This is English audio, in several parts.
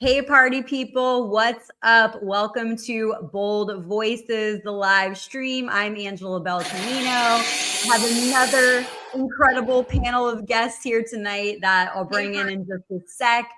Hey, party people, what's up? Welcome to Bold Voices, the live stream. I'm Angela Beltramino. I have another incredible panel of guests here tonight that I'll bring in just a sec.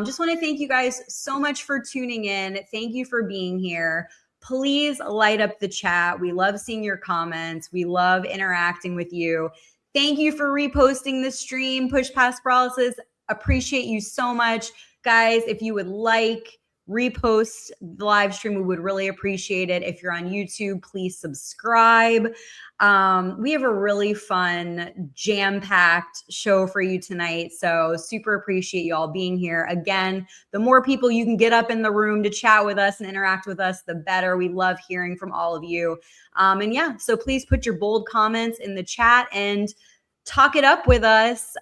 Just want to thank you guys so much for tuning in. Thank you for being here. Please light up the chat. We love seeing your comments. We love interacting with you. Thank you for reposting the stream, Push Past Paralysis. Appreciate you so much. Guys, if you would like, repost the live stream, we would really appreciate it. If you're on YouTube, please subscribe. We have a really fun, jam-packed show for you tonight. So super appreciate you all being here. Again, the more people you can get up in the room to chat with us and interact with us, the better. We love hearing from all of you. And yeah, so please put your bold comments in the chat and talk it up with us.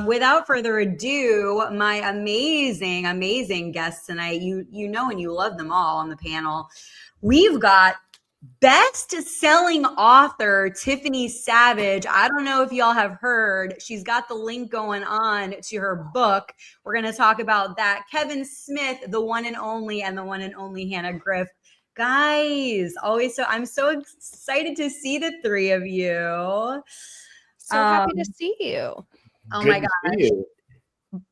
Without further ado, my amazing guests tonight, you know and you love them all on the panel. We've got best-selling author Tiffany Savage. I don't know if y'all have heard. She's got the link going on to her book. We're going to talk about that. Kevin Smith, the one and only, and the one and only Hannah Griff. Guys, I'm so excited to see the three of you. So happy to see you. Oh my gosh.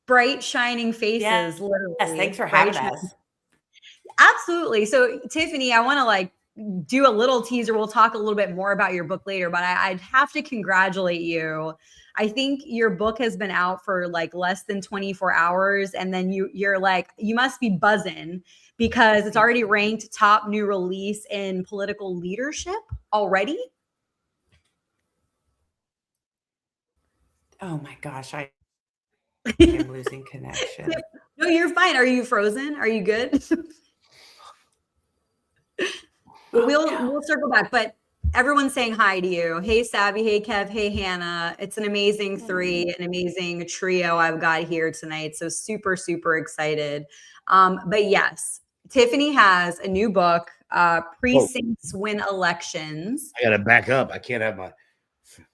Bright, shining faces. Yes. Literally. Yes, thanks for having us. Absolutely. So, Tiffany, I want to do a little teaser. We'll talk a little bit more about your book later, but I'd have to congratulate you. I think your book has been out for less than 24 hours. And then you're you must be buzzing because it's already ranked top new release in political leadership already. Oh my gosh, I am losing connection. No, you're fine. Are you frozen? Are you good? We'll circle back, but everyone's saying hi to you. Hey, Savvy. Hey, Kev. Hey, Hannah. It's an amazing an amazing trio I've got here tonight. So super, super excited. But yes, Tiffany has a new book, Precincts Win Elections. I got to back up. I can't have my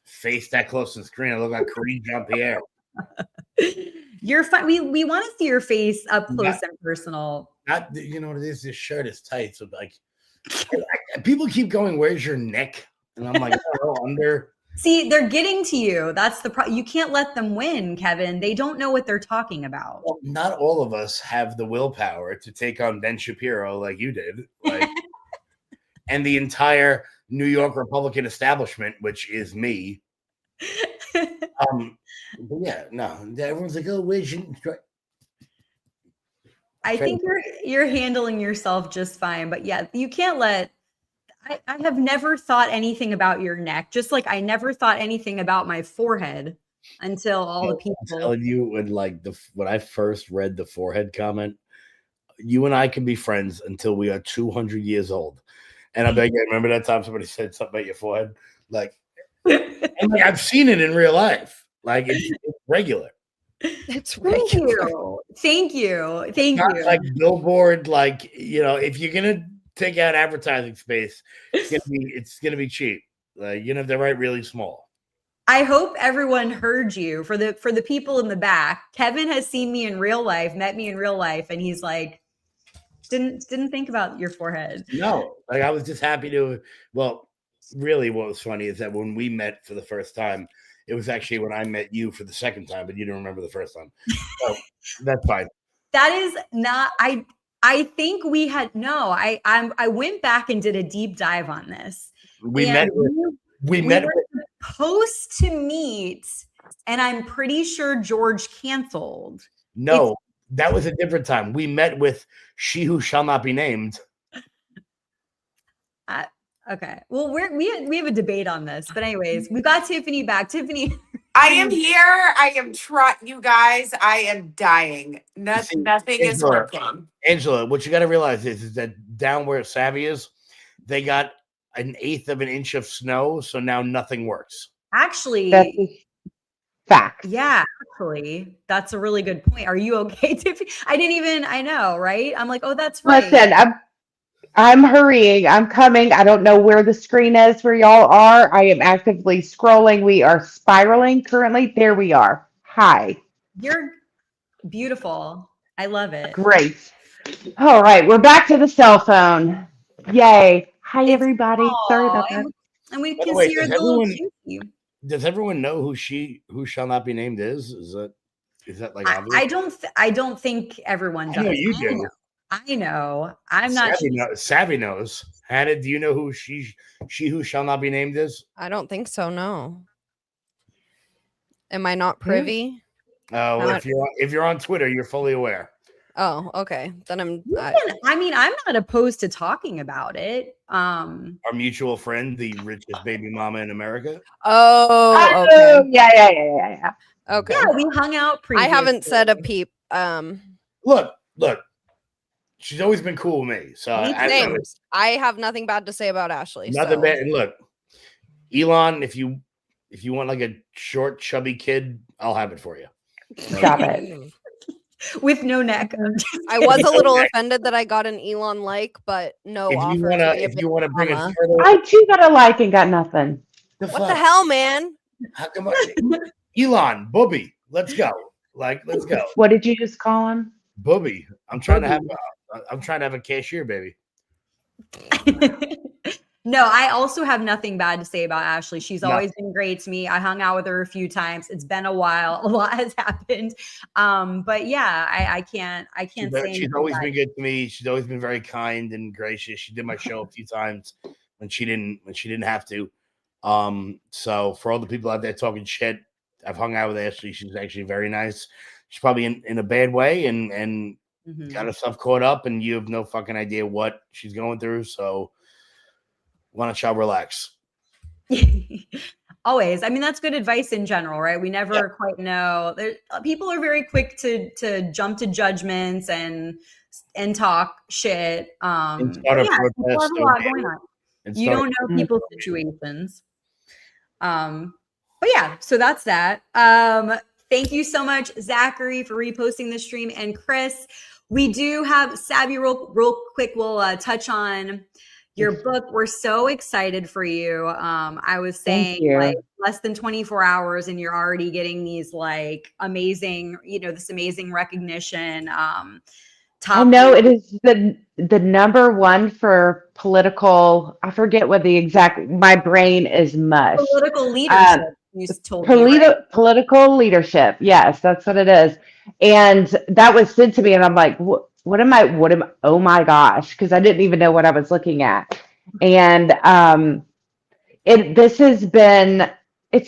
face that close to the screen. I look like Kareem Jean-Pierre. You're fine. We want to see your face up close and personal. You know what it is? This shirt is tight. So people keep going, where's your neck? And I'm like, oh, under. See, they're getting to you. That's the problem. You can't let them win, Kevin. They don't know what they're talking about. Well, not all of us have the willpower to take on Ben Shapiro like you did. And the entire New York Republican establishment, which is me. But yeah, no, everyone's like, oh, where's your... I think you're handling yourself just fine, but yeah, you can't let. I have never thought anything about your neck, just like I never thought anything about my forehead until all the people. I'm telling you, when I first read the forehead comment, you and I can be friends until we are 200 years old. And I beg you, remember that time somebody said something about your forehead? I've seen it in real life. It's regular. It's regular. Thank you. Not like billboard, if you're gonna take out advertising space, it's gonna be cheap. You're gonna have to write really small. I hope everyone heard you. For the people in the back, Kevin has seen me in real life, met me in real life, and he's like, didn't think about your forehead. No, I was just happy to. Well, really, what was funny is that when we met for the first time, it was actually when I met you for the second time, but you didn't remember the first time. So that's fine. That is not. I think we had no. I went back and did a deep dive on this. We met. We met. Were supposed to meet, and I'm pretty sure George canceled. No, that was a different time. We met with She Who Shall Not Be Named. Okay. Well, we have a debate on this, but anyways, we've got Tiffany back. Tiffany, I am here. I am you guys. I am dying. Nothing is working. Angela, what you got to realize is that down where Savvy is, they got 1/8 of an inch of snow, so now nothing works. Actually, that's fact. Yeah, actually, that's a really good point. Are you okay, Tiffany? I know, right? I'm like, oh, that's right. Listen, I'm hurrying. I'm coming. I don't know where the screen is where y'all are. I am actively scrolling. We are spiraling currently. There we are. Hi. You're beautiful. I love it. Great. All right, we're back to the cell phone. Yay. Hi, It's everybody. Sorry about that. and we By the can way, see her does little everyone cutie. does everyone know who shall not be named is? Is that like obvious? I don't think everyone I know does. you do. I know. I'm not sure. Savvy knows. Hannah, do you know who she who shall not be named is? I don't think so. No. Am I not privy? Oh, if you're on Twitter, you're fully aware. Oh, okay. Then I mean, I'm not opposed to talking about it. Our mutual friend, the richest baby mama in America. Oh, Oh, okay. yeah. Okay. Yeah, we hung out I haven't said a peep. Look. She's always been cool with me. So Same. I have nothing bad to say about Ashley. Nothing bad. And look, Elon, if you want like a short, chubby kid, I'll have it for you. Stop it. With no neck. I was a little offended that I got an Elon like, but no If offer. if you want to bring a turtle, I too got a like and got nothing. What the hell, man? How come Elon, Booby, let's go. Let's go. What did you just call him? Booby. I'm trying to have a cashier, baby. No, I also have nothing bad to say about Ashley. She's always been great to me. I hung out with her a few times. It's been a while. A lot has happened. But yeah, I can't say she's always been good to me. She's always been very kind and gracious. She did my show a few times when she didn't have to. So for all the people out there talking shit, I've hung out with Ashley. She's actually very nice. She's probably in a bad way and got herself caught up, and you have no fucking idea what she's going through. So why don't y'all relax? Always. I mean, that's good advice in general, right? We never quite know. People are very quick to jump to judgments and talk shit. People have a lot going on. You don't know people's situations. But yeah, so that's that. Thank you so much, Zachary, for reposting the stream, and Chris. We do have Savvy real quick. We'll touch on your book. We're so excited for you. I was saying like less than 24 hours and you're already getting these like amazing, this amazing recognition. I know it is the number one for political. I forget what the exact. My brain is mush. Political leadership. You told me, right? Political leadership. Yes, that's what it is. And that was sent to me, and I'm like, oh my gosh, because I didn't even know what I was looking at. And it's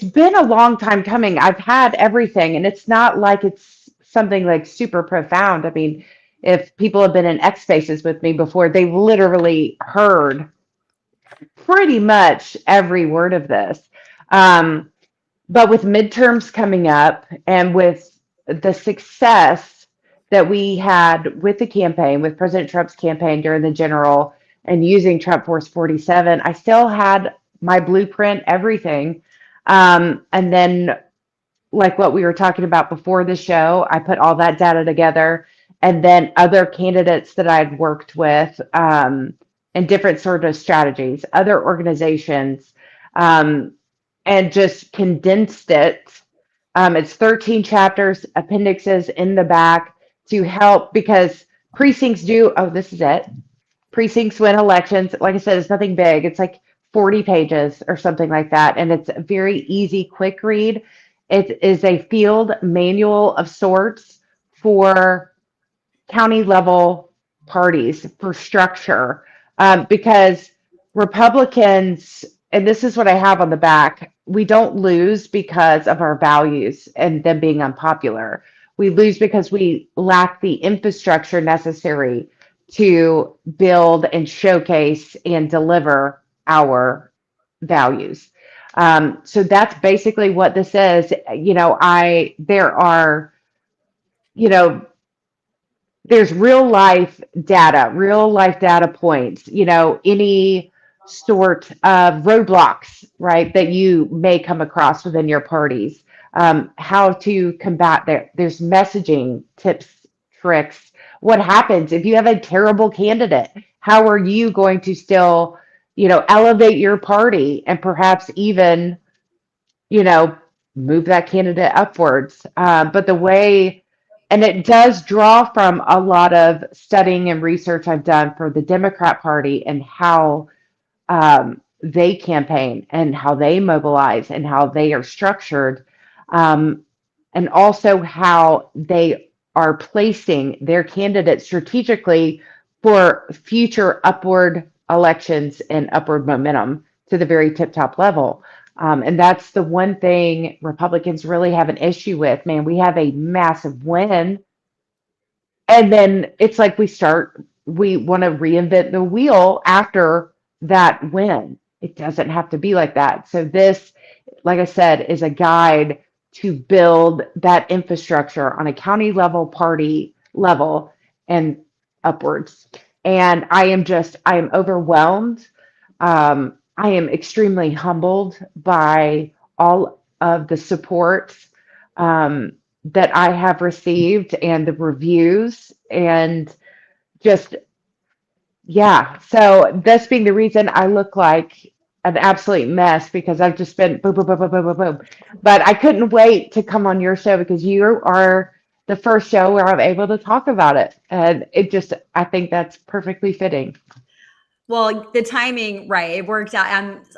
been a long time coming. I've had everything, and it's not like it's something like super profound. I mean, if people have been in X Spaces with me before, they've literally heard pretty much every word of this. But with midterms coming up and with the success that we had with the campaign, with President Trump's campaign during the general and using Trump Force 47, I still had my blueprint, everything. And then, like what we were talking about before the show, I put all that data together. And then other candidates that I'd worked with and different sort of strategies, other organizations, and just condensed it. It's 13 chapters, appendixes in the back to help, because precincts this is it. Precincts win elections. Like I said, it's nothing big. It's like 40 pages or something like that. And it's a very easy, quick read. It is a field manual of sorts for county level parties, for structure, because Republicans, and this is what I have on the back, we don't lose because of our values and them being unpopular. We lose because we lack the infrastructure necessary to build and showcase and deliver our values. So that's basically what this is. There's real life data points, any sort of roadblocks, right, that you may come across within your parties, how to combat there's messaging tips, tricks. What happens if you have a terrible candidate? How are you going to still, elevate your party and perhaps even, move that candidate upwards? But the way And it does draw from a lot of studying and research I've done for the Democrat Party and how they campaign and how they mobilize and how they are structured, um, and also how they are placing their candidates strategically for future upward elections and upward momentum to the very tip top level. And that's the one thing Republicans really have an issue with. Man, we have a massive win, and then it's like we want to reinvent the wheel after that win. It doesn't have to be like that. So this, like I said, is a guide to build that infrastructure on a county level, party level, and upwards. And I am overwhelmed. I am extremely humbled by all of the support, um, that I have received and the reviews, and just, yeah. So this being the reason I look like an absolute mess, because I've just been boom, boom, boom, boom, boom, boom, boom. But I couldn't wait to come on your show because you are the first show where I'm able to talk about it. And I think that's perfectly fitting. Well, the timing, right? It worked out.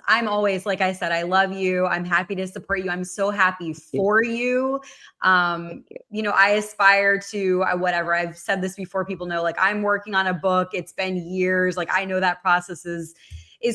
I'm always, like I said, I love you. I'm happy to support you. I'm so happy for you. I aspire to whatever. I've said this before. People know, like, I'm working on a book. It's been years. Like, I know that process is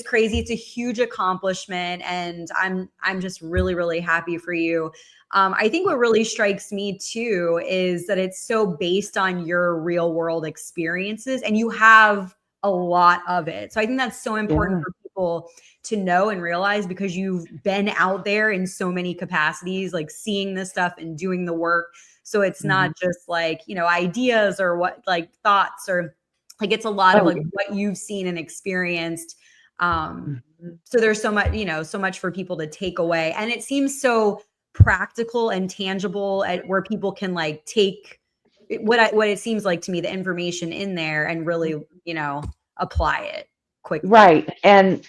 crazy. It's a huge accomplishment, and I'm just really, really happy for you. I think what really strikes me too is that it's so based on your real world experiences, and you have a lot of it. So I think that's so important for people to know and realize, because you've been out there in so many capacities, like seeing this stuff and doing the work. So it's not just like, ideas or what, like thoughts, or like, it's a lot of like what you've seen and experienced. So there's so much, so much for people to take away. And it seems so practical and tangible where people can like take what it seems like to me, the information in there, and really, apply it quickly. Right. And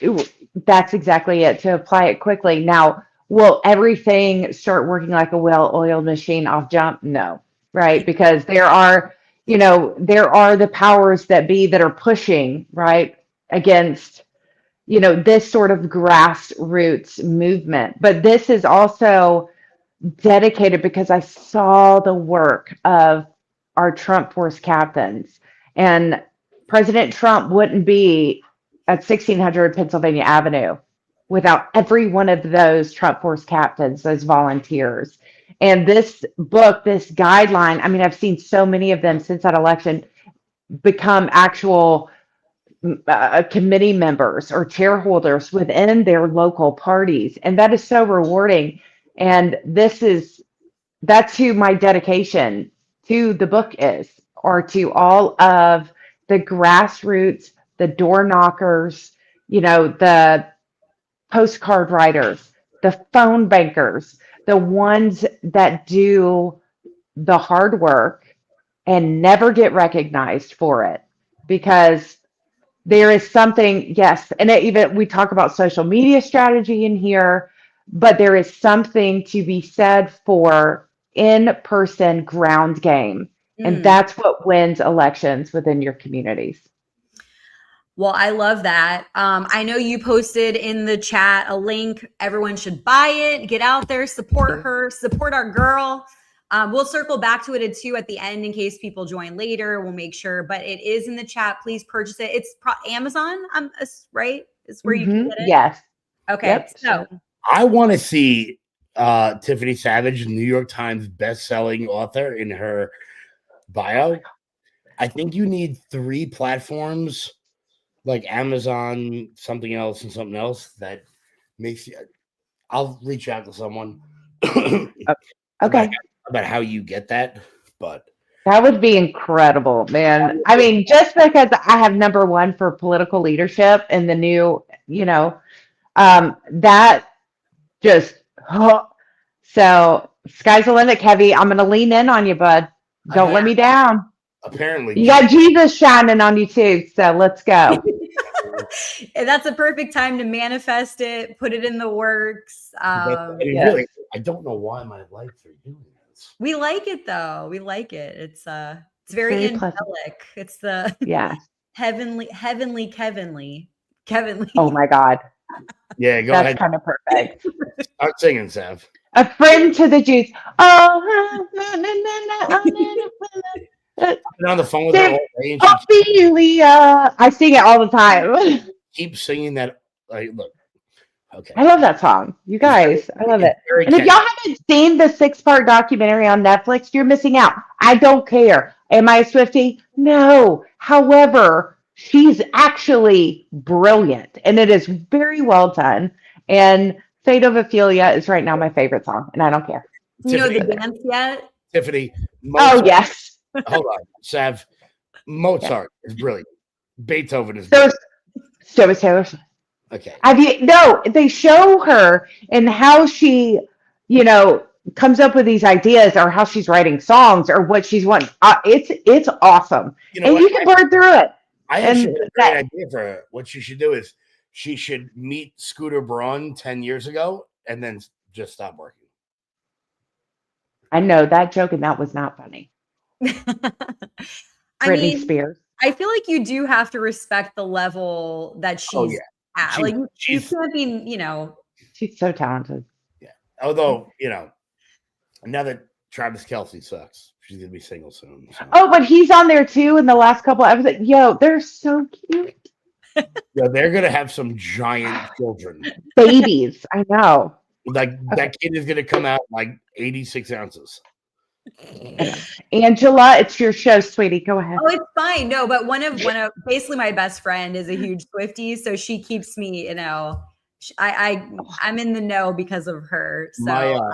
that's exactly it, to apply it quickly. Now, will everything start working like a well-oiled machine off jump? No. Right. Because there are the powers that be that are pushing, right, against, this sort of grassroots movement. But this is also dedicated because I saw the work of our Trump Force captains. And President Trump wouldn't be at 1600 Pennsylvania Avenue without every one of those Trump Force captains, those volunteers. And this book, this guideline, I mean, I've seen so many of them since that election become actual committee members or chairholders within their local parties. And that is so rewarding. And that's who my dedication to the book is, or to all of the grassroots, the door knockers, the postcard writers, the phone bankers, the ones that do the hard work and never get recognized for it. Because there is something, yes, and even we talk about social media strategy in here, but there is something to be said for in-person ground game. And that's what wins elections within your communities. Well, I love that. I know you posted in the chat a link. Everyone should buy it, get out there, support her, support our girl. We'll circle back to it too at the end in case people join later. We'll make sure, but it is in the chat. Please purchase it. It's Amazon, right? Is where you can get it? Yes. Okay. Yep. So I want to see Tiffany Savage, New York Times best-selling author, in her bio. I think you need 3 platforms, like Amazon, something else, and something else that makes you. I'll reach out to someone. Okay. About how you get that, but That would be incredible, man. I mean, just because I have number 1 for political leadership in the new, that just, so sky's the limit, Kevy. I'm going to lean in on you, bud. Don't let me down. Apparently, you got Jesus shining on you too. So let's go. And that's a perfect time to manifest it, put it in the works. really, I don't know why my lights are doing this. favorites. We like it though. We like it. It's very Very angelic. pleasant. It's the Yeah. heavenly, Kevinly. Oh my God. Yeah, go That's ahead. kind of perfect. Start singing, Sav. A friend to the Jews. Oh, I've been on the phone with her all day, and she Ophelia. I sing it all the time. keeps singing that. Like, look, okay, I love that song. You It's very- guys, I love it's it. very And if catchy. y'all haven't seen the 6-part documentary on Netflix, you're missing out. I don't care. Am I a Swiftie? No. However, she's actually brilliant, and it is very well done. And Fate of Ophelia is right now my favorite song, and I don't care. You know the Tiffany, dance yet? Tiffany, Oh, Mozart. yes. Hold on, Sav. Mozart is brilliant. Beethoven is So brilliant. is Taylor Swift. Okay, No, they show her and how she, comes up with these ideas or how she's writing songs or what she's wanting. It's awesome. you know And what? you can burn through it. I And actually had a great idea for her. What she should do is she should meet Scooter Braun 10 years ago and then just stop working. I know that joke and that was not funny. I Britney mean, Spears. I feel like you do have to respect the level that she's Oh, yeah. at. She- Like you she's- can't be, She's so talented. Although, now that Travis Kelce sucks, she's going to be single soon. So. Oh, but he's on there too in the last couple episodes. Yo, they're so cute. Yeah, they're going to have some giant children. Babies. I know. Like, that kid is going to come out like 86 ounces. Angela, it's your show, sweetie. Go ahead. Oh, it's fine. No, but one of basically my best friend is a huge Swiftie, so she keeps me, I'm in the know because of her. So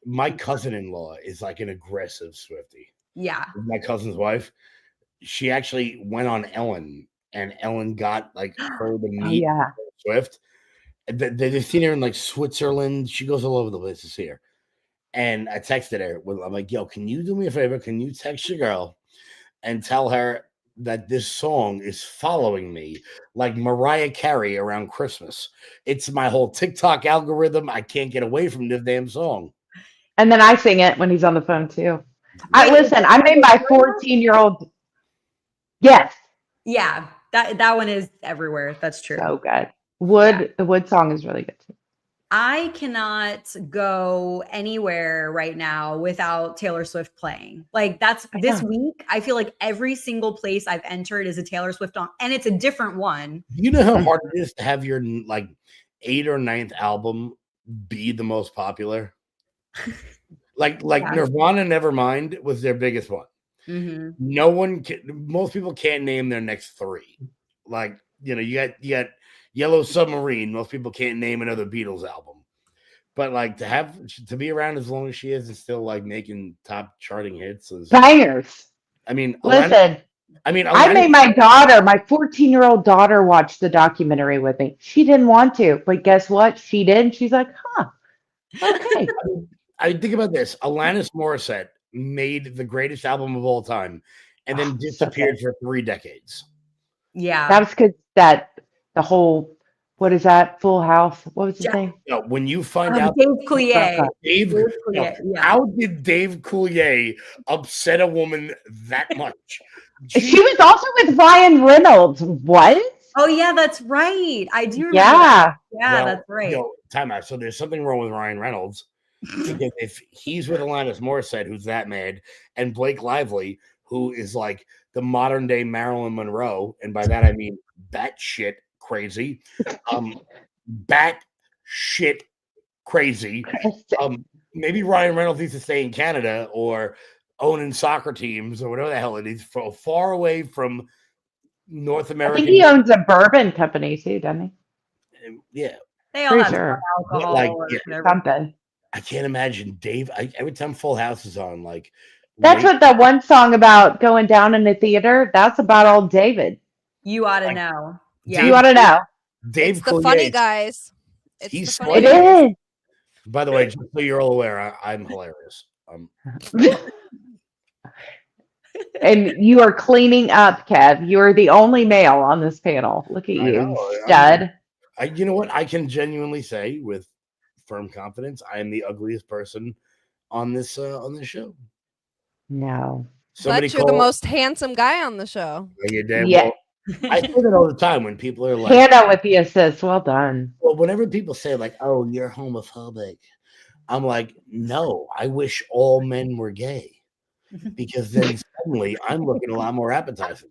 My cousin-in-law is like an aggressive Swiftie. yeah. My cousin's wife, she actually went on Ellen, and Ellen got like her to meet Swift. They've seen her in like Switzerland. She goes all over the place to see her. And I texted her. I'm like, yo, can you do me a favor? Can you text your girl and tell her that this song is following me like Mariah Carey around Christmas? It's my whole TikTok algorithm. I can't get away from this damn song. And then I sing it when he's on the phone too. I made my 14-year-old. Yes. Yeah. That one is everywhere. That's true. So good. The Wood song is really good too. I cannot go anywhere right now without Taylor Swift playing. Like this week, I feel like every single place I've entered is a Taylor Swift song, and it's a different one. You know how hard it is to have your like 8th or 9th album be the most popular? like Nirvana Nevermind was their biggest one. Mm-hmm. Most people can't name their next 3. Like, you got Yellow Submarine. Most people can't name another Beatles album. But like to be around as long as she is and still like making top charting hits is bangers. I mean, listen. I made my 14-year-old daughter watch the documentary with me. She didn't want to, but guess what? She did. And she's like, huh. Okay. I think about this. Alanis Morissette made the greatest album of all time and then disappeared for 3 decades. Yeah. That was because the whole, what is that? Full House. What was his name? No, when you find out Dave Coulier. How did Dave Coulier upset a woman that much? She was also with Ryan Reynolds. What? Oh yeah, that's right. I do remember. Yeah. Yeah, that's right. Time out. So there's something wrong with Ryan Reynolds. Because if he's with Alanis Morissette, who's that mad, and Blake Lively, who is like the modern day Marilyn Monroe, and by that I mean batshit crazy, batshit crazy. Maybe Ryan Reynolds needs to stay in Canada or owning soccer teams or whatever the hell it is, far away from North America. I think he owns a bourbon company too, doesn't he? Yeah, they all have alcohol something. I can't imagine Dave. Every time Full House is on, like that's what that one song about going down in the theater. That's about old David. You ought to know. Yeah, you ought to know. Dave, it's the funny guys. It is. By the way, just so you're all aware, I'm hilarious. And you are cleaning up, Kev. You are the only male on this panel. Look at you, stud. You know what? I can genuinely say with firm confidence, I am the ugliest person on this show. No. Somebody But you're the call. most handsome guy on the show. You're damn Yeah. well. I say that all the time when people are like, Hannah with the assist. Well done. well, whenever people say like, "Oh, you're homophobic," I'm like, no, I wish all men were gay because then suddenly I'm looking a lot more appetizing.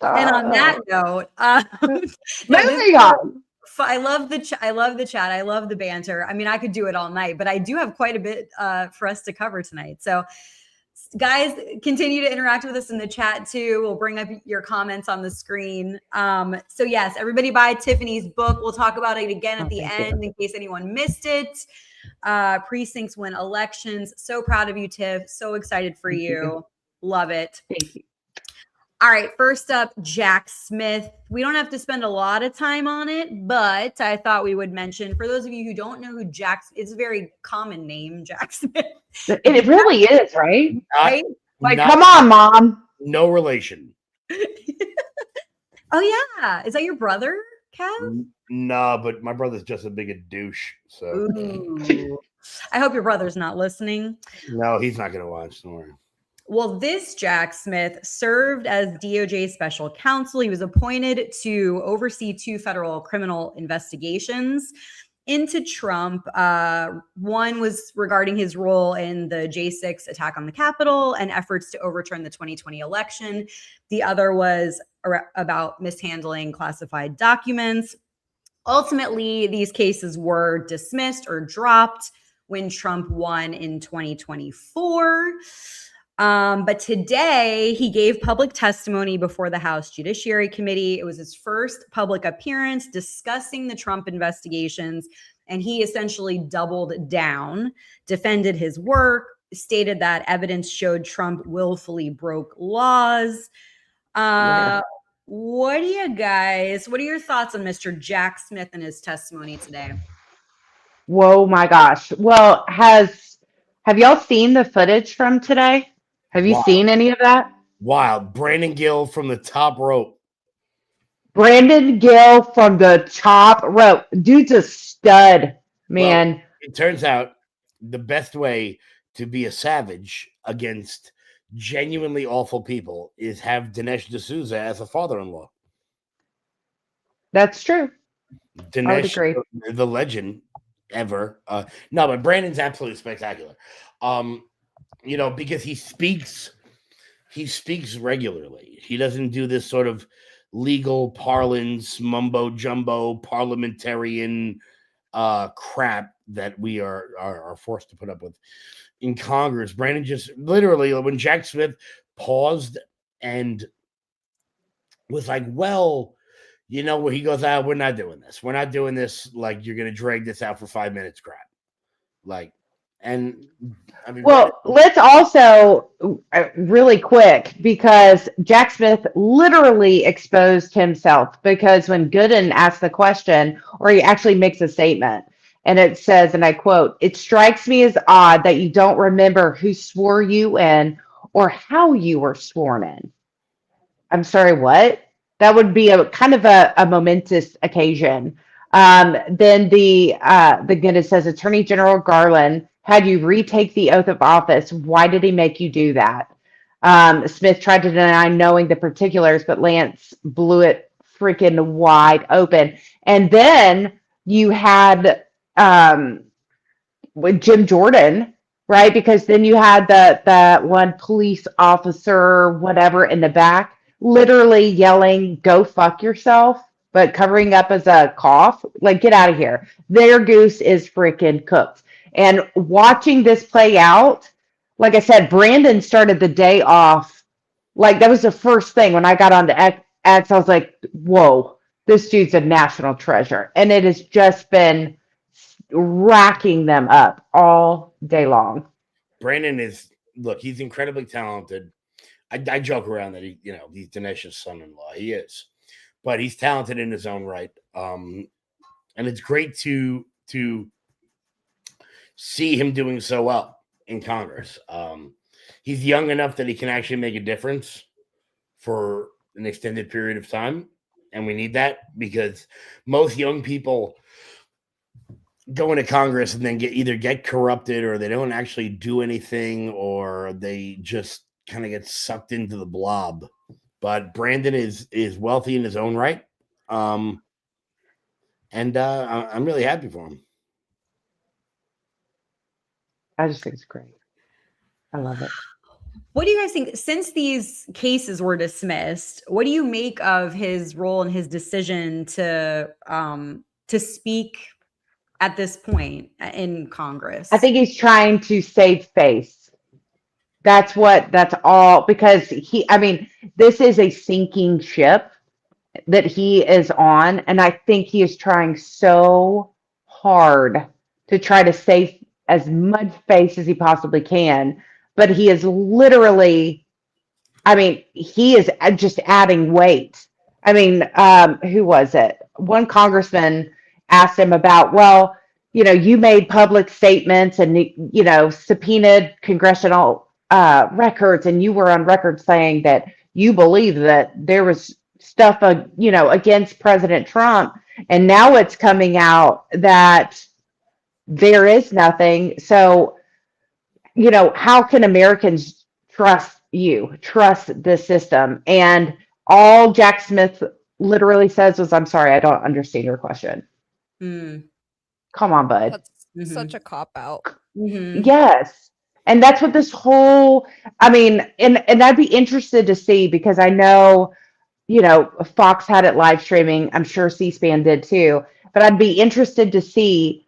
And on that note, Moving on. I love the I love the chat. I love the banter. I mean, I could do it all night, but I do have quite a bit for us to cover tonight. So, guys, continue to interact with us in the chat too. We'll bring up your comments on the screen. So yes, everybody buy Tiffany's book. We'll talk about it again at the end in case anyone missed it. Precincts win elections. So proud of you, Tiff. So excited for you. Love it. Thank you. All right, first up, Jack Smith. We don't have to spend a lot of time on it, but I thought we would mention, for those of you who don't know who it's a very common name, Jack Smith. It really is, right? Right? Like, come on, Mom. No relation. Oh, yeah. Is that your brother, Kev? No, but my brother's just a big douche. So Ooh. I hope your brother's not listening. no, he's not going to watch. Don't worry. Well, this Jack Smith served as DOJ special counsel. He was appointed to oversee 2 federal criminal investigations into Trump. One was regarding his role in the J6 attack on the Capitol and efforts to overturn the 2020 election. The other was about mishandling classified documents. Ultimately, these cases were dismissed or dropped when Trump won in 2024. But today he gave public testimony before the House Judiciary Committee. It was his first public appearance discussing the Trump investigations, and he essentially doubled down, defended his work, stated that evidence showed Trump willfully broke laws. What are your thoughts on Mr. Jack Smith and his testimony today? Whoa, my gosh. Well, have y'all seen the footage from today? Have you seen any of that? Wild. Brandon Gill from the top rope. Brandon Gill from the top rope. Dude's a stud, man. Well, it turns out the best way to be a savage against genuinely awful people is have Dinesh D'Souza as a father-in-law. That's true. Dinesh, I would agree. the legend ever. No, but Brandon's absolutely spectacular. Because he speaks regularly. He doesn't do this sort of legal parlance, mumbo jumbo, parliamentarian crap that we are forced to put up with in Congress. Brandon just literally, when Jack Smith paused and was like, well, where he goes, we're not doing this. We're not doing this. Like, you're going to drag this out for 5 minutes crap. Like, and I mean, well, let's also really quick, because Jack Smith literally exposed himself, because when Gooden asked the question, or he actually makes a statement, and it says, and I quote, "It strikes me as odd that you don't remember who swore you in or how you were sworn in." I'm sorry, what? That would be a kind of a momentous occasion. Then the Gooden says, Attorney General Garland had you retake the oath of office. Why did he make you do that? Smith tried to deny knowing the particulars, but Lance blew it freaking wide open. And then you had with Jim Jordan, right? Because then you had the one police officer, whatever, in the back, literally yelling, "Go fuck yourself," but covering up as a cough. Like, get out of here. Their goose is freaking cooked. And watching this play out, like I said, Brandon started the day off. Like, that was the first thing when I got on the X. I was like, whoa, this dude's a national treasure. And it has just been racking them up all day long. Brandon he's incredibly talented. I joke around that he's Dinesh's son-in-law. He is, but he's talented in his own right. And it's great to see him doing so well in Congress. He's young enough that he can actually make a difference for an extended period of time. And we need that, because most young people go into Congress and then either get corrupted, or they don't actually do anything, or they just kind of get sucked into the blob. But Brandon is wealthy in his own right, and I'm really happy for him. I just think it's great. I love it. What do you guys think? Since these cases were dismissed, what do you make of his role and his decision to speak at this point in Congress? I think he's trying to save face. That's all, because this is a sinking ship that he is on. And I think he is trying so hard to try to save as much face as he possibly can. But he is literally, he is just adding weight. Who was it? One congressman asked him about, well, you made public statements and, subpoenaed congressional records, and you were on record saying that you believe that there was stuff, against President Trump. And now it's coming out that there is nothing. So, how can Americans trust the system? And all Jack Smith literally says was, I'm sorry, I don't understand your question. Come on, bud. That's such a cop out. Yes. And that's what this whole, and I'd be interested to see, because I know, Fox had it live streaming. I'm sure C-SPAN did too. But I'd be interested to see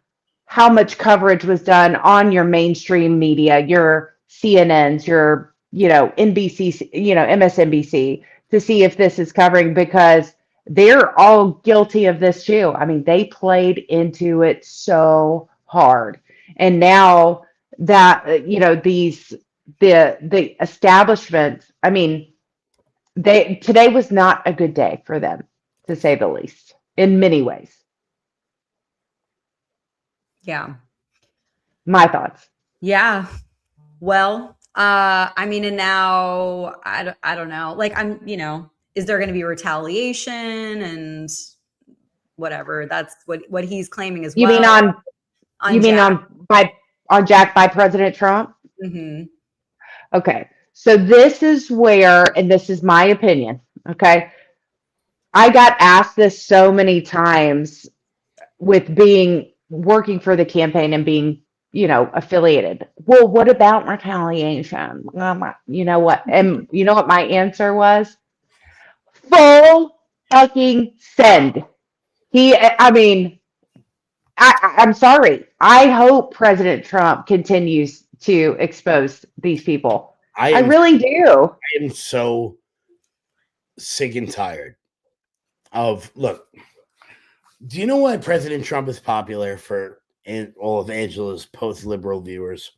how much coverage was done on your mainstream media, your CNNs, your, NBC, MSNBC, to see if this is covering, because they're all guilty of this too. They played into it so hard. And now that, the establishment, today was not a good day for them, to say the least, in many ways. Yeah. My thoughts. Yeah. Well, and now I don't know. Like, is there going to be retaliation and whatever? That's what he's claiming as well. You mean on Jack by President Trump? Mm-hmm. Okay. So this is where, and this is my opinion, okay? I got asked this so many times with working for the campaign and being, affiliated. Well, what about retaliation? You know what? And you know what my answer was? Full fucking send. I'm sorry. I hope President Trump continues to expose these people. I really do. I am so sick and tired of, look, do you know why President Trump is popular for all of Angela's post-liberal viewers?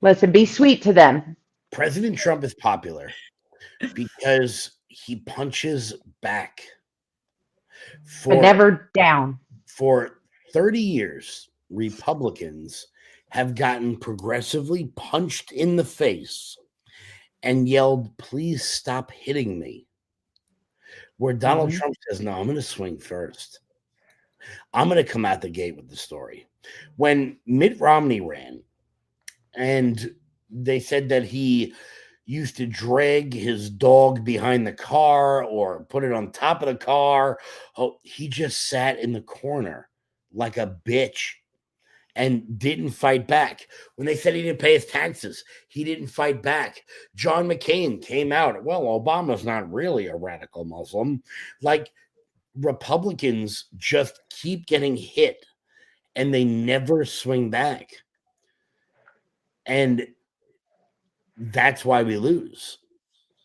Listen, be sweet to them. President Trump is popular because he punches back. But never down. For 30 years, Republicans have gotten progressively punched in the face and yelled, "Please stop hitting me." Where Donald Trump says, "No, I'm going to swing first. I'm going to come out the gate with the story." When Mitt Romney ran, and they said that he used to drag his dog behind the car or put it on top of the car, he just sat in the corner like a bitch and didn't fight back. When they said he didn't pay his taxes, he didn't fight back. John McCain came out, well, Obama's not really a radical Muslim. Like, Republicans just keep getting hit and they never swing back. And that's why we lose,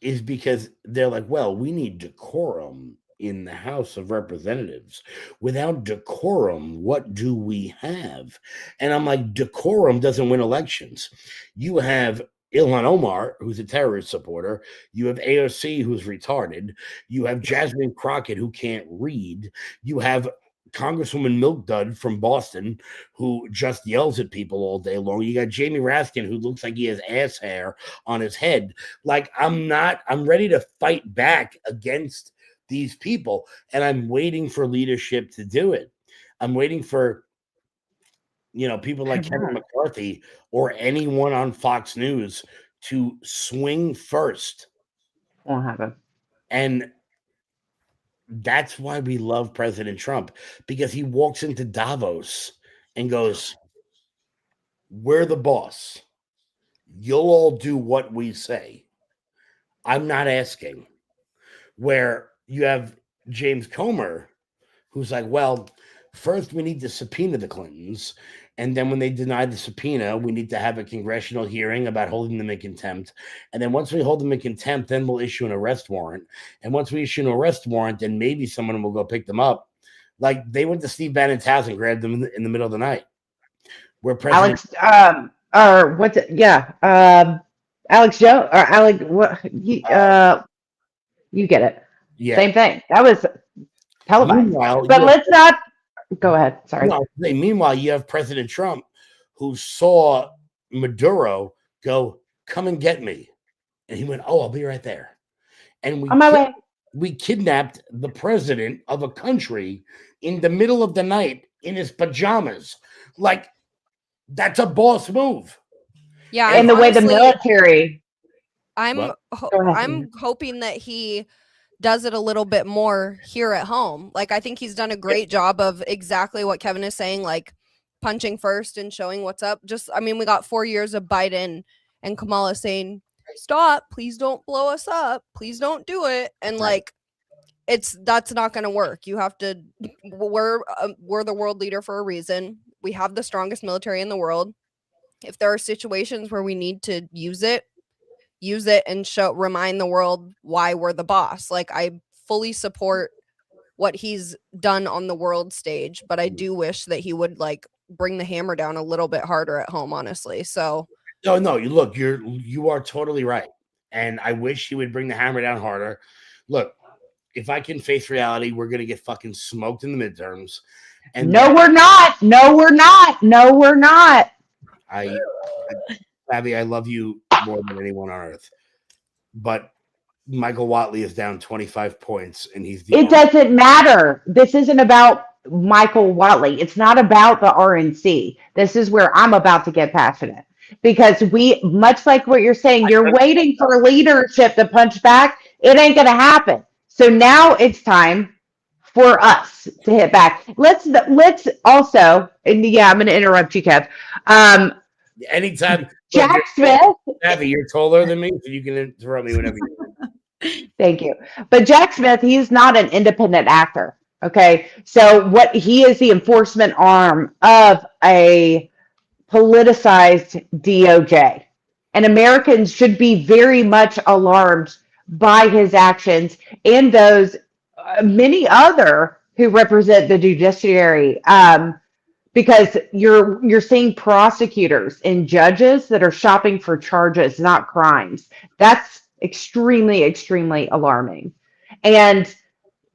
is because they're like, well, we need decorum in the House of Representatives. Without decorum, what do we have? And I'm like, decorum doesn't win elections. You have Ilhan Omar, who's a terrorist supporter. You have AOC, who's retarded. You have Jasmine Crockett, who can't read. You have Congresswoman Milk Dud from Boston, who just yells at people all day long. You got Jamie Raskin, who looks like he has ass hair on his head. Like, I'm ready to fight back against these people, and I'm waiting for leadership to do it. I'm waiting for, people like Kevin McCarthy or anyone on Fox News to swing first. Won't happen. And that's why we love President Trump, because he walks into Davos and goes, we're the boss. You'll all do what we say. I'm not asking. Where you have James Comer, who's like, well, first we need to subpoena the Clintons. And then when they deny the subpoena, we need to have a congressional hearing about holding them in contempt. And then once we hold them in contempt, then we'll issue an arrest warrant. And once we issue an arrest warrant, then maybe someone will go pick them up. Like they went to Steve Bannon's house and grabbed them in the middle of the night. Where President Alex, or what's it? Yeah, Alex Joe or Alex. What? You get it. Yeah. Same thing. That was televised. Meanwhile, but let's not go ahead. Sorry. No, meanwhile, you have President Trump who saw Maduro go, come and get me. And he went, oh, I'll be right there. And On my way. We kidnapped the president of a country in the middle of the night in his pajamas. Like, that's a boss move. Yeah. And the way the military. I'm hoping that he does it a little bit more here at home. Like, I think he's done a great job of exactly what Kevin is saying, like punching first and showing what's up. We got 4 years of Biden and Kamala saying, stop, please don't blow us up. Please don't do it. And like, that's not going to work. You have to, we're the world leader for a reason. We have the strongest military in the world. If there are situations where we need to use it and remind the world why we're the boss. Like, I fully support what he's done on the world stage, but I do wish that he would like bring the hammer down a little bit harder at home, honestly. So no, you are totally right. And I wish he would bring the hammer down harder. Look, if I can face reality, we're going to get fucking smoked in the midterms. And we're not. No, we're not. Abby, I love you more than anyone on earth. But Michael Watley is down 25 points, and it doesn't matter. This isn't about Michael Watley. It's not about the RNC. This is where I'm about to get passionate. Because much like what you're saying, you're waiting for leadership to punch back. It ain't going to happen. So now it's time for us to hit back. Let's also, and yeah, I'm going to interrupt you, Kev. Anytime. Jack Smith. Abby, you're taller than me, so you can interrupt me whenever you want. Thank you. But Jack Smith, he's not an independent actor. Okay. So he is the enforcement arm of a politicized DOJ. And Americans should be very much alarmed by his actions and those many other who represent the judiciary. Because you're seeing prosecutors and judges that are shopping for charges, not crimes. That's extremely, extremely alarming. And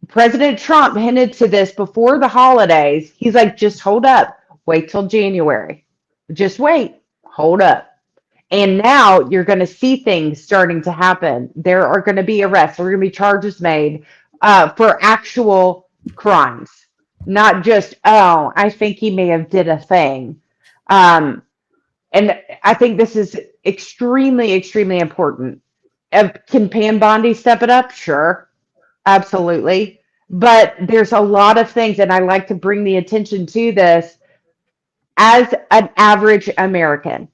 President Trump hinted to this before the holidays. He's like, just hold up. Wait till January. Just wait. Hold up. And now you're going to see things starting to happen. There are going to be arrests. There are going to be charges made for actual crimes. Not just, oh, I think he may have did a thing. And I think this is extremely, extremely important. Can Pam Bondi step it up? Sure. Absolutely. But there's a lot of things, and I like to bring the attention to this. As an average American,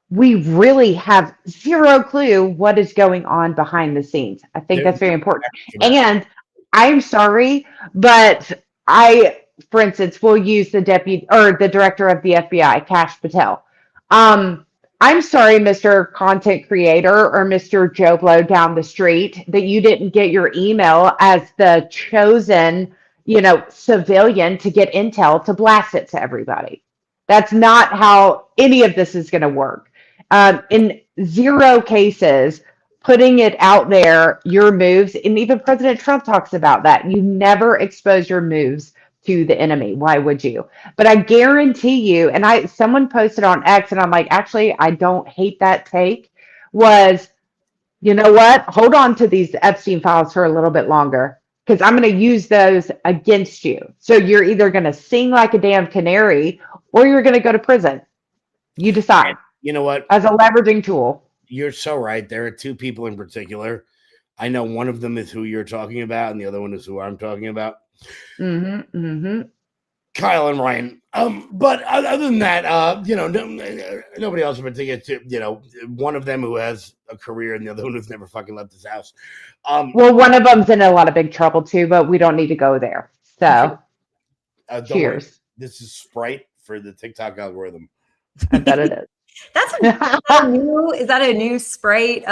we really have zero clue what is going on behind the scenes. I think that's very important. And I'm sorry, but for instance, will use the deputy or the director of the FBI, Kash Patel. I'm sorry, Mr. Content Creator or Mr. Joe Blow down the street, that you didn't get your email as the chosen, civilian to get intel to blast it to everybody. That's not how any of this is going to work. In zero cases, putting it out there, your moves, and even President Trump talks about that. You never expose your moves to the enemy. Why would you? But I guarantee you, and someone posted on X, and I'm like, actually, I don't hate that take, was, you know what? Hold on to these Epstein files for a little bit longer. because I'm going to use those against you. So you're either going to sing like a damn canary or you're going to go to prison. You decide. And you know what? As a leveraging tool. You're so right. There are two people in particular. I know one of them is who you're talking about, and the other one is who I'm talking about. Mm-hmm. Mm-hmm. Kyle and Ryan. But other than that, nobody else in particular. One of them who has a career, and the other one who's never fucking left his house. Well, one of them's in a lot of big trouble too, but we don't need to go there. So, cheers. Worry. This is Sprite for the TikTok algorithm. I bet it is. Is that a new Sprite?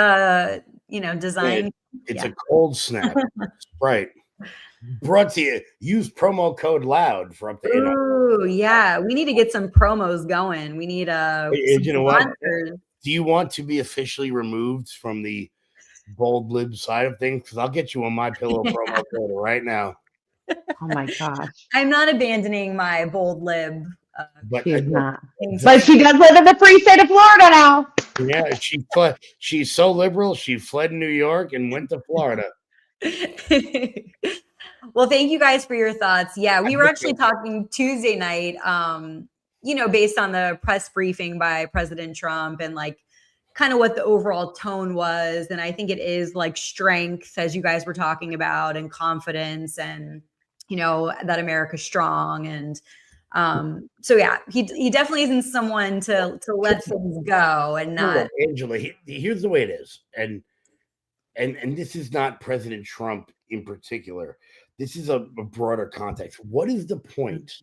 Design. It's a cold snap Sprite. Brought to you. Use promo code LOUD for up to. Ooh, yeah. We need to get some promos going. We need you know what? Do you want to be officially removed from the bold lib side of things? Because I'll get you on my pillow promo code right now. Oh my gosh! I'm not abandoning my bold lib. But she's not. But she does live in the free state of Florida now. Yeah, she's so liberal. She fled New York and went to Florida. Well, thank you guys for your thoughts. Yeah, we were actually talking Tuesday night, based on the press briefing by President Trump and like kind of what the overall tone was. And I think it is like strength, as you guys were talking about, and confidence, and, that America's strong. And so, yeah, he definitely isn't someone to let things go and not. Angela, here's the way it is. And this is not President Trump in particular. This is a broader context. What is the point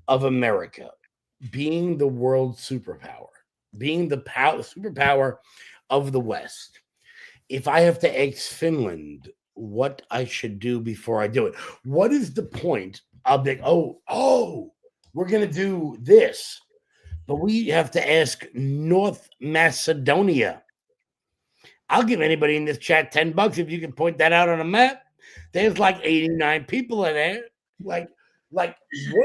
of America being the world superpower, being the superpower of the West, if I have to ask Finland what I should do before I do it? What is the point of the, we're going to do this, but we have to ask North Macedonia? I'll give anybody in this chat $10 if you can point that out on a map. There's like 89 people in there. Like, what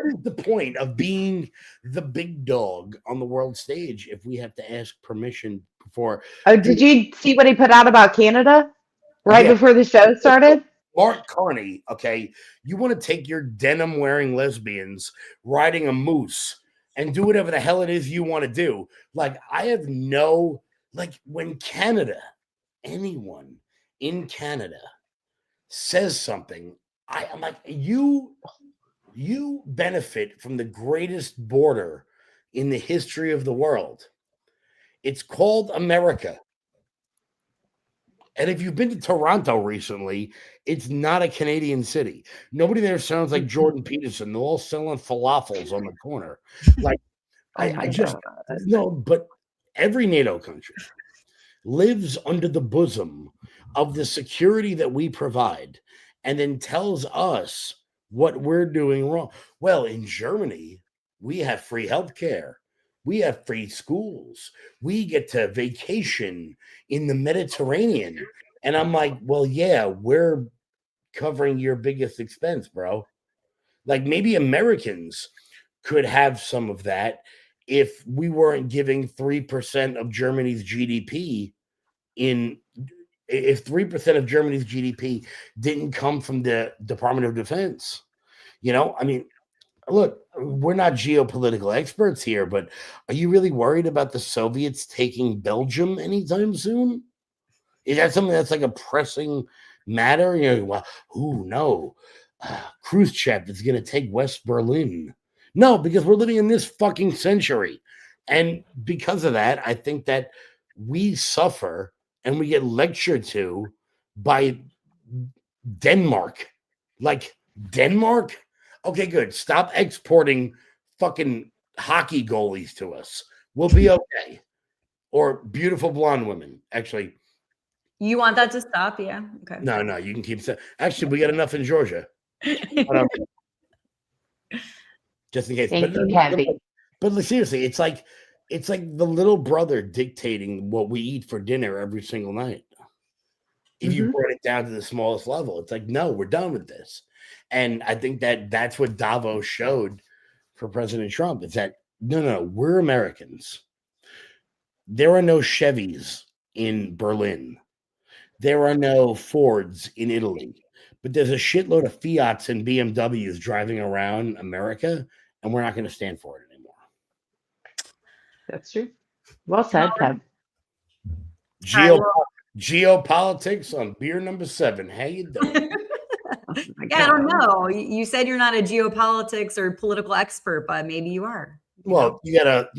is the point of being the big dog on the world stage if we have to ask permission before? Oh, did you see what he put out about Canada before the show started? Mark Carney, okay, you want to take your denim-wearing lesbians riding a moose and do whatever the hell it is you want to do. Like, I have when Canada, anyone in Canada says something, I'm like, you benefit from the greatest border in the history of the world. It's called America. And if you've been to Toronto recently, it's not a Canadian city. Nobody there sounds like Jordan Peterson. They're all selling falafels on the corner. Like, but every NATO country lives under the bosom of the security that we provide and then tells us what we're doing wrong. Well, in Germany, we have free healthcare. We have free schools. We get to vacation in the Mediterranean. And I'm like, well, yeah, we're covering your biggest expense, bro. Like, maybe Americans could have some of that if we weren't giving 3% of Germany's GDP if 3% of Germany's GDP didn't come from the Department of Defense. I mean, look, we're not geopolitical experts here, but are you really worried about the Soviets taking Belgium anytime soon? Is that something that's like a pressing matter? No. Khrushchev is going to take West Berlin. No, because we're living in this fucking century. And because of that, I think that we suffer and we get lectured to by Denmark. Like, Denmark? Okay, good. Stop exporting fucking hockey goalies to us. We'll be okay. Or beautiful blonde women. Actually. You want that to stop? Yeah. Okay. No, you can keep. Actually, we got enough in Georgia. Just in case. But seriously, it's like the little brother dictating what we eat for dinner every single night. If you brought it down to the smallest level, it's like, no, we're done with this. And I think that's what Davos showed for President Trump. It's that, no, we're Americans. There are no Chevys in Berlin. There are no Fords in Italy. but there's a shitload of Fiats and BMWs driving around America, and we're not going to stand for it anymore. That's true. Well said, Kev. Geopolitics on beer number 7. How you doing? I don't know. You said you're not a geopolitics or political expert, but maybe you are. Well, you gotta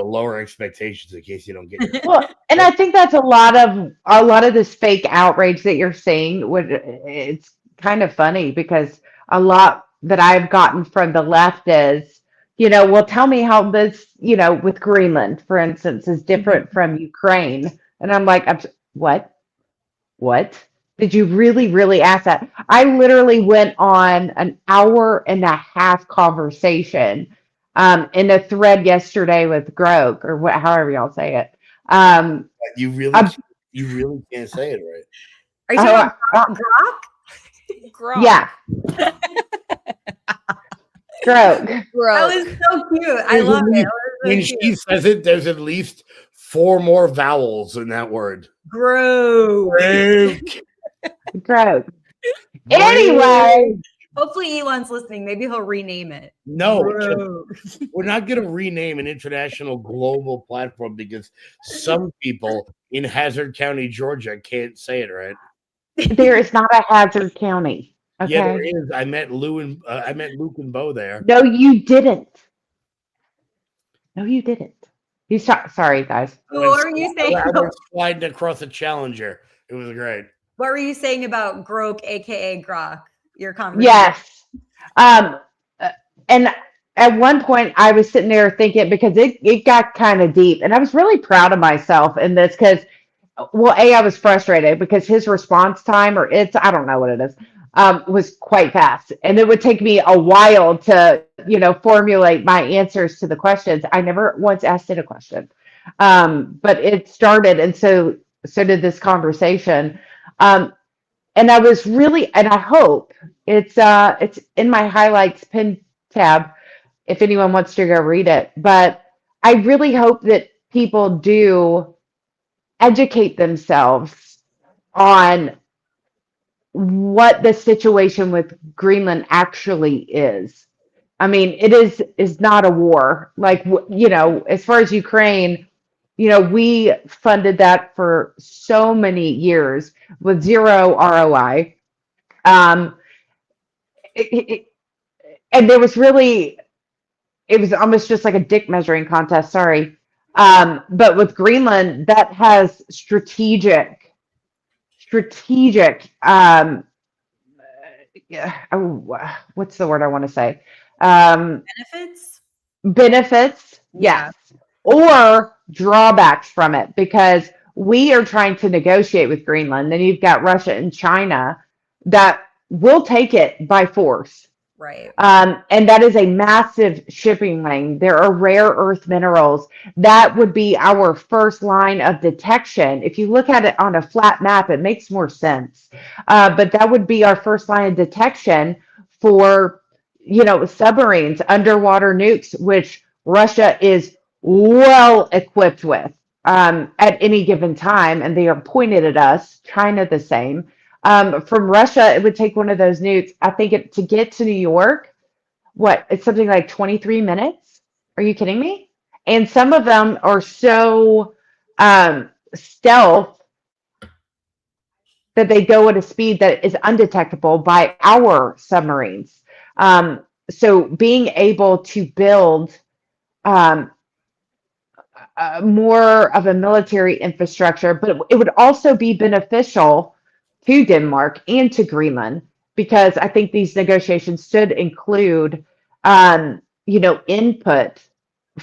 lower expectations in case you don't get it. Well, and I think that's a lot of this fake outrage that you're seeing. It's kind of funny because a lot that I've gotten from the left is, well, tell me how this, with Greenland, for instance, is different from Ukraine. And I'm like, what? Did you really, really ask that? I literally went on an 1.5-hour conversation in a thread yesterday with Grog, or however y'all say it. You really can't say it right. Are you talking about Grok? Yeah. Grog. That was so cute. I love it. When she says it, there's at least 4 more vowels in that word. Grog. Grog. Anyway. Hopefully Elon's listening. Maybe he'll rename it. No, we're not going to rename an international global platform because some people in Hazard County, Georgia can't say it right. There is not a Hazard County. Okay? Yeah, there is. I met Luke and Bo there. No, you didn't. You sorry, guys. What were you saying? I was sliding across a Challenger. It was great. What were you saying about Grok, aka Grok? Your conversation. Yes. And at one point I was sitting there thinking, because it got kind of deep, and I was really proud of myself in this because, well, I was frustrated because his response time, I don't know what it is, was quite fast. And it would take me a while to, formulate my answers to the questions. I never once asked it a question. But it started, and so did this conversation. And I was really, and I hope it's in my highlights pin tab if anyone wants to go read it. But I really hope that people do educate themselves on what the situation with Greenland actually is. I mean, it is not a war. Like, as far as Ukraine, we funded that for so many years with zero ROI. And there was really, it was almost just like a dick measuring contest. Sorry. But with Greenland, that has strategic, what's the word I want to say? Benefits. Yes. Or drawbacks from it, because we are trying to negotiate with Greenland. Then you've got Russia and China that will take it by force. Right. And that is a massive shipping lane. There are rare earth minerals. That would be our first line of detection. If you look at it on a flat map, it makes more sense. But that would be our first line of detection for, submarines, underwater nukes, which Russia is well equipped with at any given time, and they are pointed at us. China the same. From Russia, it would take one of those nukes, I think, to get to New York. It's something like 23 minutes? Are you kidding me? And some of them are so stealth that they go at a speed that is undetectable by our submarines. So being able to build more of a military infrastructure, but it would also be beneficial to Denmark and to Greenland, because I think these negotiations should include, input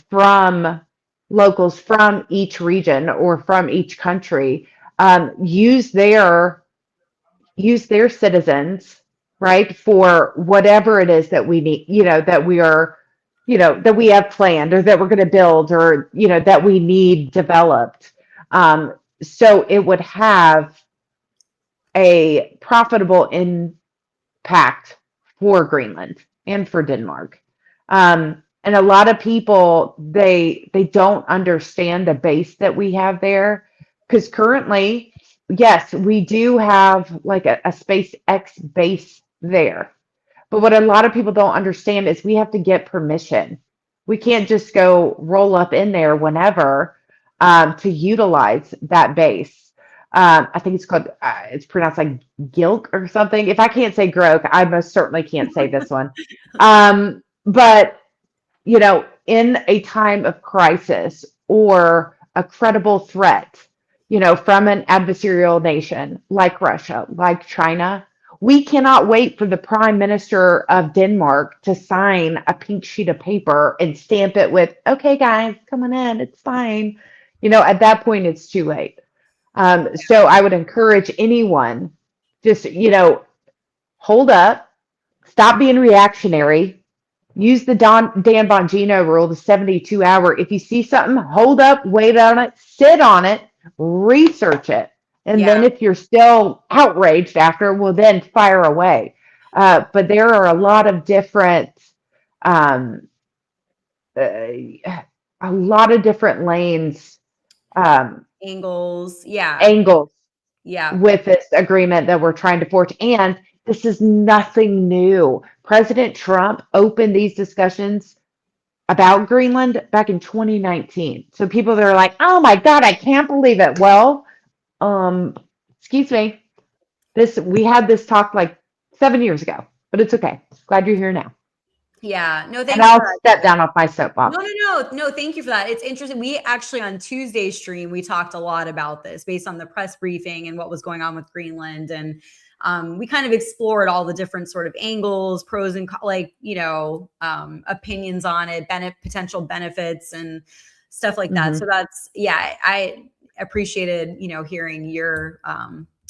from locals from each region or from each country, use their citizens, right, for whatever it is that we need, that we are, that we have planned or that we're going to build or, that we need developed. So it would have a profitable impact for Greenland and for Denmark. And a lot of people, they don't understand the base that we have there, because currently, yes, we do have like a SpaceX base there. But what a lot of people don't understand is we have to get permission. We can't just go roll up in there whenever to utilize that base. I think it's called, it's pronounced like Gilk or something. If I can't say Grok, I most certainly can't say this one. But, you know, in a time of crisis or a credible threat, you know, from an adversarial nation like Russia, like China, we cannot wait for the Prime Minister of Denmark to sign a pink sheet of paper and stamp it with, okay, guys, come on in, it's fine. You know, at that point, it's too late. So I would encourage anyone just, you know, hold up, stop being reactionary, use the Dan Bongino rule, the 72-hour. If you see something, hold up, wait on it, sit on it, research it. And then if you're still outraged after, well, then fire away. But there are a lot of different, a lot of different lanes, angles, angles with this agreement that we're trying to forge. And this is nothing new. President Trump opened these discussions about Greenland back in 2019. So people that are like, oh my God, I can't believe it. Well, excuse me. We had this talk like 7 years ago, but it's okay. Glad you're here now. Yeah, no, thanks. And I'll step down off my soapbox. No, thank you for that. It's interesting. We actually on Tuesday's stream, we talked a lot about this based on the press briefing and what was going on with Greenland. And we kind of explored all the different sort of angles, pros and like, you know, opinions on it, potential benefits and stuff like that. So that's, I appreciated, you know, hearing your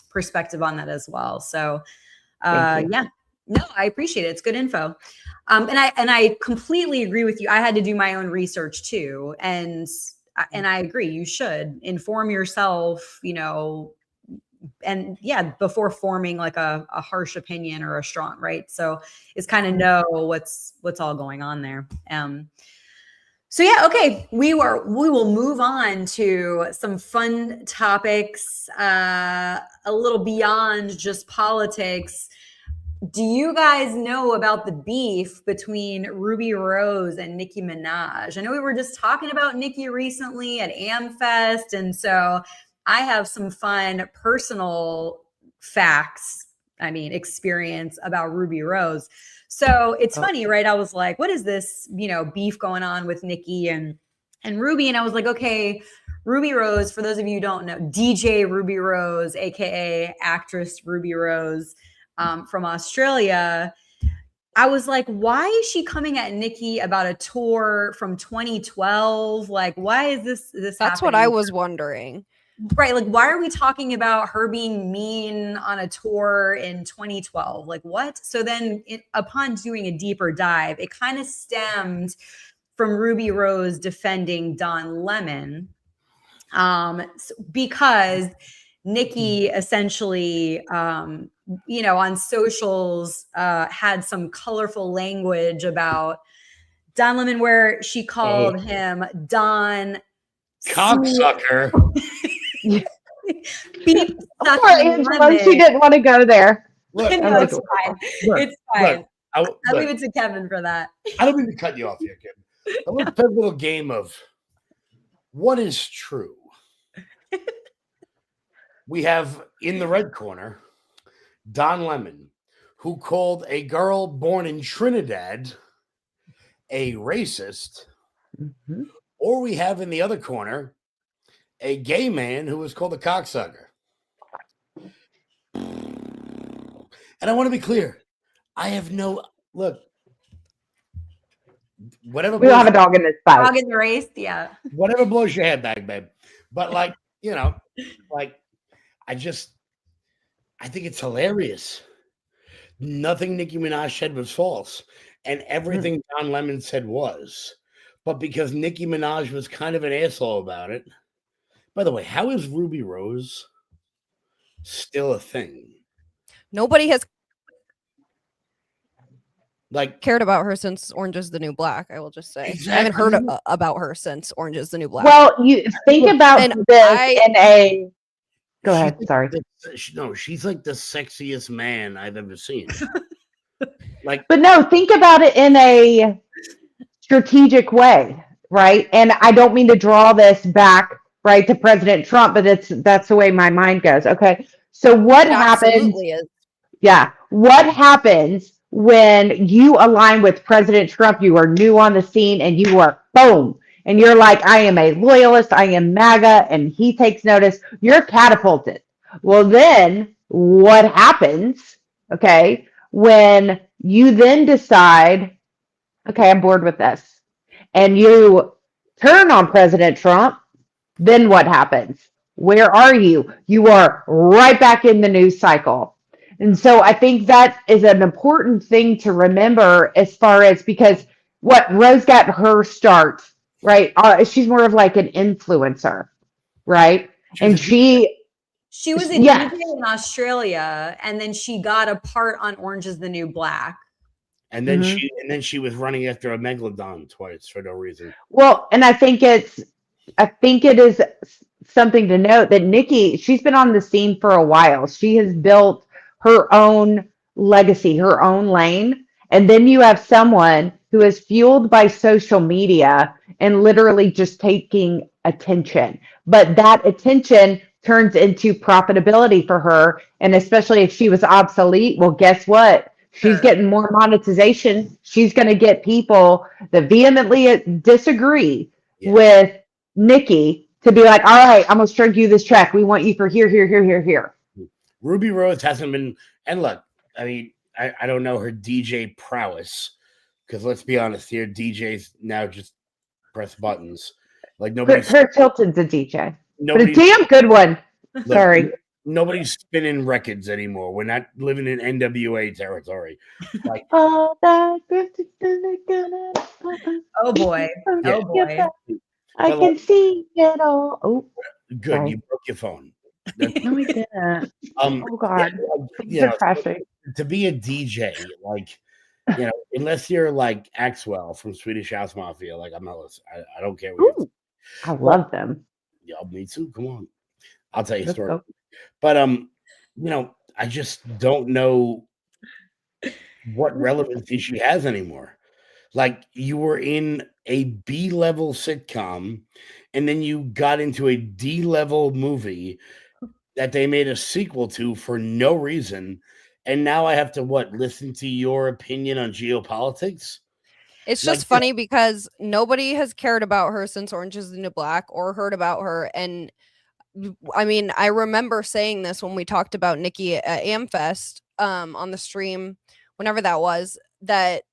perspective on that as well. So no, I appreciate it. It's good info. And I completely agree with you. I had to do my own research too. And I agree. You should inform yourself, you know, and before forming like a harsh opinion or a strong, right. So it's kind of know what's all going on there. So okay. We will move on to some fun topics, a little beyond just politics. Do you guys know about the beef between Ruby Rose and Nicki Minaj? I know we were just talking about Nicki recently at AmFest, and so I have some fun personal facts, experience about Ruby Rose. So it's funny, right? I was like, what is this, you know, beef going on with Nicki and Ruby? And I was like, okay, Ruby Rose, for those of you who don't know, DJ Ruby Rose, aka actress Ruby Rose, from Australia. I was like, why is she coming at Nicki about a tour from 2012? Like, why is this That's happening? what I was wondering. Right. Like, why are we talking about her being mean on a tour in 2012? Like, what? So then upon doing a deeper dive, it kind of stemmed from Ruby Rose defending Don Lemon, because Nicki essentially, you know, on socials had some colorful language about Don Lemon where she called him Don cocksucker. Beep, Poor Angela, she didn't want to go there. Look, no, it's fine. It's fine. I'll leave it to Kevin for that. I don't mean to cut you off here, Kevin. A little game of what is true. We have in the red corner Don Lemon, who called a girl born in Trinidad a racist. Or we have in the other corner a gay man who was called a cocksucker. And I want to be clear. I have no look. Whatever. We don't have a dog in this fight. Dog in the race, yeah. Whatever blows your head back, babe. But like, you know, like I think it's hilarious. Nothing Nicki Minaj said was false, and everything Don Lemon said was. But because Nicki Minaj was kind of an asshole about it. By the way, how is Ruby Rose still a thing? Nobody has like cared about her since Orange is the New Black. I will just say exactly. I haven't heard about her since Orange is the New Black. Well, you think about this in a Go ahead. Sorry. She's like the sexiest man I've ever seen. Like, but no, think about it in a strategic way, right? And I don't mean to draw this back right to President Trump, but that's the way my mind goes. Okay. So what happens? Absolutely is. Yeah. What happens when you align with President Trump? You are new on the scene and you are boom. And you're like, I am a loyalist, I am MAGA, and he takes notice, you're catapulted. Well, then what happens, okay, when you then decide, okay, I'm bored with this, and you turn on President Trump, then what happens? Where are you? You are right back in the news cycle. And so I think that is an important thing to remember as far as because what Rose got her start, right? She's more of like an influencer, right? And she was a yes. DJ in Australia, and then she got a part on Orange is the New Black. And then she was running after a megalodon twice for no reason. Well, and I think it is something to note that Nicki, she's been on the scene for a while. She has built her own legacy, her own lane. And then you have someone who is fueled by social media and literally just taking attention. But that attention turns into profitability for her. And especially if she was obsolete, well, guess what? She's getting more monetization. She's going to get people that vehemently disagree with Nicki to be like, all right, I'm going to string you this track. We want you for here, here, here, here, here. Ruby Rose hasn't been, and look, I mean, I don't know her DJ prowess because let's be honest here, DJs now just press buttons. Like nobody. Her Tilton's a DJ, but a damn good one. Look, sorry. Nobody's spinning records anymore. We're not living in NWA territory. Like, oh boy. Yeah. Oh boy. I can see it all. Oh, good. Sorry. You broke your phone. No, we didn't. Oh God. To be a DJ, like, you know, unless you're like Axwell from Swedish House Mafia, like I'm not listening. I don't care. I love them. Yeah, me too. Come on. I'll tell you a story. But you know, I just don't know what relevancy she has anymore. Like you were in a B-level sitcom, and then you got into a D-level movie that they made a sequel to for no reason, and now I have to listen to your opinion on geopolitics? It's just funny because nobody has cared about her since Orange is the New Black or heard about her. And I mean, I remember saying this when we talked about Nicki at AmFest on the stream, whenever that was, that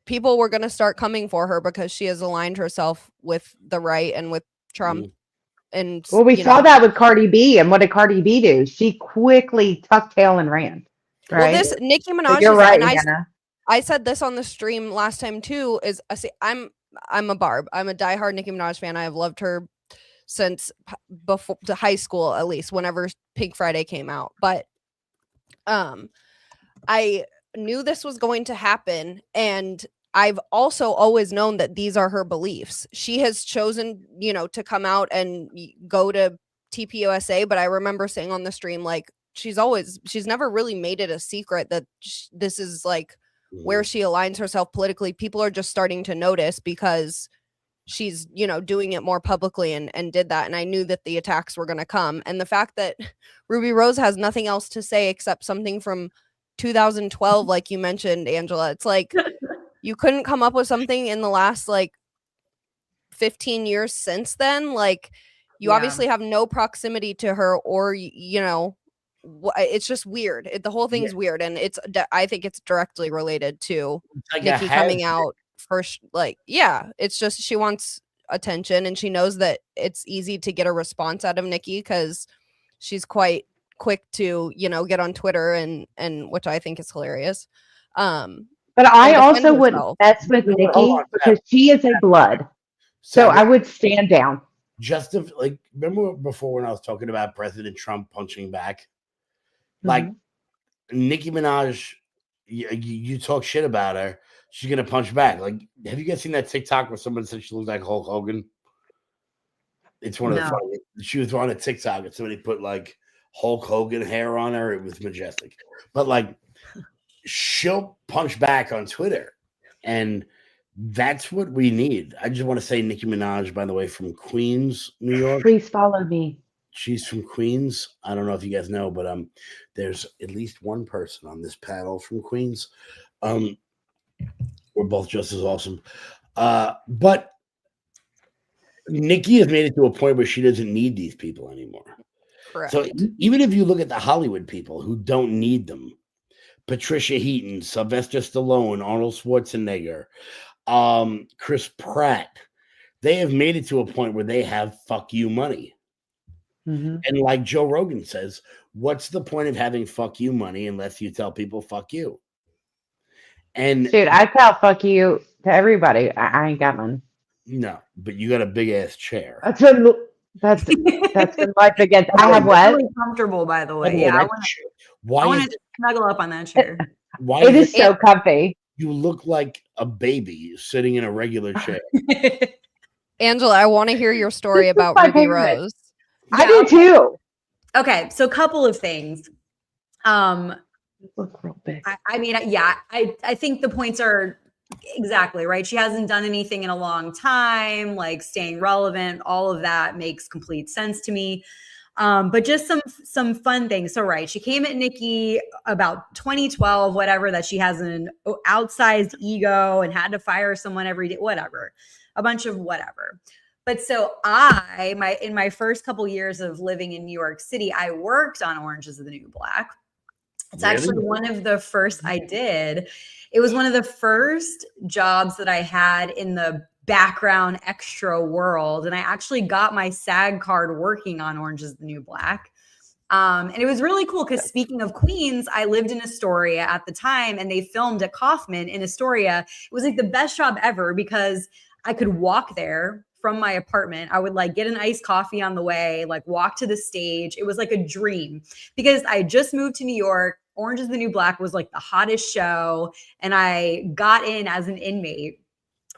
people were going to start coming for her because she has aligned herself with the right and with Trump. And well, we saw that with Cardi B, and what did Cardi B do? She quickly tucked tail and ran. Right? Well, this Nicki Minaj, you're right, Hannah. I said this on the stream last time too. Is I'm a Barb. I'm a diehard Nicki Minaj fan. I have loved her since before to high school, at least whenever Pink Friday came out. But I knew this was going to happen, and I've also always known that these are her beliefs. She has chosen, you know, to come out and go to TPUSA, but I remember saying on the stream, like, she's never really made it a secret that this is like where she aligns herself politically. People are just starting to notice because she's, you know, doing it more publicly and did that. And I knew that the attacks were going to come. And the fact that Ruby Rose has nothing else to say except something from 2012, like you mentioned, Angela, it's like, you couldn't come up with something in the last like 15 years since then. Like you obviously have no proximity to her, or, you know, it's just weird. The whole thing is weird. And I think it's directly related to Nicki coming out first. Like, yeah, it's just, she wants attention, and she knows that it's easy to get a response out of Nicki because she's quite quick to, you know, get on Twitter and which I think is hilarious. But I also wouldn't mess with Nicki because she is a blood. So I would stand down. Just like, remember before when I was talking about President Trump punching back? Like Nicki Minaj, you talk shit about her, she's gonna punch back. Like, have you guys seen that TikTok where someone said she looks like Hulk Hogan? It's one of the funny. She was on a TikTok and somebody put like Hulk Hogan hair on her. It was majestic. But like, she'll punch back on Twitter, and that's what we need. I just want to say Nicki Minaj, by the way, from Queens, New York. Please follow me. She's from Queens. I don't know if you guys know, but there's at least one person on this panel from Queens. We're both just as awesome. But Nicki has made it to a point where she doesn't need these people anymore. Correct. So even if you look at the Hollywood people who don't need them, Patricia Heaton, Sylvester Stallone, Arnold Schwarzenegger, Chris Pratt, they have made it to a point where they have fuck you money. Mm-hmm. And like Joe Rogan says, what's the point of having fuck you money unless you tell people fuck you? And dude, I tell fuck you to everybody. I ain't got one. No, but you got a big ass chair. That's been life against. I have what? Really comfortable, by the way. Yeah, I want to snuggle up on that chair. Why it is so comfy. You look like a baby sitting in a regular chair. Angela, I want to hear your story about Ruby Rose. I do too. Okay, so a couple of things. Look real big. I mean, yeah, I think the points are exactly right. She hasn't done anything in a long time, like staying relevant. All of that makes complete sense to me. But just some fun things. So right, she came at Nicki about 2012, whatever, that she has an outsized ego and had to fire someone every day, whatever, a bunch of whatever. But so in my first couple years of living in New York City, I worked on Orange is the New Black. It's actually one of the first I did. It was one of the first jobs that I had in the background extra world. And I actually got my SAG card working on Orange is the New Black. And it was really cool because speaking of Queens, I lived in Astoria at the time and they filmed at Kaufman in Astoria. It was like the best job ever because I could walk there from my apartment. I would like get an iced coffee on the way, like walk to the stage. It was like a dream because I just moved to New York. Orange is the New Black was like the hottest show. And I got in as an inmate,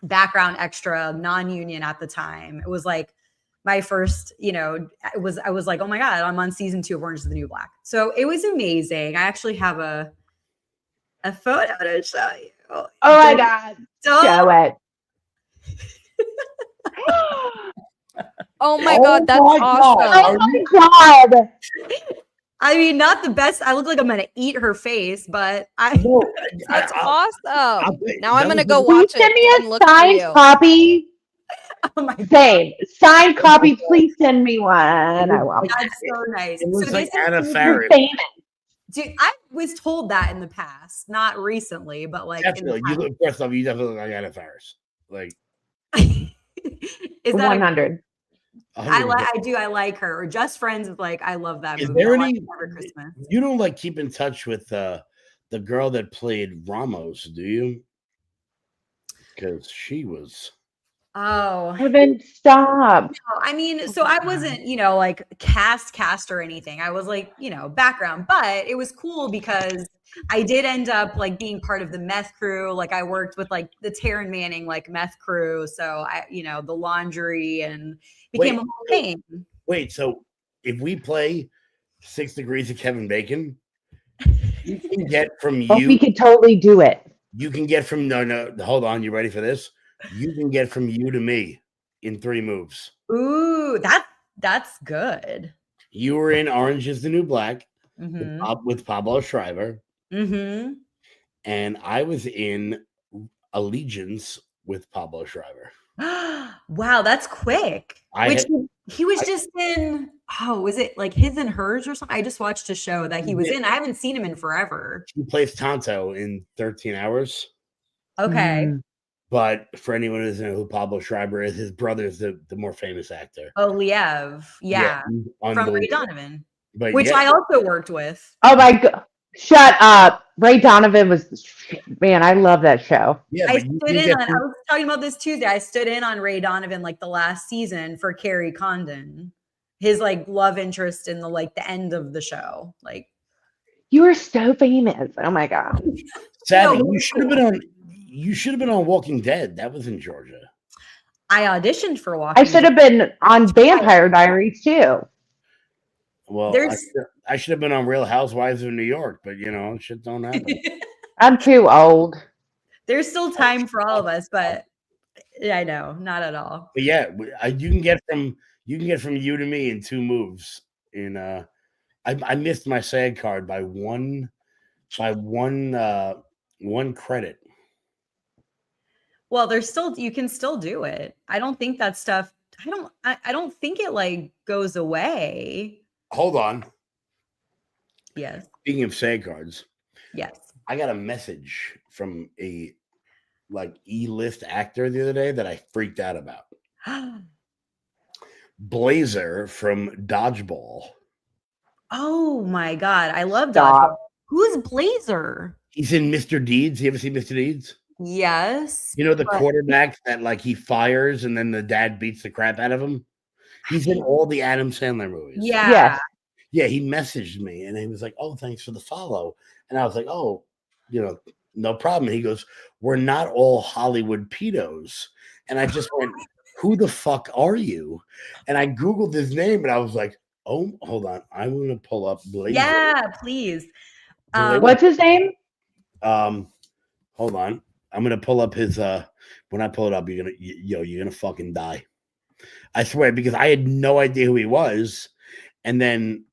background extra, non-union at the time. It was like my first, I was like, oh my God, I'm on season 2 of Orange is the New Black. So it was amazing. I actually have a photo to show you. Oh my God. Show it. Oh my God, that's awesome. Oh my God. I mean, not the best. I look like I'm gonna eat her face, but that's awesome. Now I'm gonna go watch it. Send me a signed copy. Oh my God. Same signed copy. Please send me one. I will. That's so nice. It looks so like Anna Faris. Dude, I was told that in the past, not recently, but like definitely. You look first off, you definitely look like Anna Faris. Like is that 100? I like her. Or Just Friends is like I love that movie. Is there any Christmas? You don't like keep in touch with the girl that played Ramos, do you? Because she was Then stop. No, I mean, so I wasn't, like cast or anything. I was like, background, but it was cool because I did end up like being part of the meth crew. Like I worked with like the Taryn Manning like meth crew. So I, the laundry and became a whole thing. Wait, so if we play 6 Degrees of Kevin Bacon, you can get from you. We could totally do it. You can get from no, hold on. You ready for this? You can get from you to me in 3 moves. Ooh, that's good. You were in Orange is the New Black Mm-hmm. with Pablo Schreiber. Mm-hmm. And I was in Allegiance with Pablo Schreiber. Wow, that's quick. He was just in, was it like His and Hers or something? I just watched a show that he was in. I haven't seen him in forever. He plays Tonto in 13 Hours. Okay. But for anyone who doesn't know who Pablo Schreiber is, his brother's the more famous actor. Oh, Liev. Yeah. From Ray Donovan. Which I also worked with. Oh my God. Shut up. Ray Donovan was, man, I love that show. Yeah, I was talking about this Tuesday. I stood in on Ray Donovan like the last season for Carrie Condon. His like love interest in the end of the show. Like you were so famous. Oh my God. Sadly, you should have been on Walking Dead. That was in Georgia. I auditioned for Walking Dead. I should have been on Vampire Diaries too. Well, I should have been on Real Housewives of New York, but shit don't happen. I'm too old. There's still time for all of us, but yeah, I know, not at all. But yeah, you can get from you to me in 2 moves. I missed my SAG card by one credit. Well, you can still do it. I don't think that stuff. I don't think it like goes away. Hold on. Yes. Speaking of SAG cards. Yes. I got a message from a E-list actor the other day that I freaked out about. Blazer from Dodgeball. Oh my God. I love Dodgeball. Who's Blazer? He's in Mr. Deeds. You ever see Mr. Deeds? Yes. The quarterback that he fires and then the dad beats the crap out of him? He's in all the Adam Sandler movies. Yeah. Yes. Yeah, he messaged me and he was like, "Oh, thanks for the follow." And I was like, "Oh, no problem." He goes, "We're not all Hollywood pedos." And I just went, "Who the fuck are you?" And I Googled his name and I was like, "Oh, hold on. I'm going to pull up Blazer." Yeah, please. What's his name? Hold on. I'm going to pull up his, when I pull it up, you're going to fucking die. I swear, because I had no idea who he was. And then,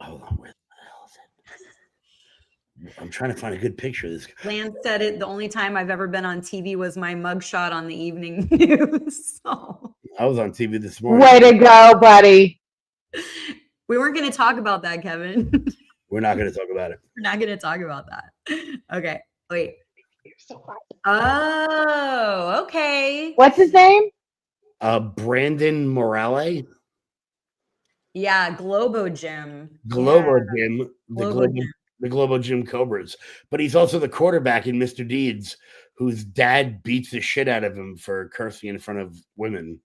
hold on. Where the hell is it? I'm trying to find a good picture of this guy. Lance said it. The only time I've ever been on TV was my mugshot on the evening news. So. I was on TV this morning. Way to go, buddy. We weren't going to talk about that, Kevin. We're not going to talk about it. We're not going to talk about that. Okay. Wait. Oh, okay. What's his name? Brandon Morale. Yeah, Globo Gym. Globo Yeah. Gym. Globo Gym. The Globo Gym Cobras. But he's also the quarterback in Mr. Deeds, whose dad beats the shit out of him for cursing in front of women.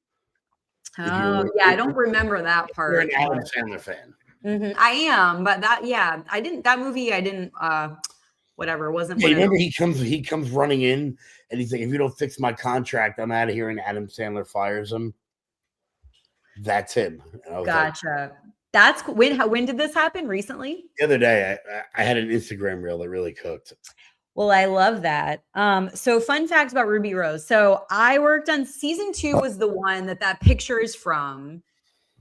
Oh, yeah. I don't remember that part. You're an Adam Sandler fan. Mm-hmm. I am, but that movie, whatever, wasn't. Yeah, remember he comes running in and he's like, "If you don't fix my contract, I'm out of here." And Adam Sandler fires him. That's him. Gotcha. That's when did this happen? Recently? The other day, I had an Instagram reel that really cooked. Well, I love that. So fun fact about Ruby Rose. So I worked on season 2 was the one that picture is from.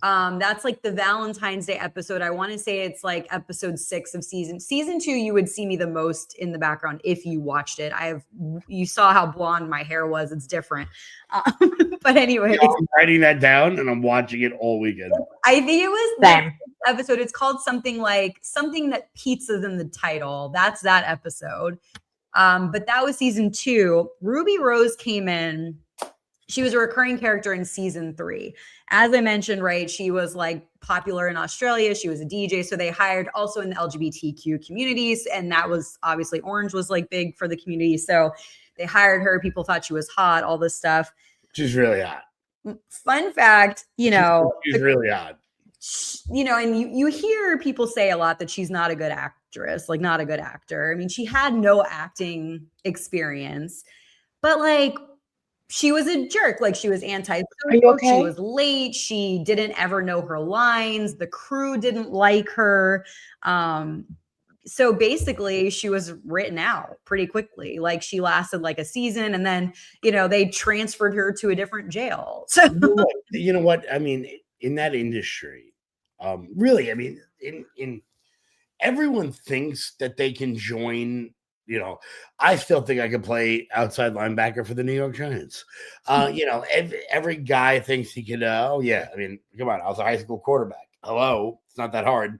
That's like the Valentine's Day episode. I want to say it's like episode 6 of season 2. You would see me the most in the background if you watched it. You saw how blonde my hair was. It's different. But anyway, I'm writing that down and I'm watching it all weekend. I think it was that episode. It's called something that pizza's in the title. That's that episode. But that was season 2. Ruby Rose came in. She was a recurring character in season 3. As I mentioned, right, she was like popular in Australia. She was a DJ. So they hired also in the LGBTQ communities. And that was obviously Orange was like big for the community. So they hired her. People thought she was hot, all this stuff. She's really hot. Fun fact, she's really hot. And you hear people say a lot that she's not a good actress, like not a good actor. I mean, she had no acting experience, but like, she was a jerk. Like she was anti-social. Okay? She was late. She didn't ever know her lines. The crew didn't like her. So basically she was written out pretty quickly. Like she lasted like a season and then, they transferred her to a different jail. So you know what? I mean, in that industry, really, I mean, in everyone thinks that they can join. I still think I could play outside linebacker for the New York Giants. Every guy thinks he could. Oh yeah, I mean, come on, I was a high school quarterback. Hello, it's not that hard.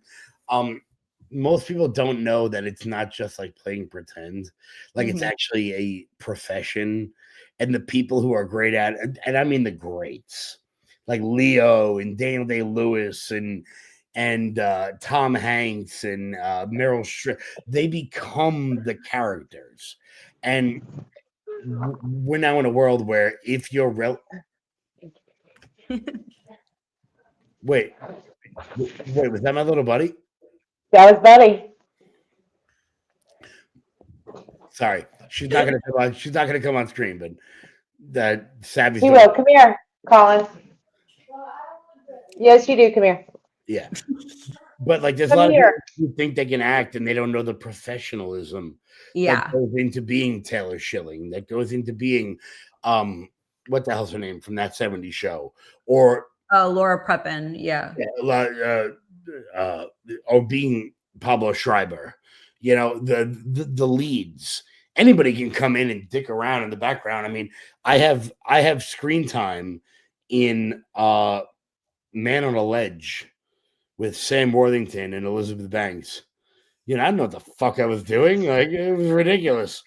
Most people don't know that it's not just like playing pretend. Like it's actually a profession, and the people who are great at it, and I mean the greats, like Leo and Daniel Day-Lewis and Tom Hanks and Meryl Streep, they become the characters. And we're now in a world where if you're Wait, was that my little buddy? That was Buddy. Sorry, she's not gonna come on. She's not gonna come on screen, but that savvy. He will. Come here, Colin. Yes, you do. Come here. Yeah. But like there's a lot of people who think they can act and they don't know the professionalism that goes into being Taylor Schilling, that goes into being what the hell's her name from that 70s show? Or Laura Prepon, or being Pablo Schreiber. You know, the leads. Anybody can come in and dick around in the background. I mean, I have screen time in Man on a Ledge with Sam Worthington and Elizabeth Banks. You know, I don't know what the fuck I was doing. Like, it was ridiculous.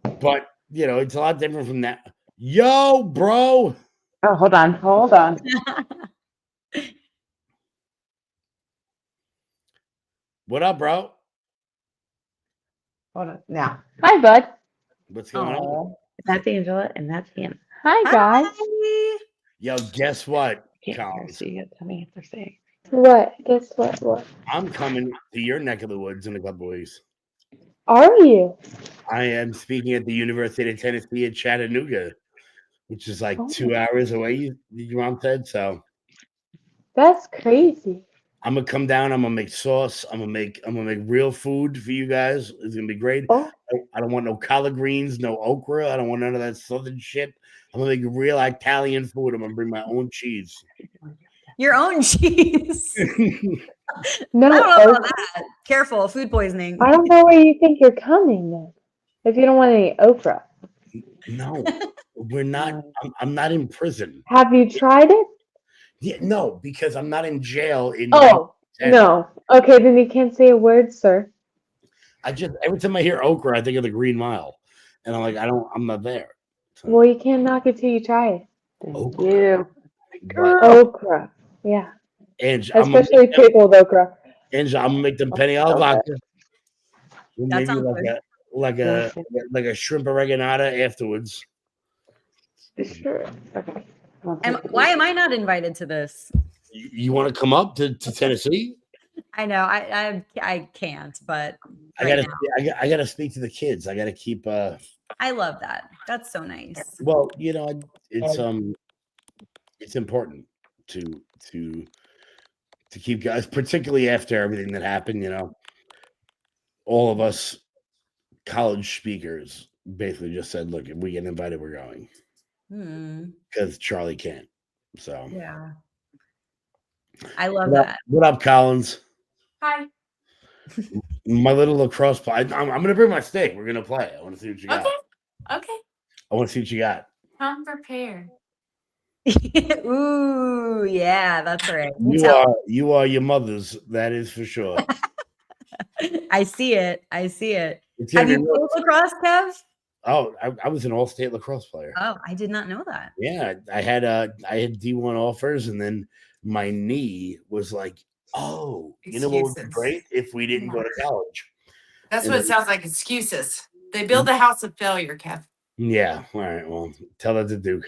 But, you know, it's a lot different from that. Yo, bro. Oh, hold on. What up, bro? Hold on. Now. Hi, bud. What's going on? That's Angela, and that's Hannah. Hi, guys. Hi. Yo, guess what, Collins? So you gotta tell me if they're saying. What? Guess what? What? I'm coming to your neck of the woods in a couple of weeks. Are you? I am speaking at the University of Tennessee at Chattanooga, which is like 2 hours away, your mom said. So that's crazy. I'm gonna come down. I'm gonna make sauce. I'm gonna make real food for you guys. It's gonna be great. Oh. I don't want no collard greens, no okra. I don't want none of that southern shit. I'm gonna make real Italian food. I'm gonna bring my own cheese. Your own cheese. No, I don't know about that. Careful, food poisoning. I don't know where you think you're coming then. If you don't want any okra. No, we're not. I'm not in prison. Have you tried it? Yeah, no, because I'm not in jail. No. Okay, then you can't say a word, sir. Every time I hear okra, I think of the Green Mile, and I'm like, I'm not there. So. Well, you can't knock it till you try it. Okra. Okra. Yeah. And especially pickled okra. And I'm gonna make them penny al vodka. That sounds good. Like a shrimp oreganata afterwards. Sure. Okay. And why am I not invited to this? You want to come up to Tennessee? I know I can't, but I gotta speak to the kids. I gotta keep. I love that. That's so nice. Well, you know, it's important to keep guys, particularly after everything that happened. You know, all of us college speakers basically just said, "Look, if we get invited, we're going." Because Charlie can't. So yeah, I love that. What up, Collins? Hi. My little lacrosse play. I'm gonna bring my stick. We're gonna play. I want to see what you got. Okay. I want to see what you got. I'm prepared. Ooh, yeah, that's right. You are your mother's. That is for sure. I see it. Have you played lacrosse, Kev? Oh, I was an all-state lacrosse player. Oh, I did not know that. Yeah, I had D1 offers, and then my knee was like, "Oh, you know what would be great if we didn't go to college." That's what it sounds like. Excuses. They build a house of failure, Kev. Yeah. All right. Well, tell that to Duke.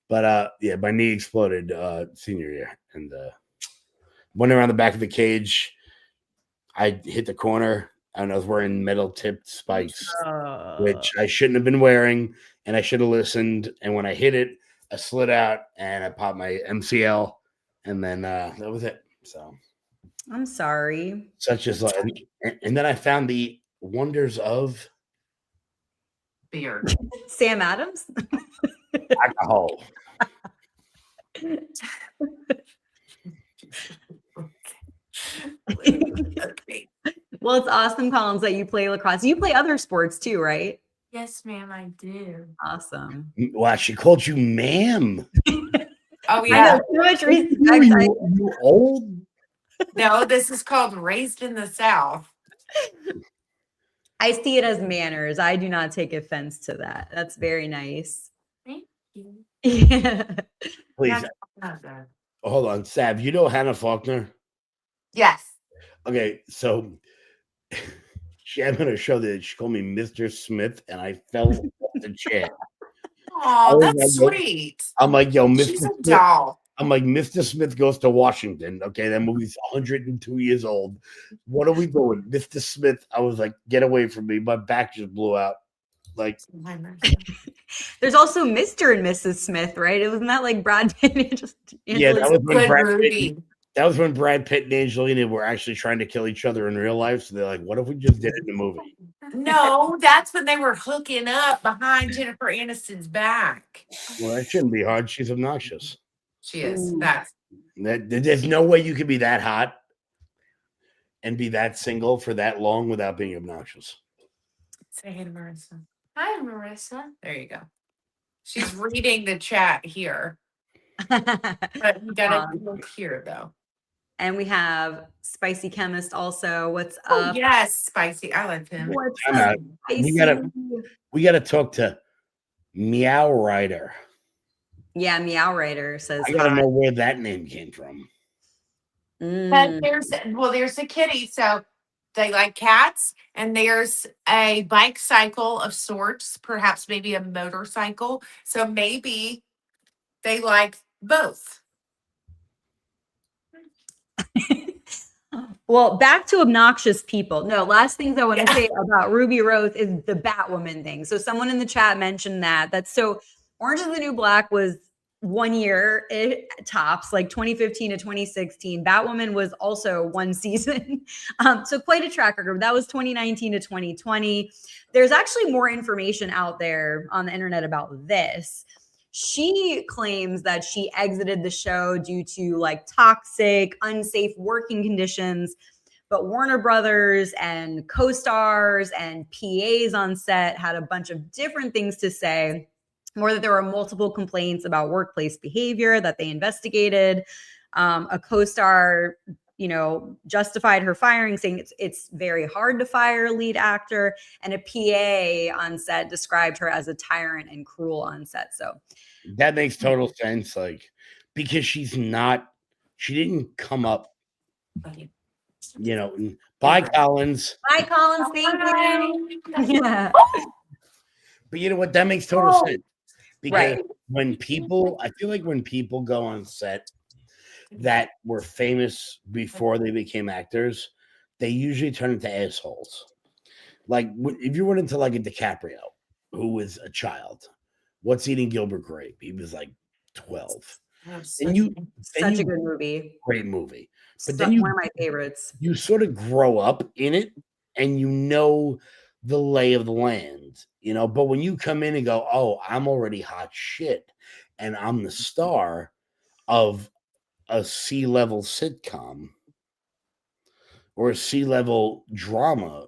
But yeah, my knee exploded senior year, and went around the back of the cage. I hit the corner. And I was wearing metal-tipped spikes, which I shouldn't have been wearing, and I should have listened. And when I hit it, I slid out, and I popped my MCL, and then that was it. So I'm sorry. Such as like, and then I found the wonders of beer. Sam Adams. Alcohol. Well, it's awesome, Collins, that you play lacrosse. You play other sports too, right? Yes, ma'am, I do. Awesome. Wow, she called you ma'am. Oh, yeah. I know, too much respect. You old? No, this is called Raised in the South. I see it as manners. I do not take offense to that. That's very nice. Thank you. Yeah. Please. Hold on, Sav. You know Hannah Faulkner? Yes. Okay, so she had on a show that she called me Mr. Smith, and I fell off the chair. Oh, that's sweet. I'm like, yo, Mr. She's Smith. a doll. I'm like, Mr. Smith Goes to Washington. Okay, that movie's 102 years old. What are we doing? Mr. Smith, I was like, get away from me. My back just blew out. Like, there's also Mr. and Mrs. Smith, right? Wasn't that like Brad Pitt? Yeah, that was when Brad Pitt. That was when Brad Pitt and Angelina were actually trying to kill each other in real life. So they're like, what if we just did it in the movie? No, that's when they were hooking up behind Jennifer Aniston's back. Well, that shouldn't be hard. She's obnoxious. She is. Ooh. There's no way you could be that hot and be that single for that long without being obnoxious. Say hey to Marissa. Hi, Marissa. There you go. She's reading the chat here. But we gotta look here though. And we have Spicy Chemist also. What's Oh up? yes, Spicy. I like him. What's I'm up, out. Spicy? We gotta talk to Meow Rider. Yeah, Meow Rider says I gotta hi. know where that name came from. But there's a kitty, so they like cats, and there's a bike cycle of sorts, perhaps maybe a motorcycle. So maybe they like both. Well, back to obnoxious people. No, last things I want to say about Ruby Rose is the Batwoman thing. So someone in the chat mentioned that. That's so Orange is the New Black was 1 year tops, like 2015 to 2016. Batwoman was also 1 season. So quite a track record. That was 2019 to 2020. There's actually more information out there on the internet about this. She claims that she exited the show due to like toxic, unsafe working conditions. But Warner Brothers and co-stars and PAs on set had a bunch of different things to say. More that there were multiple complaints about workplace behavior that they investigated. A co-star, justified her firing, saying it's very hard to fire a lead actor. And a PA on set described her as a tyrant and cruel on set. So that makes total sense. Like, because she didn't come up, bye Collins. Bye, Collins. Thank you. Yeah. But you know what? That makes total sense. Because Right. I feel like when people go on set that were famous before they became actors, they usually turn into assholes. Like if you run into like a DiCaprio, who was a child, What's Eating Gilbert Grape? He was like 12. Such a good movie. Great movie. But then one of my favorites. You sort of grow up in it and you know the lay of the land, but when you come in and go, oh, I'm already hot shit and I'm the star of a C-level sitcom or a C-level drama,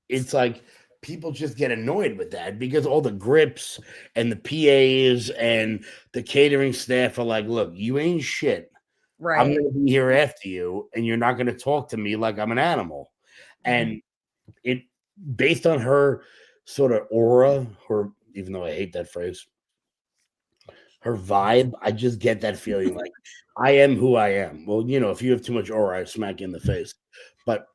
it's like people just get annoyed with that because all the grips and the PAs and the catering staff are like, look, you ain't shit. Right. I'm going to be here after you and you're not going to talk to me like I'm an animal. And it, based on her sort of aura, even though I hate that phrase, her vibe, I just get that feeling like I am who I am. Well, if you have too much aura, I smack you in the face. But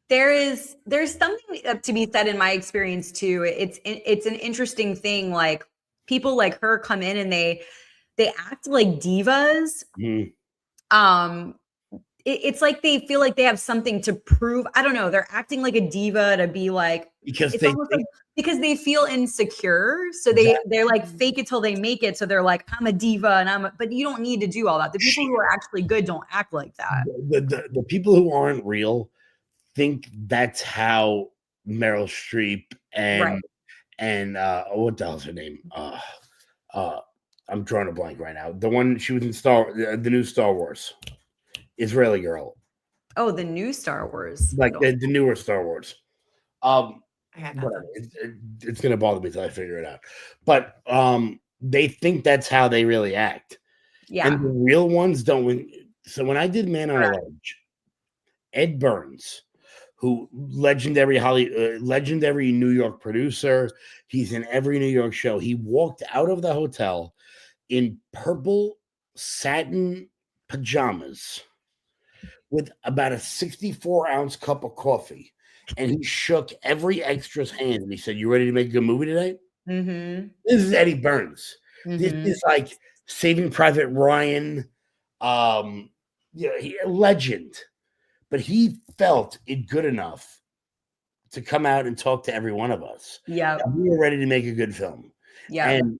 there's something to be said in my experience too. It's an interesting thing. Like people like her come in and they act like divas. Mm-hmm. It's like they feel like they have something to prove. I don't know. They're acting like a diva to be like because they feel insecure. So they're like fake it till they make it. So they're like, I'm a diva but you don't need to do all that. The people who are actually good don't act like that. The people who aren't real think that's how Meryl Streep and what the hell's her name? I'm drawing a blank right now. The one she was in the new Star Wars. Israeli girl. Oh, the new Star Wars. Like the newer Star Wars. Whatever. It's gonna bother me till I figure it out. But they think that's how they really act. Yeah. And the real ones don't. So when I did Man on a Ledge, Ed Burns, who legendary New York producer, he's in every New York show. He walked out of the hotel in purple satin pajamas with about a 64-ounce cup of coffee. And he shook every extra's hand. And he said, you ready to make a good movie today? Mm-hmm. This is Eddie Burns. Mm-hmm. This is like Saving Private Ryan. A legend. But he felt it good enough to come out and talk to every one of us. Yeah. We were ready to make a good film. Yeah. And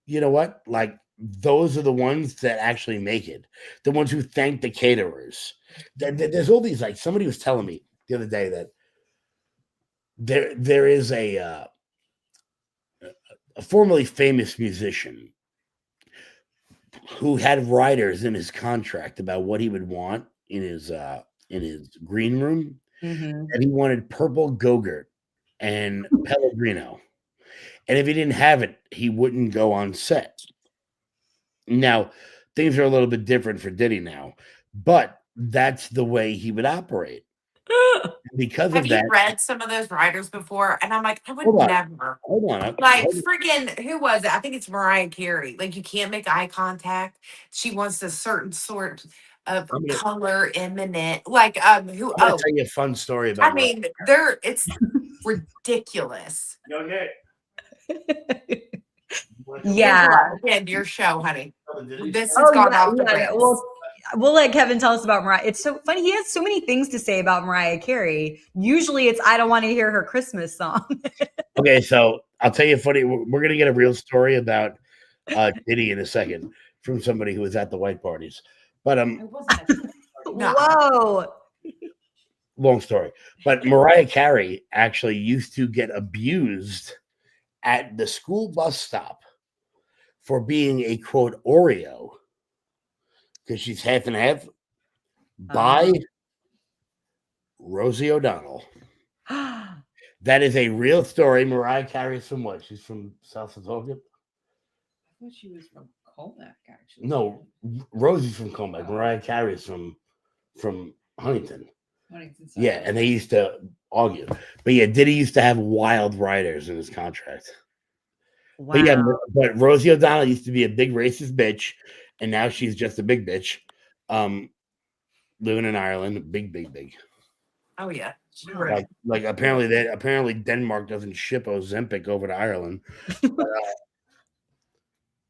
you know what? Like, those are the ones that actually make it. The ones who thank the caterers. There's all these, like, somebody was telling me the other day that there is a formerly famous musician who had writers in his contract about what he would want in his green room, and he wanted purple Go-Gurt and Pellegrino, and if he didn't have it, he wouldn't go on set. Now, things are a little bit different for Diddy now, but that's the way he would operate. Because Have of you that, read some of those writers before? And I'm like, I would hold on, never. hold on. Like friggin' who was it? I think it's Mariah Carey. Like you can't make eye contact. She wants a certain sort of color imminent. Like who? I'm gonna tell you a fun story about. I mean, it's ridiculous. Yo, Nick. Yeah. Again, your show, honey. This has Oh, gone off the rails. Well, we'll let Kevin tell us about Mariah. It's so funny. He has so many things to say about Mariah Carey. Usually it's, I don't want to hear her Christmas song. Okay, so I'll tell you a funny, we're going to get a real story about Diddy in a second from somebody who was at the white parties. But Whoa. Long story. But Mariah Carey actually used to get abused at the school bus stop for being a, quote, Oreo, because she's half and half, by Rosie O'Donnell. That is a real story. Mariah Carey is from what? She's from South Southampton? I thought she was from Colmac, actually. No, Rosie's from Colmac. Mariah Carey is from Huntington. Yeah, and they used to argue. But yeah, Diddy used to have wild writers in his contract. Wow. But yeah, but Rosie O'Donnell used to be a big racist bitch, and now she's just a big bitch. Living in Ireland, big. Oh yeah. Like apparently Denmark doesn't ship Ozempic over to Ireland.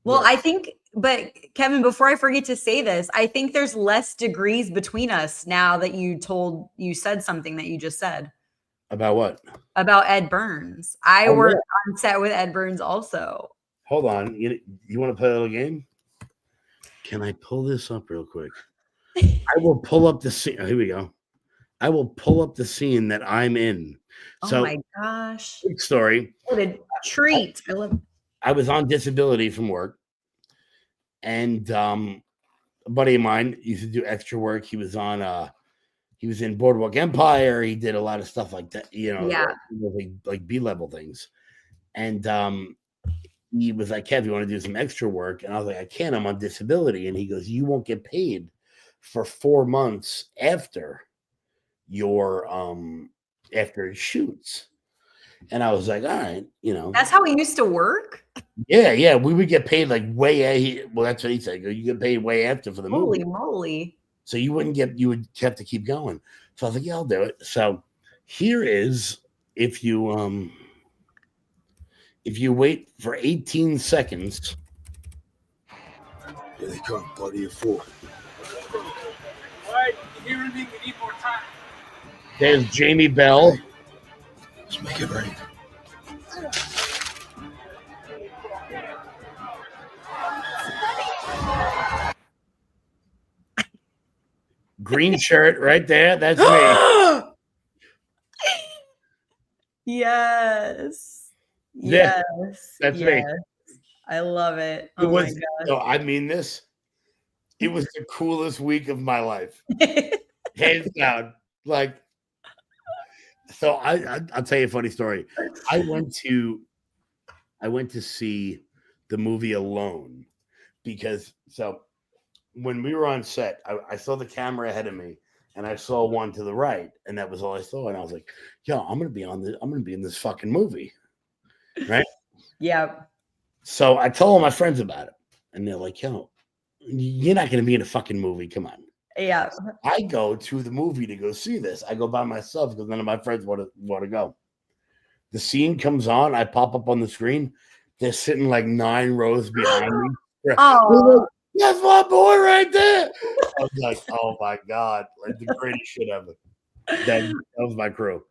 Well, I think, but Kevin, before I forget to say this, I think there's less degrees between us now that you said something that you just said. About what? About Ed Burns. I worked on set with Ed Burns also. Hold on. You want to play a little game? Can I pull this up real quick? I will pull up the scene. Oh, here we go. I will pull up the scene that I'm in. So, oh my gosh. Quick story. What a treat. I was on disability from work. And a buddy of mine used to do extra work. He was in Boardwalk Empire. He did a lot of stuff like that, like B-level things. And he was like, Kev, you want to do some extra work? And I was like, I can't, I'm on disability. And he goes, you won't get paid for 4 months after your after it shoots. And I was like, all right, That's how it used to work? Yeah. We would get paid like well, that's what he said. You get paid way after for the movie. Holy moly. So you would have to keep going. So I was like, yeah, I'll do it. So here is, if you wait for 18 seconds. Here they come, party of 4. All right, you hear anything? We need more time. There's Jamie Bell. Let's make it right. Green shirt right there. That's me. Yes. Yeah, that's me. I love it. Oh my gosh. No, I mean this. It was the coolest week of my life. Hands down. Like, so I'll tell you a funny story. I went to see the movie Alone because when we were on set, I saw the camera ahead of me and I saw one to the right, and that was all I saw. And I was like, yo, I'm gonna be in this fucking movie. Right? Yeah. So I told all my friends about it, and they're like, yo, you're not gonna be in a fucking movie. Come on. Yeah. I go to the movie to go see this. I go by myself because none of my friends want to go. The scene comes on. I pop up on the screen. They're sitting like 9 rows behind me. Oh, that's my boy right there. I was like, oh my God, like the greatest shit ever. That was my crew.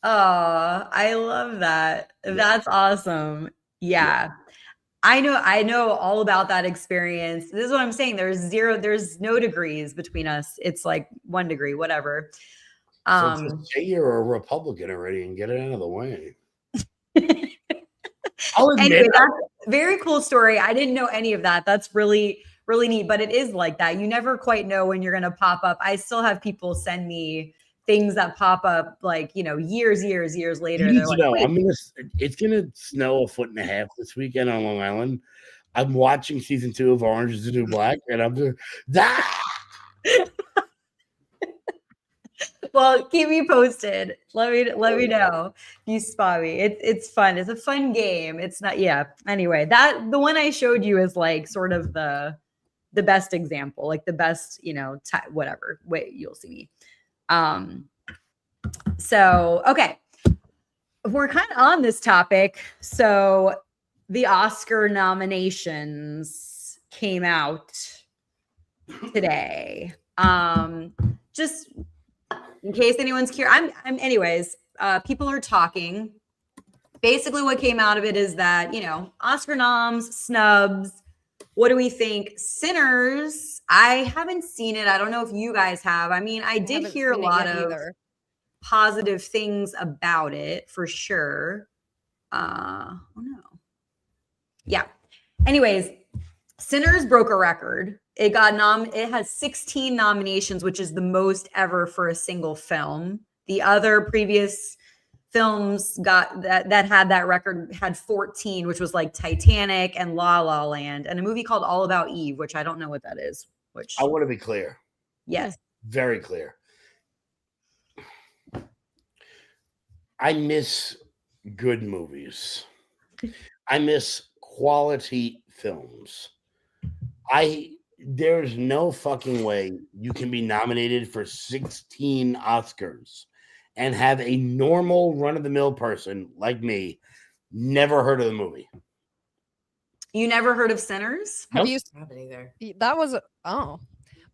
Oh, I love that. That's awesome. Yeah. I know all about that experience. This is what I'm saying. There's no degrees between us. It's like 1 degree, whatever. So just say you're a Republican already and get it out of the way. I'll admit, anyway, that's a very cool story. I didn't know any of that. That's really, really neat. But it is like that. You never quite know when you're going to pop up. I still have people send me things that pop up like, years later. You need to know, it's going to snow 1.5 feet this weekend on Long Island. I'm watching season 2 of Orange is the New Black, and I'm just, Well, keep me posted. Let me know if you spot me. It's fun. It's a fun game. It's not, yeah. Anyway, the one I showed you is like sort of the best example, like the best, whatever. Wait, you'll see me. So okay, we're kind of on this topic. So the Oscar nominations came out today. Just in case anyone's curious, anyways, people are talking. Basically what came out of it is that, Oscar noms, snubs. What do we think? Sinners, I haven't seen it. I don't know if you guys have. I mean, I did hear a lot of positive things about it for sure. Oh no. Yeah. Anyways, Sinners broke a record. It has 16 nominations, which is the most ever for a single film. The other previous films that had that record had 14, which was like Titanic and La La Land, and a movie called All About Eve, which I don't know what that is. Which I want to be clear. Yes. Very clear. I miss good movies. I miss quality films. There's no fucking way you can be nominated for 16 Oscars and have a normal run-of-the-mill person like me never heard of the movie. You never heard of Sinners? Have you? That was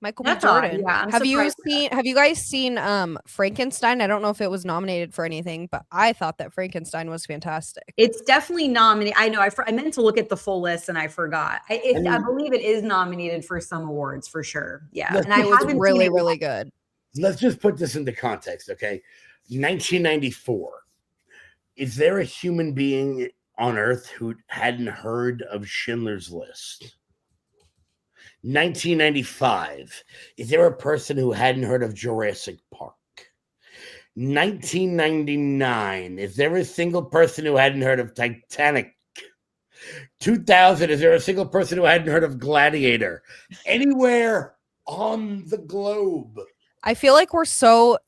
Michael B. Jordan. Yeah, have you guys seen Frankenstein? I don't know if it was nominated for anything, but I thought that Frankenstein was fantastic. It's definitely nominated. I know. I meant to look at the full list and I forgot. I believe it is nominated for some awards for sure. Yeah, and I was really, really good. Let's just put this into context, okay? 1994. Is there a human being on Earth who hadn't heard of Schindler's List? 1995. Is there a person who hadn't heard of Jurassic Park? 1999. Is there a single person who hadn't heard of Titanic? 2000. Is there a single person who hadn't heard of Gladiator? Anywhere on the globe. I feel like we're so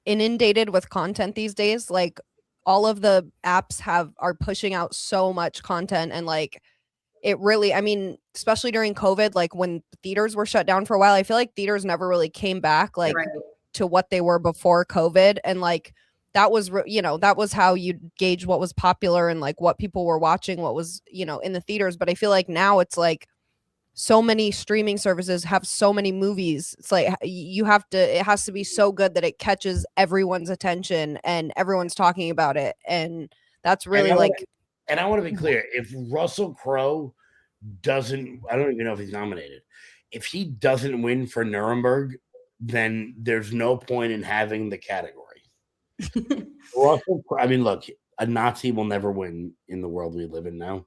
inundated with content these days. Like all of the apps are pushing out so much content, and like it really, I mean, especially during COVID, like when theaters were shut down for a while, I feel like theaters never really came back like to what they were before COVID. And like that was, that was how you gauge what was popular and like what people were watching, what was, in the theaters. But I feel like now it's like so many streaming services have so many movies. It's like it has to be so good that it catches everyone's attention and everyone's talking about it. And that's really and I want to be clear, if Russell Crowe doesn't, I don't even know if he's nominated. If he doesn't win for Nuremberg, then there's no point in having the category. Look, a Nazi will never win in the world we live in now.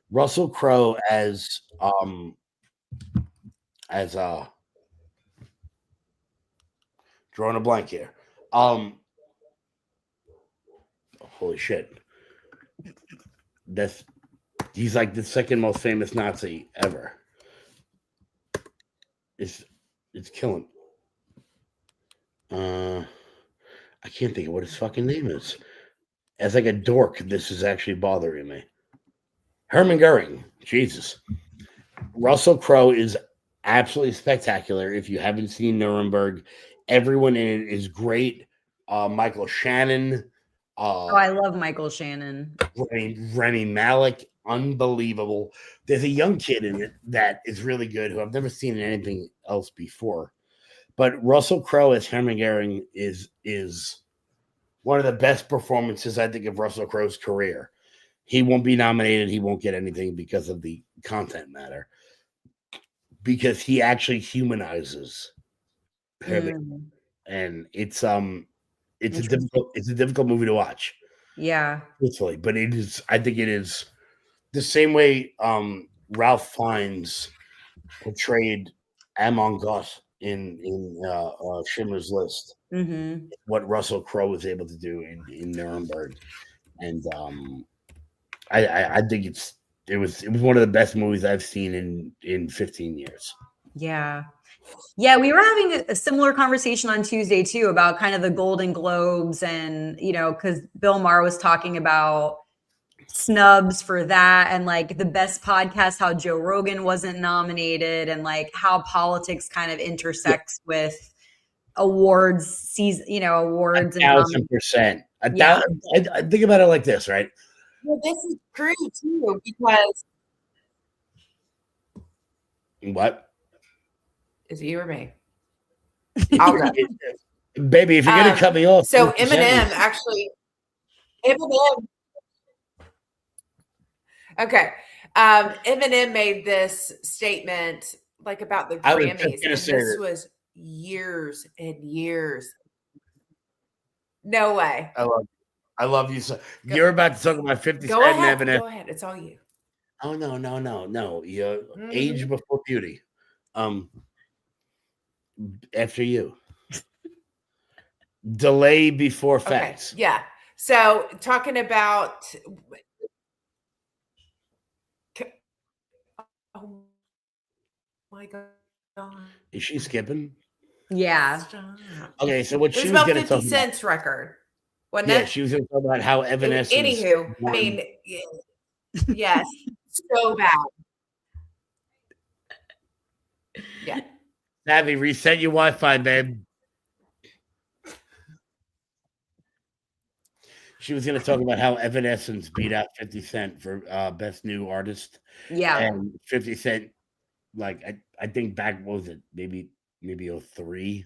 Russell Crowe as drawing a blank here. Holy shit. He's like the second most famous Nazi ever. It's killing. I can't think of what his fucking name is. As like a dork, this is actually bothering me. Hermann Goering. Jesus. Russell Crowe is absolutely spectacular. If you haven't seen Nuremberg, everyone in it is great. Michael Shannon. I love Michael Shannon. Remy Malek, unbelievable. There's a young kid in it that is really good who I've never seen in anything else before. But Russell Crowe as Hermann Goering is one of the best performances, I think, of Russell Crowe's career. he won't be nominated. He won't get anything because of the content matter. Because he actually humanizes him, and it's a difficult movie to watch. Yeah, Truthfully, but it is. I think it is the same way Ralph Fiennes portrayed Amon Goth in Schindler's List. What Russell Crowe was able to do in Nuremberg, and I think it was one of the best movies I've seen in 15 years. Yeah. Yeah, we were having a similar conversation on Tuesday too about kind of the Golden Globes, and because Bill Maher was talking about snubs for that, and like the best podcast, how Joe Rogan wasn't nominated, and like how politics kind of intersects with awards season, awards and 1,000%. I think about it like this, right? Well, this is true too, because what? Is it you or me? I'll go. Baby, if you're gonna cut me off. So Eminem actually, Okay. Eminem made this statement like about the Grammys, and this was years and years. No way. I love you so. You're about to talk about 50 Cent and Eminem. Go ahead. It's all you. Oh no. Age before beauty. After you. Delay before facts. Okay. Yeah. So talking about oh my God. Is she skipping? Yeah. Stop. Okay, so what she was about going to 50 talk Cent's record. Wasn't yeah, it? she was going to talk about how Evanescence. Anywho, I mean, yes, so bad. Yeah. Savvy, reset your Wi-Fi, babe. She was going to talk about how Evanescence beat out 50 Cent for best new artist. Yeah. And 50 Cent, like I think back, what was it? Maybe 03,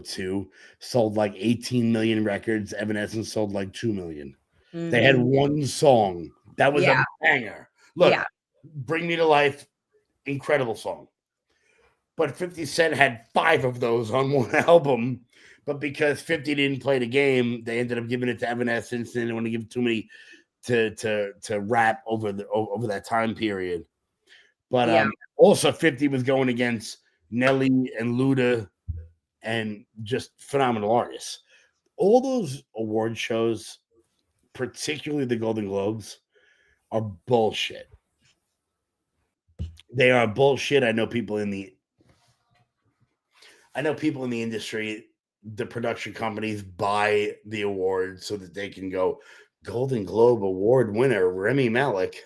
02, sold like 18 million records. Evanescence sold like 2 million. They had one song that was a banger. Look, Bring Me to Life, incredible song. But 50 Cent had 5 of those on one album. But because 50 didn't play the game, they ended up giving it to Evanescence, and they didn't want to give too many to rap over that time period. But also 50 was going against Nelly and Luda and just phenomenal artists. All those award shows, particularly the Golden Globes, are bullshit. They are bullshit. I know people in the industry, the production companies buy the awards so that they can go Golden Globe Award winner Rami Malek,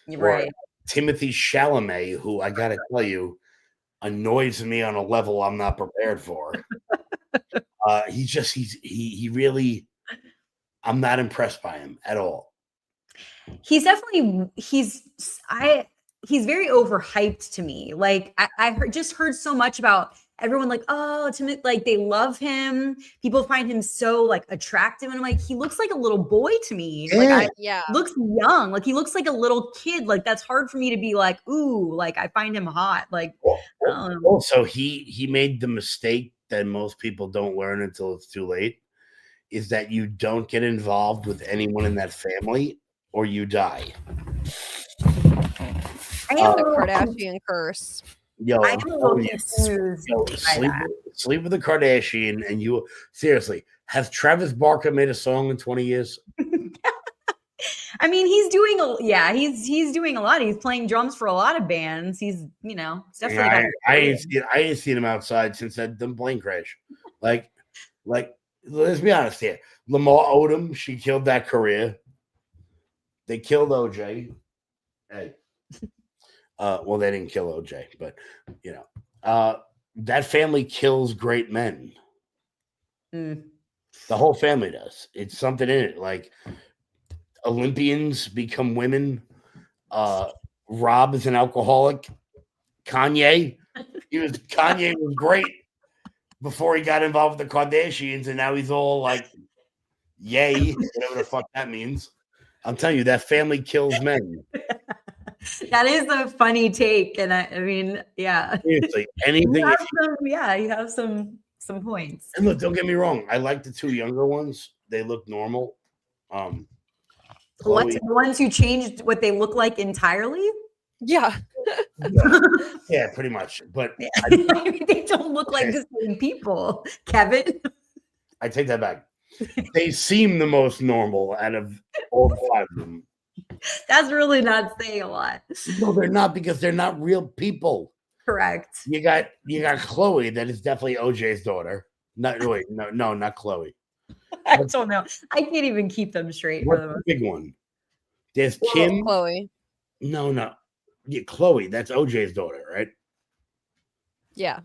Right? Timothy Chalamet, who I gotta tell you annoys me on a level I'm not prepared for. He really, I'm not impressed by him at all. He's definitely he's very overhyped to me. Like I heard so much about everyone like, oh, Timothy, like they love him. People find him so like attractive, and I'm like, he looks like a little boy to me. Like looks young. Like he looks like a little kid. Like that's hard for me to be like, ooh, like I find him hot. Like also he made the mistake that most people don't learn until it's too late, is that you don't get involved with anyone in that family or you die. The Kardashian curse. Yo, sleep with a Kardashian, and you seriously, has Travis Barker made a song in 20 years? I mean, he's doing he's doing a lot. He's playing drums for a lot of bands. He's definitely. I ain't seen him outside since that dumb plane crash. Like, let's be honest here. Lamar Odom, she killed that career. They killed OJ. Hey. Well, they didn't kill OJ, but that family kills great men. The whole family does. It's something in it. Like Olympians become women. Rob is an alcoholic. Kanye was great before he got involved with the Kardashians, and now he's all like, yay, whatever the fuck that means. I'm telling you, that family kills men. That is a funny take, and I mean, yeah. Seriously, anything. You have some points. And look, don't get me wrong. I like the two younger ones. They look normal. What, Chloe, the ones who changed what they look like entirely? Yeah. yeah, pretty much. But Yeah. They don't look like the same people, Kevin. I take that back. They seem the most normal out of all 5 of them. That's really not saying a lot. No, they're not, because they're not real people. Correct. You got Chloe, that is definitely OJ's daughter. Not Chloe. I don't know. I can't even keep them straight. What's the big one? There's Kim. Chloe. No. Yeah, Chloe. That's OJ's daughter, right? Yeah.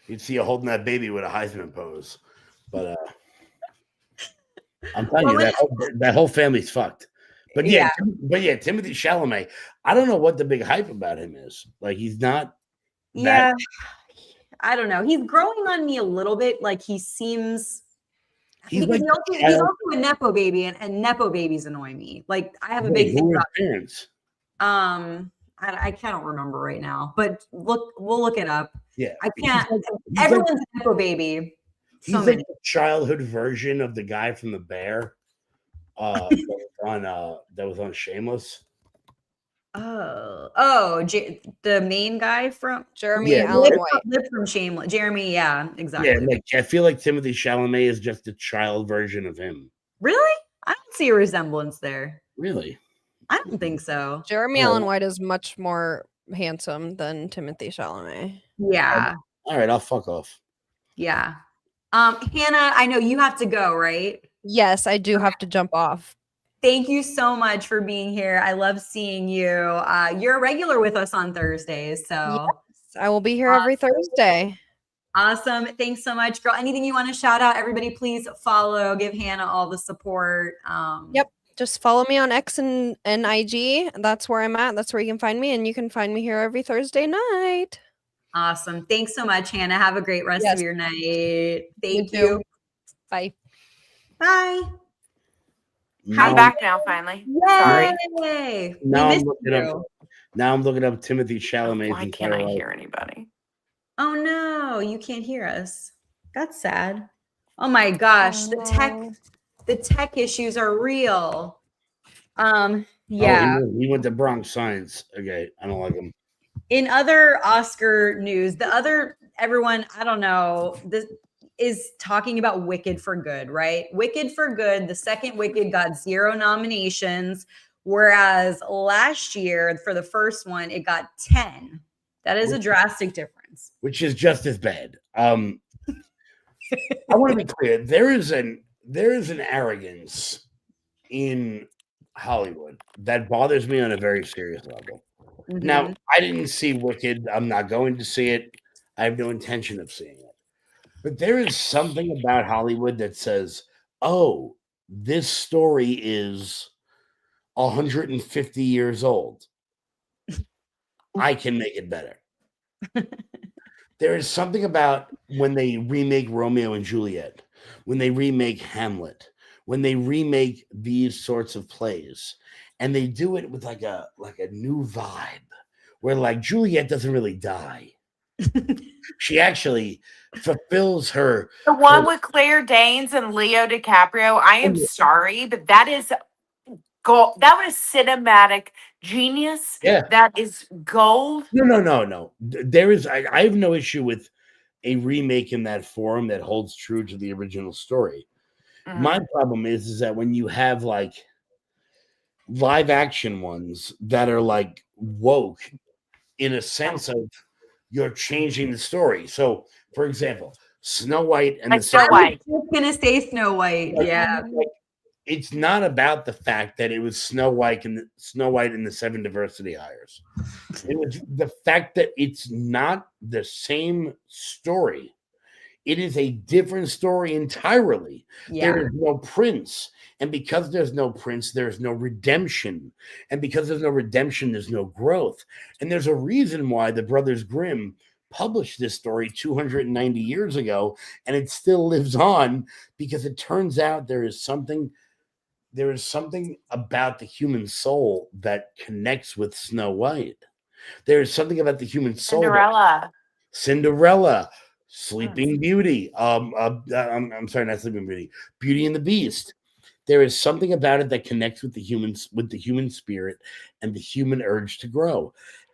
You'd see her holding that baby with a Heisman pose. But I'm telling you, that whole family's fucked. But yeah, Timothy Chalamet. I don't know what the big hype about him is. Like, he's not. Yeah, I don't know. He's growing on me a little bit. Like, he seems. He's also a nepo baby, and nepo babies annoy me. Like, I have a big thing about parents. I can't remember right now, but we'll look it up. Yeah, I can't. Everyone's a nepo baby. He's like a childhood version of the guy from The Bear. That was on Shameless. The main guy from Jeremy Allen White. Liv from Shameless. Jeremy, yeah, exactly. Yeah, like, I feel like Timothy Chalamet is just a child version of him. Really? I don't see a resemblance there. Really? I don't think so. Jeremy Allen White is much more handsome than Timothy Chalamet. Yeah. All right, I'll fuck off. Yeah. Hannah, I know you have to go, right? Yes, I do have to jump off. Thank you so much for being here. I love seeing you. You're a regular with us on Thursdays, so yes, I will be here every Thursday. Awesome. Thanks so much, girl. Anything you want to shout out? Everybody, please follow. Give Hannah all the support. Yep. Just follow me on X and IG. That's where I'm at. That's where you can find me. And you can find me here every Thursday night. Awesome. Thanks so much, Hannah. Have a great rest of your night. Thank you. Bye. Bye. I'm back now, finally. Yay! Sorry. Now I'm looking up Timothy Chalamet. Why can't I hear anybody? Oh no, you can't hear us. That's sad. Oh my gosh, the tech issues are real. Yeah. He went to Bronx Science. Okay, I don't like him. In other Oscar news, everyone, I don't know, this is talking about Wicked for Good, right? Wicked for Good, the second Wicked got 0 nominations, whereas last year for the first one, it got 10. That is a drastic difference. Which is just as bad. I want to be clear. There is an arrogance in Hollywood that bothers me on a very serious level. Mm-hmm. Now, I didn't see Wicked. I'm not going to see it. I have no intention of seeing it. But there is something about Hollywood that says, oh, this story is 150 years old. I can make it better. There is something about when they remake Romeo and Juliet, when they remake Hamlet, when they remake these sorts of plays, and they do it with like a new vibe, where like Juliet doesn't really die. She actually fulfills the one with Claire Danes and Leo DiCaprio. I am sorry, but that is gold. That was cinematic genius. Yeah, that is gold. No. There is. I have no issue with a remake in that form that holds true to the original story. Mm-hmm. My problem is that when you have like live action ones that are like woke in a sense of you're changing the story. So, for example, Snow White and Snow White. I was gonna say Snow White. Yeah. It's not about the fact that it was Snow White and the 7 diversity hires. It was the fact that it's not the same story. It is a different story entirely. Yeah. There is no prince. And because there's no prince, there's no redemption. And because there's no redemption, there's no growth. And there's a reason why the Brothers Grimm published this story 290 years ago, and it still lives on, because it turns out there is something there is something about the human soul that connects with Snow White. There is something about the human soul. Cinderella, Sleeping Beauty. I'm sorry, not Sleeping Beauty. Beauty and the Beast. There is something about it that connects with the human spirit and the human urge to grow.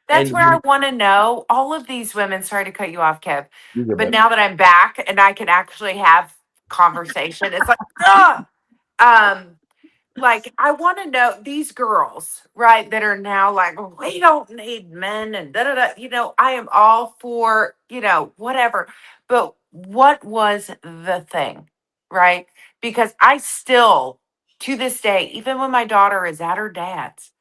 That's where I want to know. All of these women, sorry to cut you off, Kev, but now that I'm back and I can actually have conversation, it's like, I want to know these girls, right, that are now like, we don't need men and da da da. You know, I am all for, whatever. But what was the thing, right? Because I still, to this day, even when my daughter is at her dad's,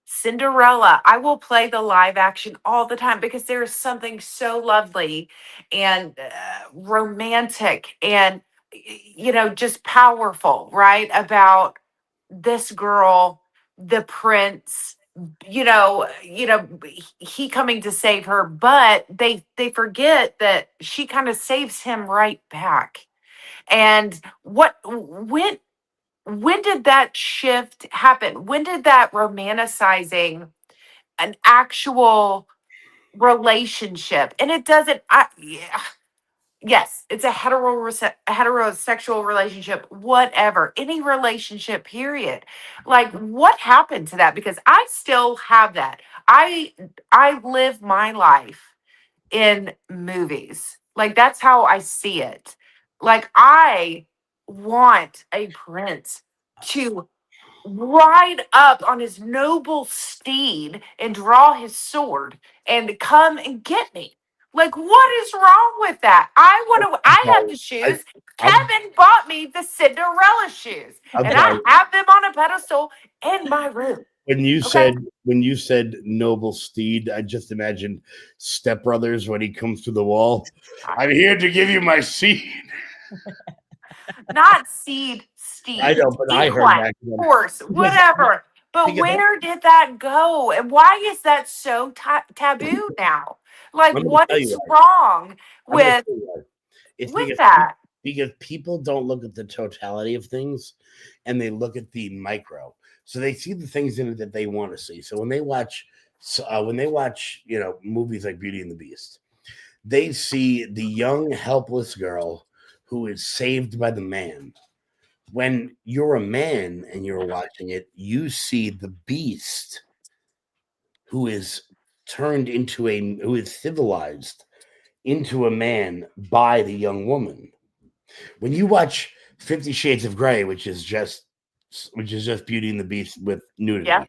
Cinderella, I will play the live action all the time because there is something so lovely and romantic and, just powerful, right? About this girl, the prince, he coming to save her, but they forget that she kind of saves him right back. And when did that shift happen? When did that romanticizing an actual relationship? And it doesn't, yeah. Yes, it's a heterosexual relationship, whatever, any relationship, period. Like, what happened to that? Because I still have that. I live my life in movies. Like, that's how I see it. Like, I want a prince to ride up on his noble steed and draw his sword and come and get me. Like, what is wrong with that? I have the shoes. Kevin bought me the Cinderella shoes, and I have them on a pedestal in my room. When you said noble steed, I just imagined Step Brothers when he comes to the wall. I'm here to give you my seed. Not seed, steed. I know, but I heard that. Horse, whatever. But where did that go? And why is that so taboo now? Like, what is wrong with that? Because people don't look at the totality of things, and they look at the micro. So they see the things in it that they want to see. So when they watch, movies like Beauty and the Beast, they see the young, helpless girl who is saved by the man. When you're a man and you're watching it, you see the beast who is who is civilized into a man by the young woman. When you watch 50 Shades of Grey, which is just Beauty and the Beast with nudity. Yeah.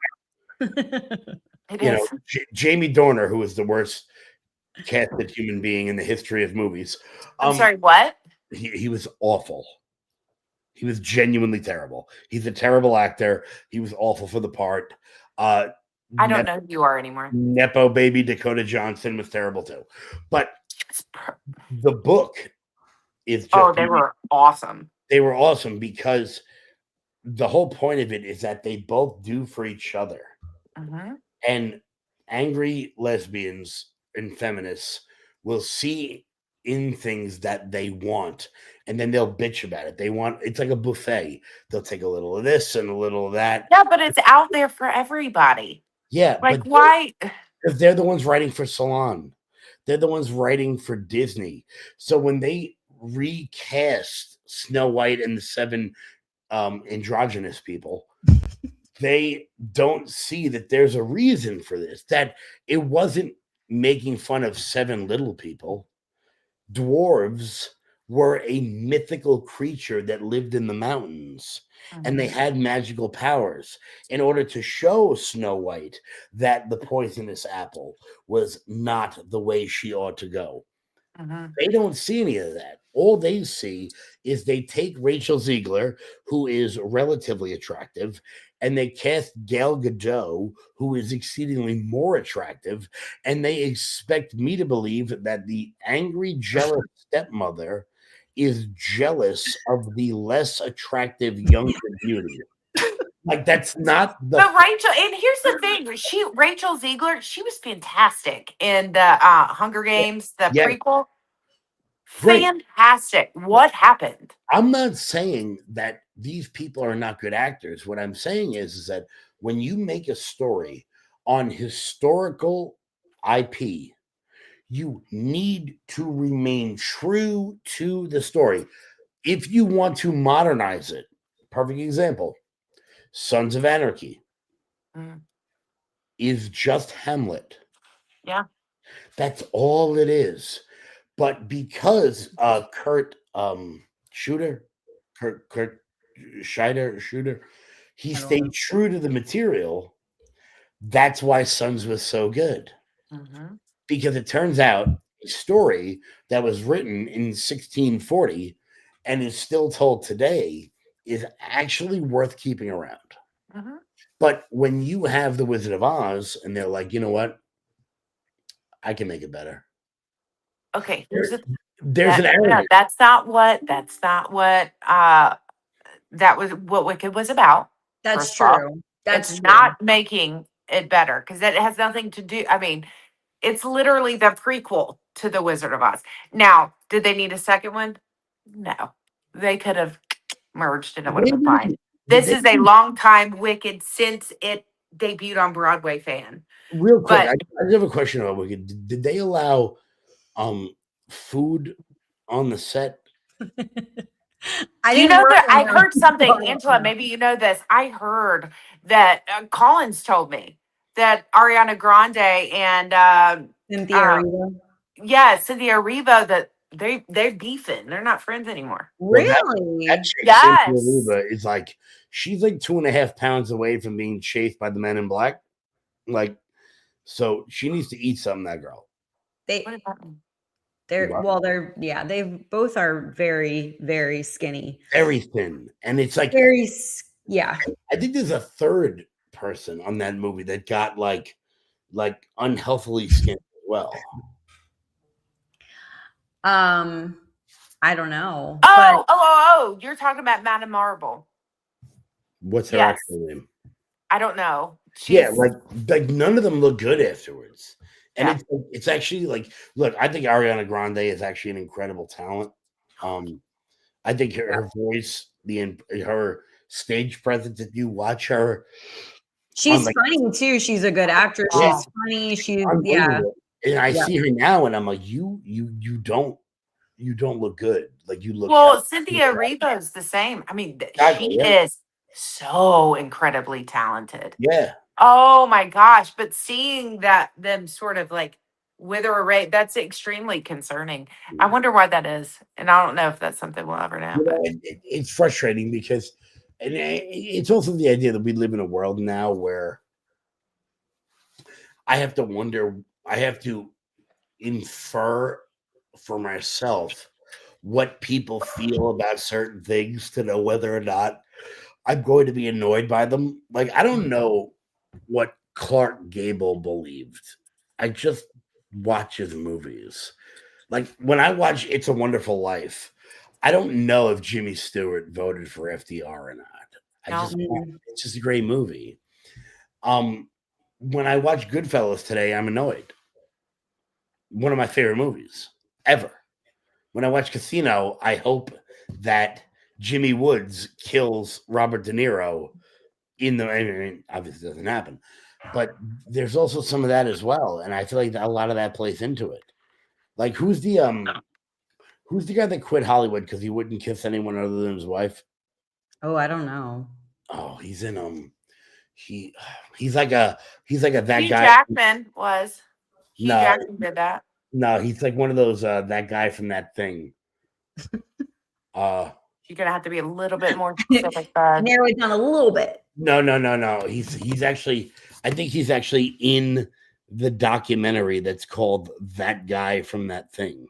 Jamie Dorner, who is the worst casted human being in the history of movies. I'm sorry, what? He was awful. He was genuinely terrible. He's a terrible actor. He was awful for the part. I don't know who you are anymore. Nepo baby Dakota Johnson was terrible too. But the book is just... they were awesome. They were awesome because the whole point of it is that they both do for each other. Mm-hmm. And angry lesbians and feminists will see in things that they want, and then they'll bitch about it. It's like a buffet. They'll take a little of this and a little of that. Yeah, but it's out there for everybody. Yeah. Like, why? Because they're the ones writing for Salon. They're the ones writing for Disney. So when they recast Snow White and the 7 androgynous people, they don't see that there's a reason for this, that it wasn't making fun of 7 little people. Dwarves were a mythical creature that lived in the mountains, and they had magical powers in order to show Snow White that the poisonous apple was not the way she ought to go. They don't see any of that. All they see is they take Rachel Ziegler, who is relatively attractive, and they cast Gal Gadot, who is exceedingly more attractive, and they expect me to believe that the angry, jealous stepmother is jealous of the less attractive younger beauty. Like, that's not the... But Rachel, and here's the thing, Rachel Ziegler, she was fantastic in the Hunger Games, the prequel. Fantastic. What happened? I'm not saying that these people are not good actors. What I'm saying is that when you make a story on historical IP, you need to remain true to the story. If you want to modernize it, perfect example, Sons of Anarchy is just Hamlet. Yeah. That's all it is. But because Kurt Shooter, he stayed true to the material. That's why Sons was so good. Because it turns out a story that was written in 1640 and is still told today is actually worth keeping around. But when you have the Wizard of Oz and they're like, you know what? I can make it better. Okay. There's an error. No, that's not what that was what Wicked was about. That's true. That's It's true. not making it better because it has nothing to do. I mean, it's literally the prequel to The Wizard of Oz. Now, did they need a second one? No. They could have merged and it would have been fine. This is a long time Wicked since it debuted on Broadway fan. Real quick, I have a question about Wicked. Did they allow food on the set? You know that I heard something, Angela, maybe you know this. I heard that Collins told me that Ariana Grande and Cynthia Erivo. Yeah, Cynthia Erivo, that they're beefing. They're not friends anymore. Really? That chick, Yes. Cynthia Erivo, is like, she's like 2.5 pounds away from being chased by the Men in Black. Like, so she needs to eat something, that girl. They both are very, very skinny. Very thin. And it's like yeah. I think there's a third person on that movie that got like unhealthily skinny as well. I don't know. Oh, you're talking about Madame Marble. What's her actual name? I don't know. Like none of them look good afterwards. And it's actually like, look, I think Ariana Grande is actually an incredible talent. I think her voice, her stage presence, if you watch her, she's funny too. She's a good actress. She's funny. She's And I see her now, and I'm like, you don't look good. Like you look. Well, Cynthia Erivo's the same. I mean, she is so incredibly talented. Yeah. Oh my gosh! But seeing them sort of like wither away, that's extremely concerning. I wonder why that is, and I don't know if that's something we'll ever know. It's frustrating because, and it's also the idea that we live in a world now where I have to infer for myself what people feel about certain things to know whether or not I'm going to be annoyed by them. Like, I don't know what Clark Gable believed. I just watch his movies. Like, when I watch It's a Wonderful Life, I don't know if Jimmy Stewart voted for FDR or not. It's just a great movie. When I watch Goodfellas today, I'm annoyed. One of my favorite movies ever. When I watch Casino, I hope that Jimmy Woods kills Robert De Niro obviously it doesn't happen, but there's also some of that as well. And I feel like a lot of that plays into it. Like who's the guy that quit Hollywood because he wouldn't kiss anyone other than his wife? Oh, I don't know. Oh, he's in he's like that Hugh guy. Jackman was. Hugh Jackman did that. No, he's like one of those that guy from that thing. You're gonna have to be a little bit more specific. Narrow it down a little bit. No. He's actually, I think he's actually in the documentary that's called That Guy from That Thing.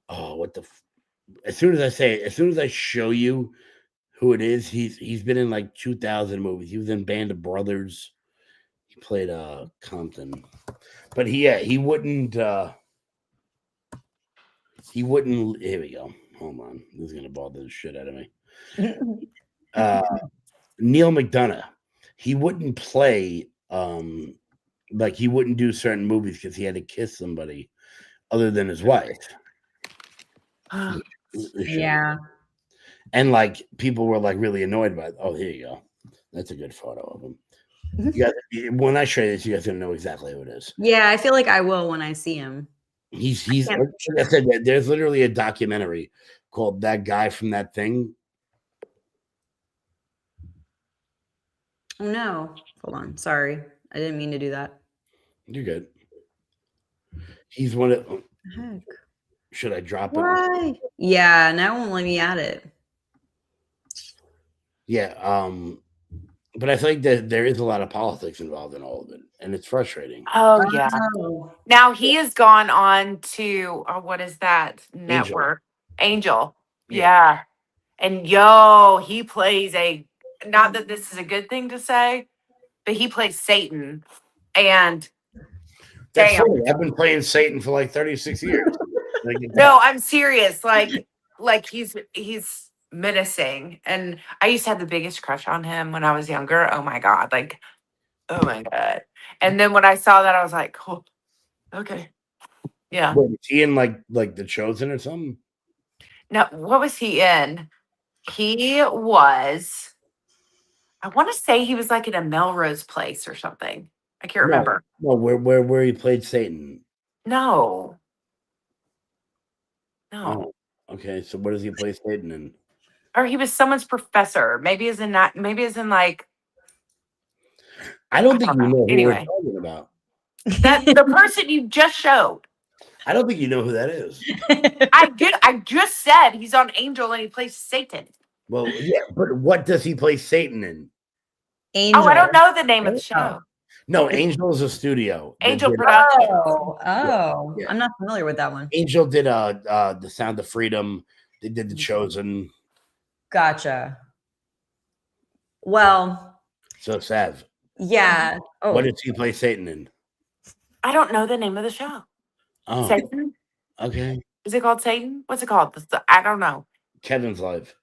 Oh, what the? As soon as I show you who it is, he's been in like 2,000 movies. He was in Band of Brothers. He played Compton, but he wouldn't. He wouldn't. Here we go. Hold on, this is gonna bother the shit out of me. Neil McDonough. He wouldn't play. Like he wouldn't do certain movies because he had to kiss somebody other than his wife. Yeah. And like people were like really annoyed by it. Oh, here you go. That's a good photo of him. You guys, when I show you this, you guys gonna know exactly who it is. Yeah, I feel like I will when I see him. He's like I said, there's literally a documentary called That Guy from That Thing. Oh no. Hold on. Sorry. I didn't mean to do that. You're good. He's one of Heck. Should I drop it? Why? Yeah, now it won't let me add it. Yeah, but I think that there is a lot of politics involved in all of it, and it's frustrating. Oh yeah. Oh. Now he has gone on to what is that network? Angel. Yeah. And he plays not that this is a good thing to say, but he plays Satan. And That's funny. I've been playing Satan for like 36 years. No, I'm serious. Like he's menacing. And I used to have the biggest crush on him when I was younger. Oh my God. Like, oh my God. And then when I saw that, I was like, oh, okay. Yeah. Wait, is he in like The Chosen or something? No, what was he in? He was, I want to say he was like in a Melrose Place or something. I can't remember. No, where he played Satan. No. Oh, okay. So what does he play Satan in? Or he was someone's professor. Maybe as in like. I don't think you know who we're talking about. That the person you just showed. I don't think you know who that is. I just said he's on Angel and he plays Satan. Well, yeah, but what does he play Satan in? Angel. Oh, I don't know the name of the show. No, Angel is a studio. Angel Productions. Oh. Yeah. I'm not familiar with that one. Angel did The Sound of Freedom. They did The Chosen. Gotcha. Well. So Sav. Yeah. Oh. What does he play Satan in? I don't know the name of the show. Oh. Satan? Okay. Is it called Satan? What's it called? I don't know. Kevin's Live.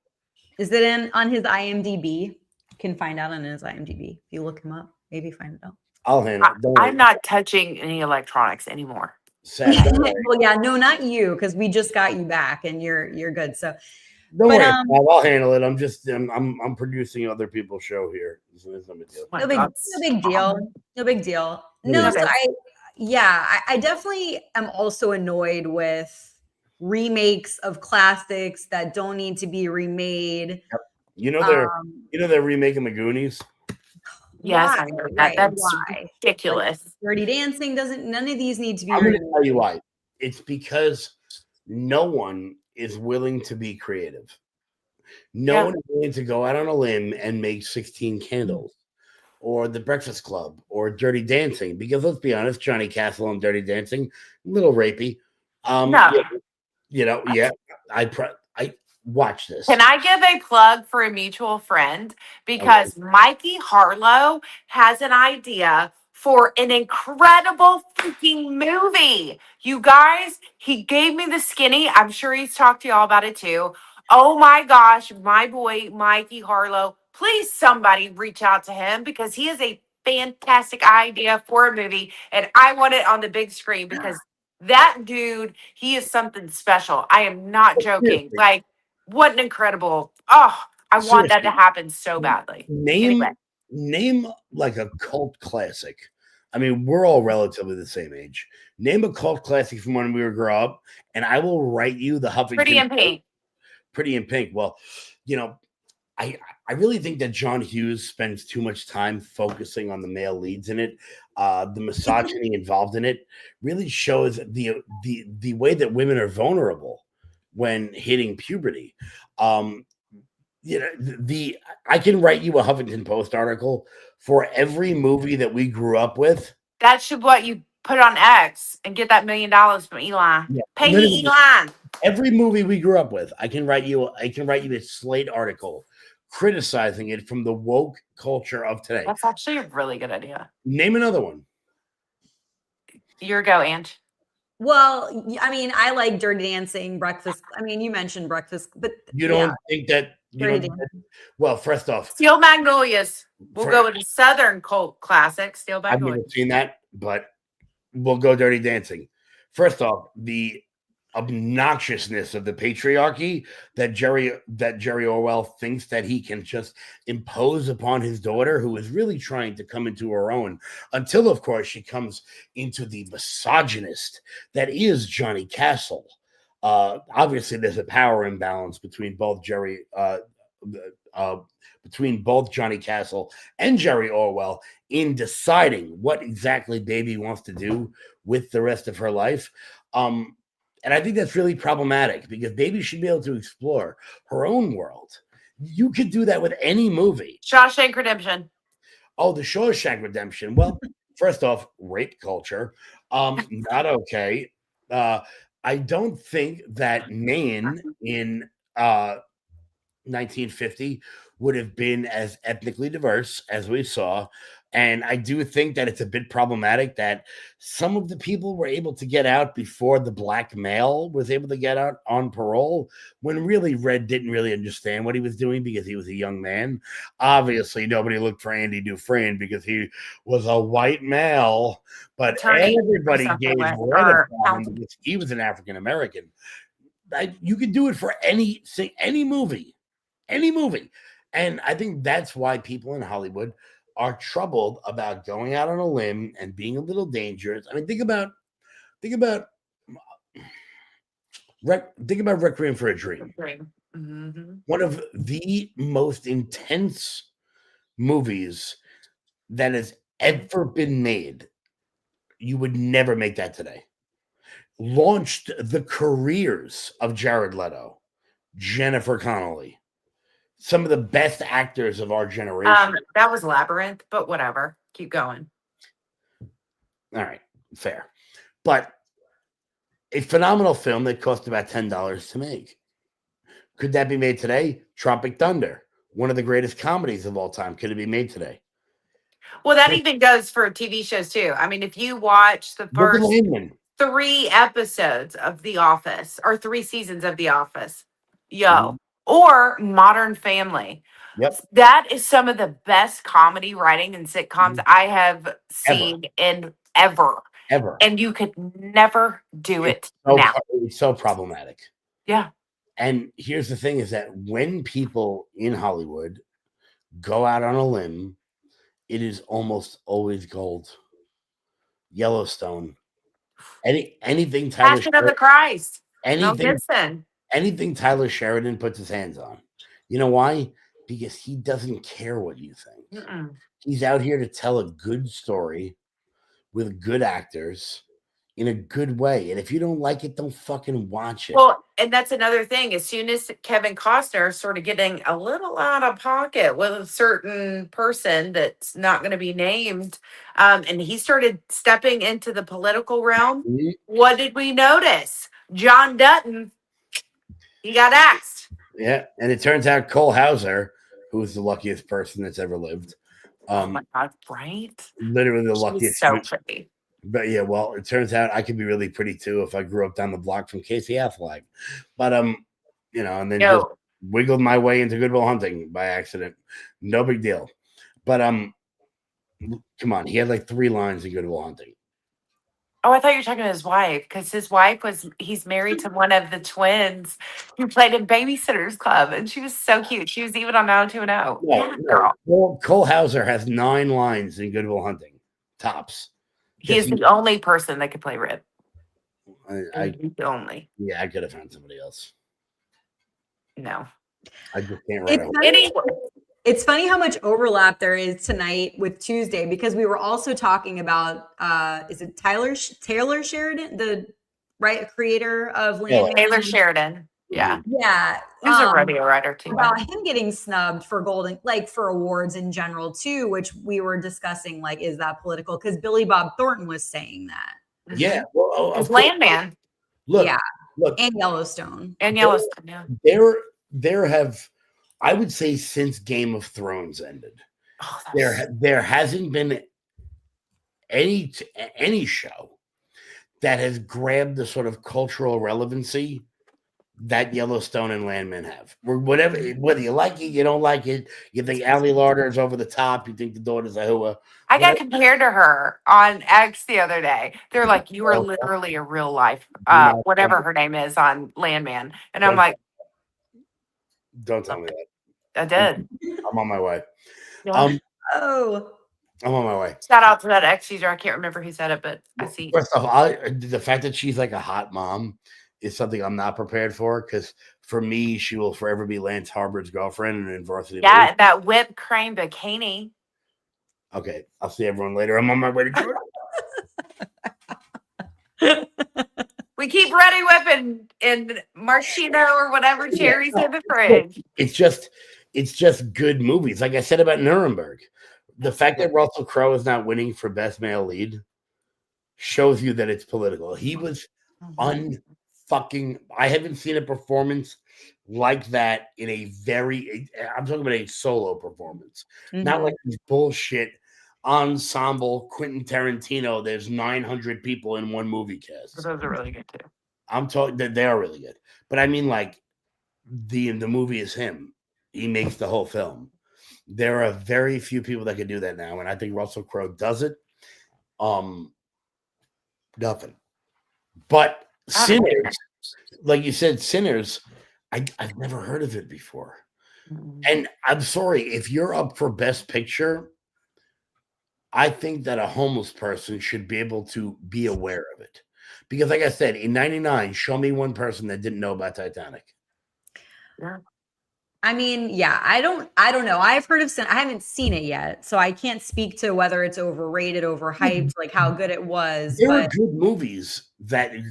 Is it on his IMDb? You can find out on his IMDb. If you look him up, maybe find it out. I'll handle it. I'm not touching any electronics anymore. Well, yeah, no, not you, because we just got you back and you're good. So don't worry, I'll handle it. I'm producing other people's show here. No big deal. No big deal. No, so I definitely am also annoyed with remakes of classics that don't need to be remade. Yep. You know they're remaking The Goonies. Yes, I know that. That's ridiculous. Like, Dirty Dancing none of these need to be. I'm going to tell you why. It's because no one is willing to be creative. No one is willing to go out on a limb and make 16 Candles or The Breakfast Club or Dirty Dancing. Because let's be honest, Johnny Castle and Dirty Dancing, a little rapey. I watch this. Can I give a plug for a mutual friend? Because Mikey Harlow has an idea for an incredible freaking movie. You guys, he gave me the skinny. I'm sure he's talked to y'all about it too. Oh my gosh, my boy, Mikey Harlow. Please, somebody reach out to him because he has a fantastic idea for a movie. And I want it on the big screen because that dude, he is something special. I am not joking. Like, what an incredible, I want that to happen so badly. Name like a cult classic. I mean, we're all relatively the same age. Name a cult classic from when we were growing up, and I will write you the Huffington. Pretty in Pink. Pretty in Pink. Well, I really think that John Hughes spends too much time focusing on the male leads in it. The misogyny involved in it really shows the way that women are vulnerable when hitting puberty. I can write you a Huffington Post article for every movie that we grew up with. That should what you put on X and get that $1 million from Elon. Yeah. Pay me, Elon. Every movie we grew up with, I can write you a Slate article criticizing it from the woke culture of today. That's actually a really good idea. Name another one. Your go, Ange. Well, I mean, I like Dirty Dancing, Breakfast. I mean, you mentioned Breakfast, but you don't think that. Well, first off, Steel Magnolias. We'll go with a Southern cult classic, Steel Magnolias. I've never seen that, but we'll go Dirty Dancing. First off, the obnoxiousness of the patriarchy that Jerry Orwell thinks that he can just impose upon his daughter, who is really trying to come into her own, until of course she comes into the misogynist that is Johnny Castle. Obviously there's a power imbalance between both Johnny Castle and Jerry Orwell in deciding what exactly Baby wants to do with the rest of her life. And I think that's really problematic because Baby should be able to explore her own world. You could do that with any movie. Shawshank Redemption. Oh, the Shawshank Redemption. Well, first off, rape culture. Not okay. I don't think that Maine in 1950 would have been as ethnically diverse as we saw. And I do think that it's a bit problematic that some of the people were able to get out before the black male was able to get out on parole, when really Red didn't really understand what he was doing because he was a young man. Obviously, nobody looked for Andy Dufresne because he was a white male, but everybody gave Red a problem because he was an African American. You could do it for any movie. And I think that's why people in Hollywood are troubled about going out on a limb and being a little dangerous. I mean, think about Requiem for a Dream. Mm-hmm. One of the most intense movies that has ever been made. You would never make that today. Launched the careers of Jared Leto, Jennifer Connelly, some of the best actors of our generation. That was Labyrinth, but whatever. Keep going. All right, fair. But a phenomenal film that cost about $10 to make. Could that be made today? Tropic Thunder, one of the greatest comedies of all time. Could it be made today? Well, that even goes for TV shows too. I mean, if you watch the first 3 episodes of The Office or 3 seasons of The Office, or Modern Family. Yep. That is some of the best comedy writing and sitcoms I have seen in ever. And you could never do it now. It's so problematic. Yeah. And here's the thing is that when people in Hollywood go out on a limb, it is almost always gold. Yellowstone. Anything Tyler Passion of the Christ. Anything Tyler Sheridan puts his hands on. You know why? Because he doesn't care what you think. He's out here to tell a good story with good actors in a good way. And if you don't like it, don't fucking watch it. Well, and that's another thing. As soon as Kevin Costner is sort of getting a little out of pocket with a certain person that's not going to be named, and he started stepping into the political realm, what did we notice? John Dutton, he got axed. Yeah, and it turns out Cole Hauser, who is the luckiest person that's ever lived. Oh my God, right? Literally the luckiest. So pretty. But yeah, well, it turns out I could be really pretty too if I grew up down the block from Casey Affleck. But and then just wiggled my way into Good Will Hunting by accident. No big deal. But come on, he had like 3 lines in Good Will Hunting. Oh, I thought you were talking to his wife, because his wife he's married to one of the twins who played in Babysitter's Club, and she was so cute. She was even on 90210. Girl. Well, Cole Hauser has 9 lines in Good Will Hunting, tops. He is the only person that could play Rip. The only. Yeah, I could have found somebody else. No. I just can't write It's funny how much overlap there is tonight with Tuesday, because we were also talking about is it Taylor Sheridan, the creator of Landman? Taylor Sheridan. Yeah. Yeah. He's a radio writer too. About him getting snubbed for for awards in general too, which we were discussing, is that political? Because Billy Bob Thornton was saying that. Yeah. Well, it's Landman. Look, and Yellowstone. Yeah. There have, I would say, since Game of Thrones ended, there hasn't been any show that has grabbed the sort of cultural relevancy that Yellowstone and Landman have. Whatever, whether you like it, you don't like it, you think Ali Larder is over the top, you think the daughter's Ahua. I got compared to her on X the other day. They're like, you are literally a real life, whatever her name is on Landman. And I'm like, don't tell me that. I did. I'm on my way. Yeah. I'm on my way. Shout out to that ex user. I can't remember who said it, but I see. First off, the fact that she's like a hot mom is something I'm not prepared for, because for me, she will forever be Lance Harbor's girlfriend in Varsity. Yeah, that whipped cream bikini. Okay, I'll see everyone later. I'm on my way to Jordan. We keep ready whipping in Martino or whatever cherries in the fridge. It's just good movies. Like I said about Nuremberg, the fact that Russell Crowe is not winning for best male lead shows you that it's political. He was unfucking. I haven't seen a performance like that in a very. I'm talking about a solo performance, not like these bullshit ensemble Quentin Tarantino. There's 900 people in one movie cast. Those are really good too. I'm talking that they are really good, but I mean, like the movie is him. He makes the whole film. There are very few people that can do that now, and I think Russell Crowe does it. Nothing. But Sinners, like you said, Sinners, I've never heard of it before. And I'm sorry, if you're up for Best Picture, I think that a homeless person should be able to be aware of it. Because like I said, in 99, show me one person that didn't know about Titanic. Yeah. I mean, yeah, I don't know. I've heard of I haven't seen it yet, so I can't speak to whether it's overrated, overhyped, like how good it was. There are good movies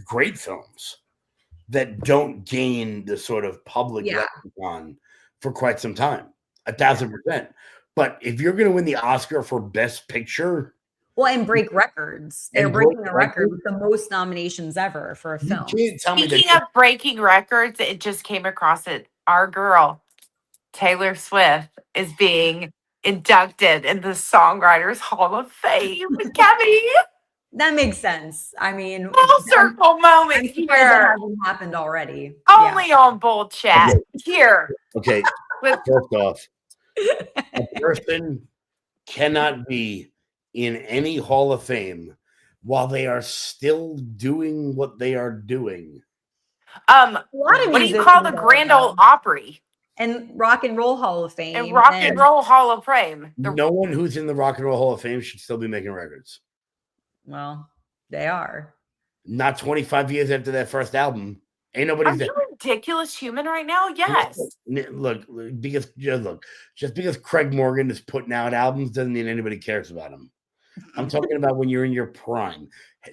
great films that don't gain the sort of public lexicon for quite some time. 1,000%. But if you're going to win the Oscar for Best Picture, well, and break records, they're breaking a record with the most nominations ever for a film. Speaking of breaking records, it just came across it. Our girl, Taylor Swift, is being inducted in the Songwriters Hall of Fame. Gabby, that makes sense. I mean, full circle moment here. That hasn't happened already. Only on Bold Chat here. Okay, first off, a person cannot be in any Hall of Fame while they are still doing what they are doing. What do you call the Grand Ole Opry? And Rock and Roll Hall of Fame. And Rock and Roll Hall of Fame. No one who's in the Rock and Roll Hall of Fame should still be making records. Well, they are. Not 25 years after that first album. Ain't nobody. Are you a ridiculous human right now? Yes. Look, just because Craig Morgan is putting out albums doesn't mean anybody cares about him. I'm talking about when you're in your prime.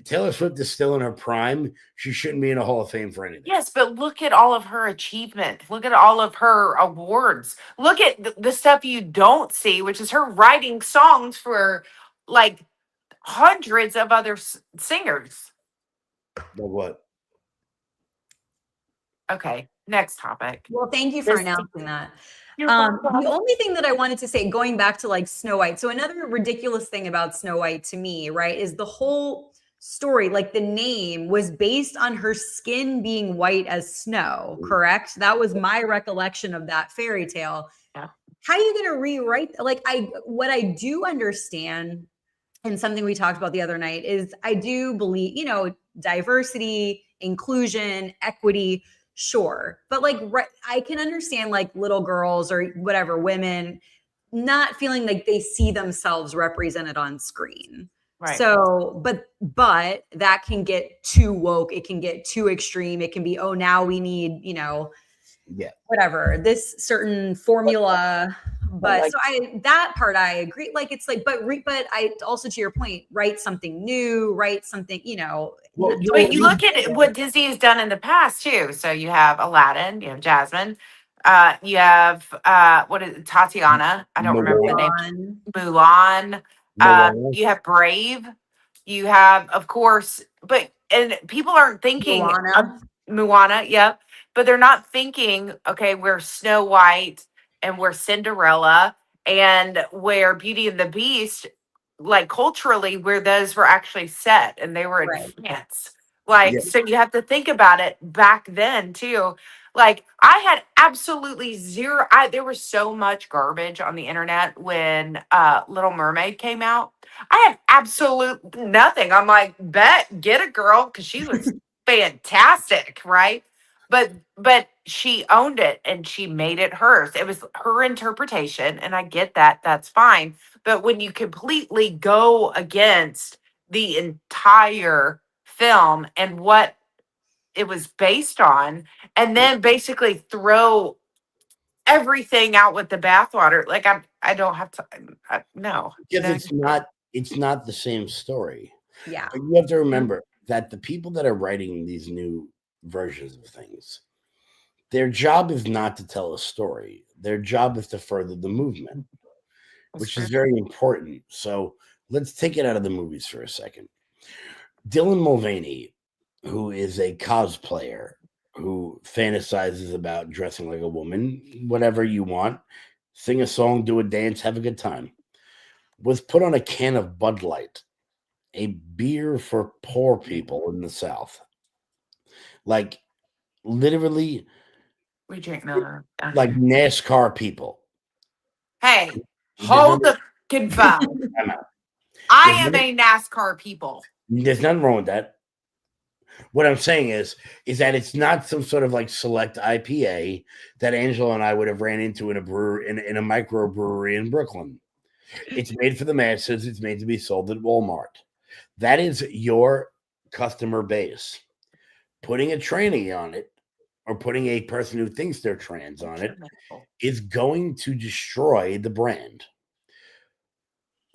Taylor Swift is still in her prime. She shouldn't be in a Hall of Fame for anything. Yes, but look at all of her achievement. Look at all of her awards. Look at the stuff you don't see, which is her writing songs for like hundreds of other singers. Like what? Okay, next topic. Well, thank you for announcing that. The only thing that I wanted to say, going back to like Snow White. So another ridiculous thing about Snow White to me, right, is the whole story, like the name was based on her skin being white as snow, correct? That was my recollection of that fairy tale. Yeah. How are you going to rewrite that? Like what I do understand, and something we talked about the other night, is I do believe, diversity, inclusion, equity, sure. But like, I can understand like little girls or whatever, women not feeling like they see themselves represented on screen. Right. So, but that can get too woke. It can get too extreme. It can be, oh, now we need, whatever, this certain formula. But like, so that part I agree. Like, it's like, but I also, to your point, write something new, write something, Well, but you look at what Disney has done in the past too. So you have Aladdin, you have Jasmine, you have what is it, Tatiana? I don't remember the name. Mulan. You have Brave. You have, of course, and people aren't thinking Moana. Yep, but they're not thinking. Okay, we're Snow White and we're Cinderella and we're Beauty and the Beast. Like culturally, where those were actually set, and they were in France. So you have to think about it back then too. Like I had absolutely zero. There was so much garbage on the internet when Little Mermaid came out. I had absolute nothing. I'm like, bet get a girl because she was fantastic, right? But she owned it and she made it hers. It was her interpretation, and I get that. That's fine. But when you completely go against the entire film and what it was based on, and then basically throw everything out with the bathwater. Like I don't have time. No, Because it's not the same story. Yeah. But you have to remember that the people that are writing these new versions of things, their job is not to tell a story. Their job is to further the movement, which is very important. So let's take it out of the movies for a second. Dylan Mulvaney, who is a cosplayer, who fantasizes about dressing like a woman, whatever you want, sing a song, do a dance, have a good time, was put on a can of Bud Light, a beer for poor people in the South. Like, literally, we drink Miller. like NASCAR people. Hey, There's hold no- the fucking phone. I'm out. I am a NASCAR people. There's nothing wrong with that. What I'm saying is that it's not some sort of like select IPA that Angela and I would have ran into in a brewery in a microbrewery in Brooklyn. It's made for the masses. It's made to be sold at Walmart. That is your customer base. Putting a tranny on it, or putting a person who thinks they're trans on it, is going to destroy the brand.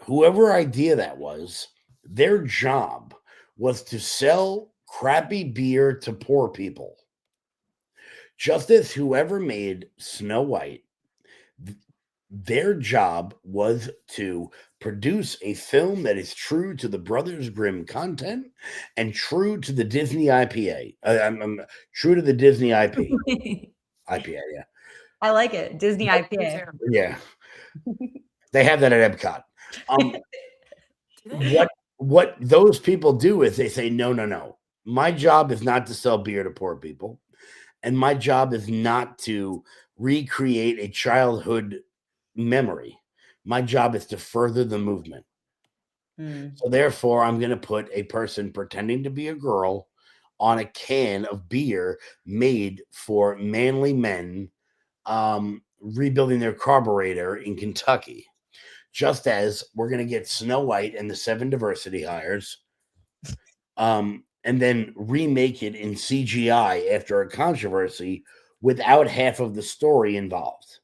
Whoever idea that was, their job was to sell crappy beer to poor people. Just as whoever made Snow White, their job was to produce a film that is true to the Brothers Grimm content and true to the Disney IPA. I'm true to the Disney IP. IPA, yeah. I like it. Disney IPA. Yeah. They have that at Epcot. What those people do is they say, no. My job is not to sell beer to poor people. And my job is not to recreate a childhood memory. My job is to further the movement. So therefore, I'm going to put a person pretending to be a girl on a can of beer made for manly men rebuilding their carburetor in Kentucky. Just as we're going to get Snow White and the 7 diversity hires, and then remake it in CGI after a controversy without half of the story involved.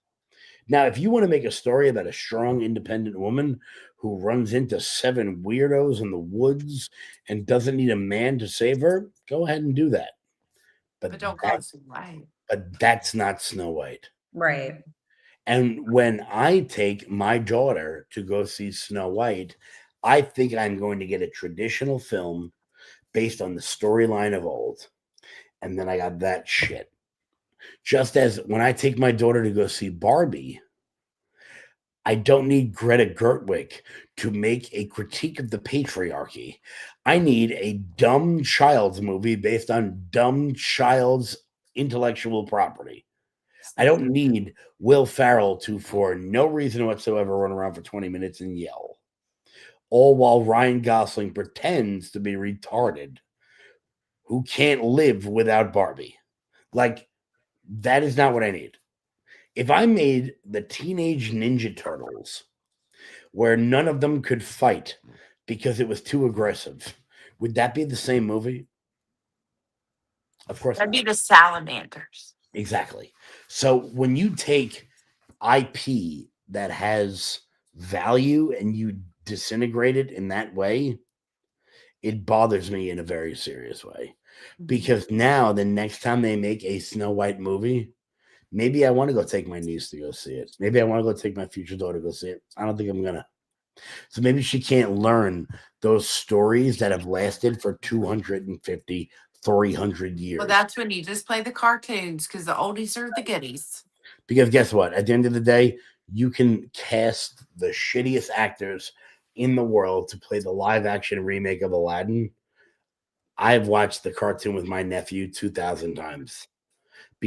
Now, if you want to make a story about a strong, independent woman who runs into 7 weirdos in the woods and doesn't need a man to save her, go ahead and do that. But don't call it Snow White. But that's not Snow White. Right. And when I take my daughter to go see Snow White, I think I'm going to get a traditional film based on the storyline of old. And then I got that shit. Just as when I take my daughter to go see Barbie, I don't need Greta Gerwig to make a critique of the patriarchy. I need a dumb child's movie based on dumb child's intellectual property. I don't need Will Ferrell to, for no reason whatsoever, run around for 20 minutes and yell. All while Ryan Gosling pretends to be retarded who can't live without Barbie. Like, that is not what I need. If I made the Teenage Ninja Turtles where none of them could fight because it was too aggressive, would that be the same movie? Of course That'd not. be the Salamanders. Exactly. So when you take IP that has value and you disintegrate it in that way, it bothers me in a very serious way. Because now the next time they make a Snow White movie, maybe I want to go take my niece to go see it. Maybe I want to go take my future daughter to go see it. I don't think I'm going to. So maybe she can't learn those stories that have lasted for 250, 300 years. Well, that's when you just play the cartoons because the oldies are the goodies. Because guess what? At the end of the day, you can cast the shittiest actors in the world to play the live action remake of Aladdin. I've watched the cartoon with my nephew 2,000 times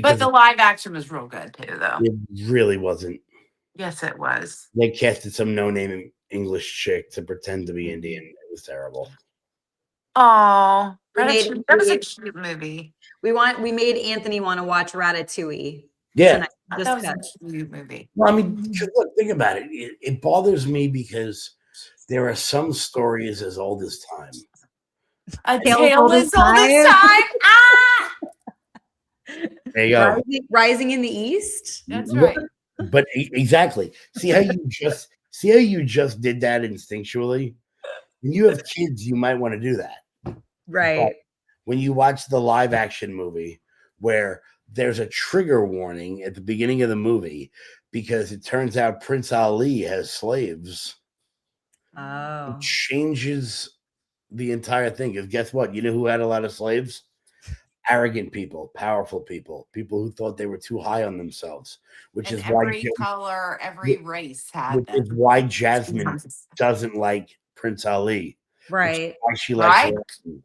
But the live action was real good too, though. it really wasn't. Yes, it was. They casted some no-name English chick to pretend to be Indian. It was terrible. Oh, We that was a cute movie. We made Anthony want to watch Ratatouille. Yeah. Tonight. That was a cute movie. Well, I mean, look, think about it. It bothers me because there are some stories as old as time. A tale as old as time. Ah! There you go. Rising in the East. That's right. But exactly. See how you just did that instinctually? When you have kids, you might want to do that. Right. But when you watch the live action movie where there's a trigger warning at the beginning of the movie because it turns out Prince Ali has slaves. Oh. It changes the entire thing. Because guess what? You know who had a lot of slaves? Arrogant people, powerful people, people who thought they were too high on themselves, which And is every why color, every race had which them. is why Jasmine doesn't like Prince Ali. Right. Why she likes him.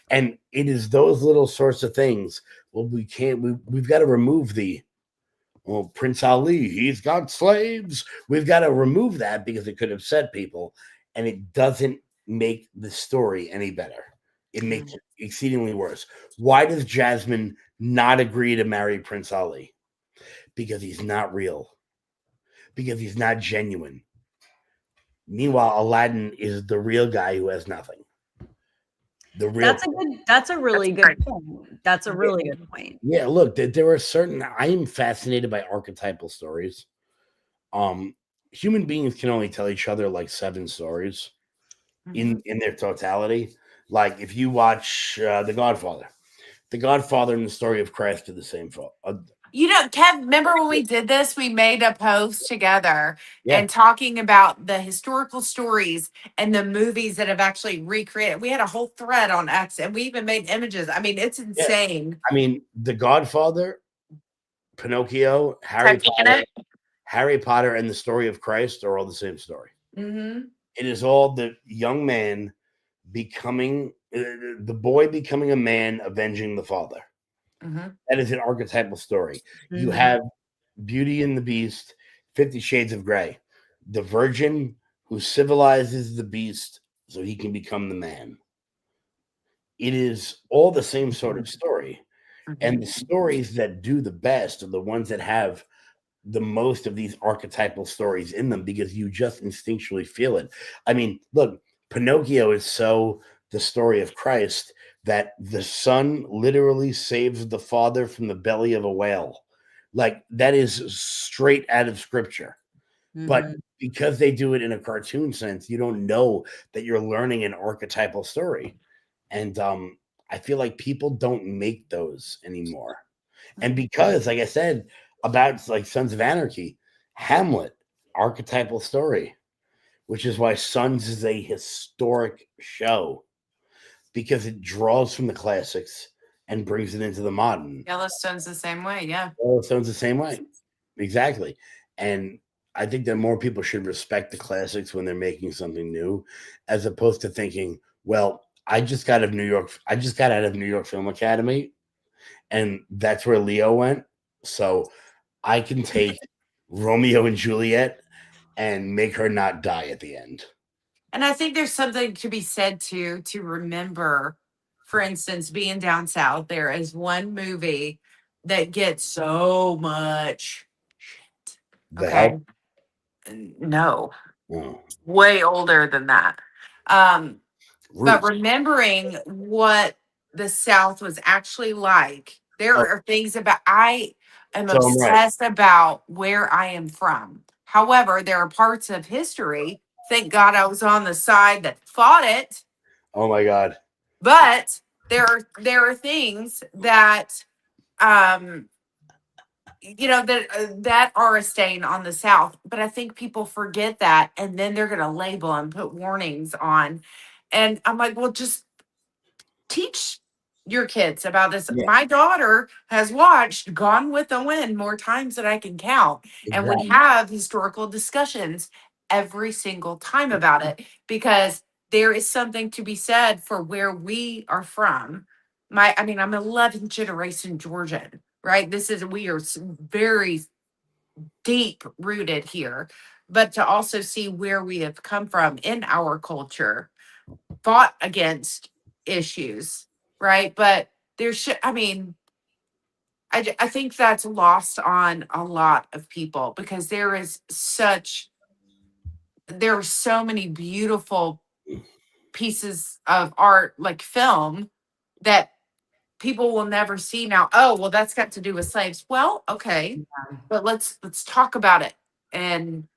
And it is those little sorts of things. Well, we've got to remove Prince Ali, he's got slaves. We've got to remove that because it could upset people, and it doesn't make the story any better. It makes it exceedingly worse. Why does Jasmine not agree to marry Prince Ali? Because he's not real. Because he's not genuine. Meanwhile, Aladdin is the real guy who has nothing. That's a really good point. That's a really good point. Yeah, look, there are certain. I am fascinated by archetypal stories. Human beings can only tell each other like 7 stories in their totality. Like if you watch The Godfather and the story of Christ are the same. Kev, remember when we did this? We made a post together and talking about the historical stories and the movies that have actually recreated. We had a whole thread on X and we even made images. I mean, it's insane. Yeah. I mean, The Godfather, Pinocchio, Harry Potter, and the story of Christ are all the same story. Mm-hmm. It is all the young man becoming the boy becoming a man, avenging the father. Mm-hmm. That is an archetypal story. Mm-hmm. You have Beauty and the Beast, 50 Shades of Grey, the virgin who civilizes the beast so he can become the man. It is all the same sort of story. Mm-hmm. And the stories that do the best are the ones that have the most of these archetypal stories in them because you just instinctually feel it. I mean, look, Pinocchio is so the story of Christ that the son literally saves the father from the belly of a whale. Like that is straight out of scripture. Mm-hmm. But because they do it in a cartoon sense, you don't know that you're learning an archetypal story. And I feel like people don't make those anymore. And because, like I said, about like Sons of Anarchy, Hamlet, archetypal story, which is why Sons is a historic show because it draws from the classics and brings it into the modern. Yellowstone's the same way, yeah. Yellowstone's the same way, exactly. And I think that more people should respect the classics when they're making something new, as opposed to thinking, well, I just got out of New York Film Academy, and that's where Leo went. So I can take Romeo and Juliet and make her not die at the end. And I think there's something to be said to remember, for instance, being down south, there is one movie that gets so much shit. Okay. No. Oh. Way older than that. But remembering what the South was actually like, there are things about I am obsessed about where I am from. However, there are parts of history. Thank God I was on the side that fought it. Oh my God. But there are things that that are a stain on the South. But I think people forget that, and then they're gonna label and put warnings on. And I'm like, well, just teach your kids about this. Yeah. My daughter has watched Gone with the Wind more times than I can count. Exactly. And we have historical discussions every single time about it because there is something to be said for where we are from. I'm 11th generation Georgian, right? We are very deep rooted here, but to also see where we have come from in our culture, fought against issues, right? But there should, I mean, I think that's lost on a lot of people because there are so many beautiful pieces of art, like film, that people will never see now. Oh, well, that's got to do with slaves. Well, okay, but let's talk about it. And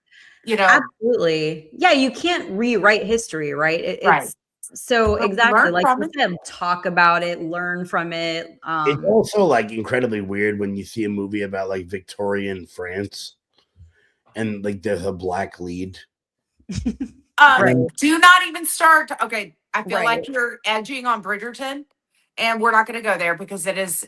absolutely, yeah, you can't rewrite history, right? right. It's so But exactly learn like from you it. said, talk about it, learn from it. It's also like incredibly weird when you see a movie about like Victorian France and like there's a black lead. Right. Do not even start. Okay, I feel Right. like you're edging on Bridgerton, and we're not going to go there because it is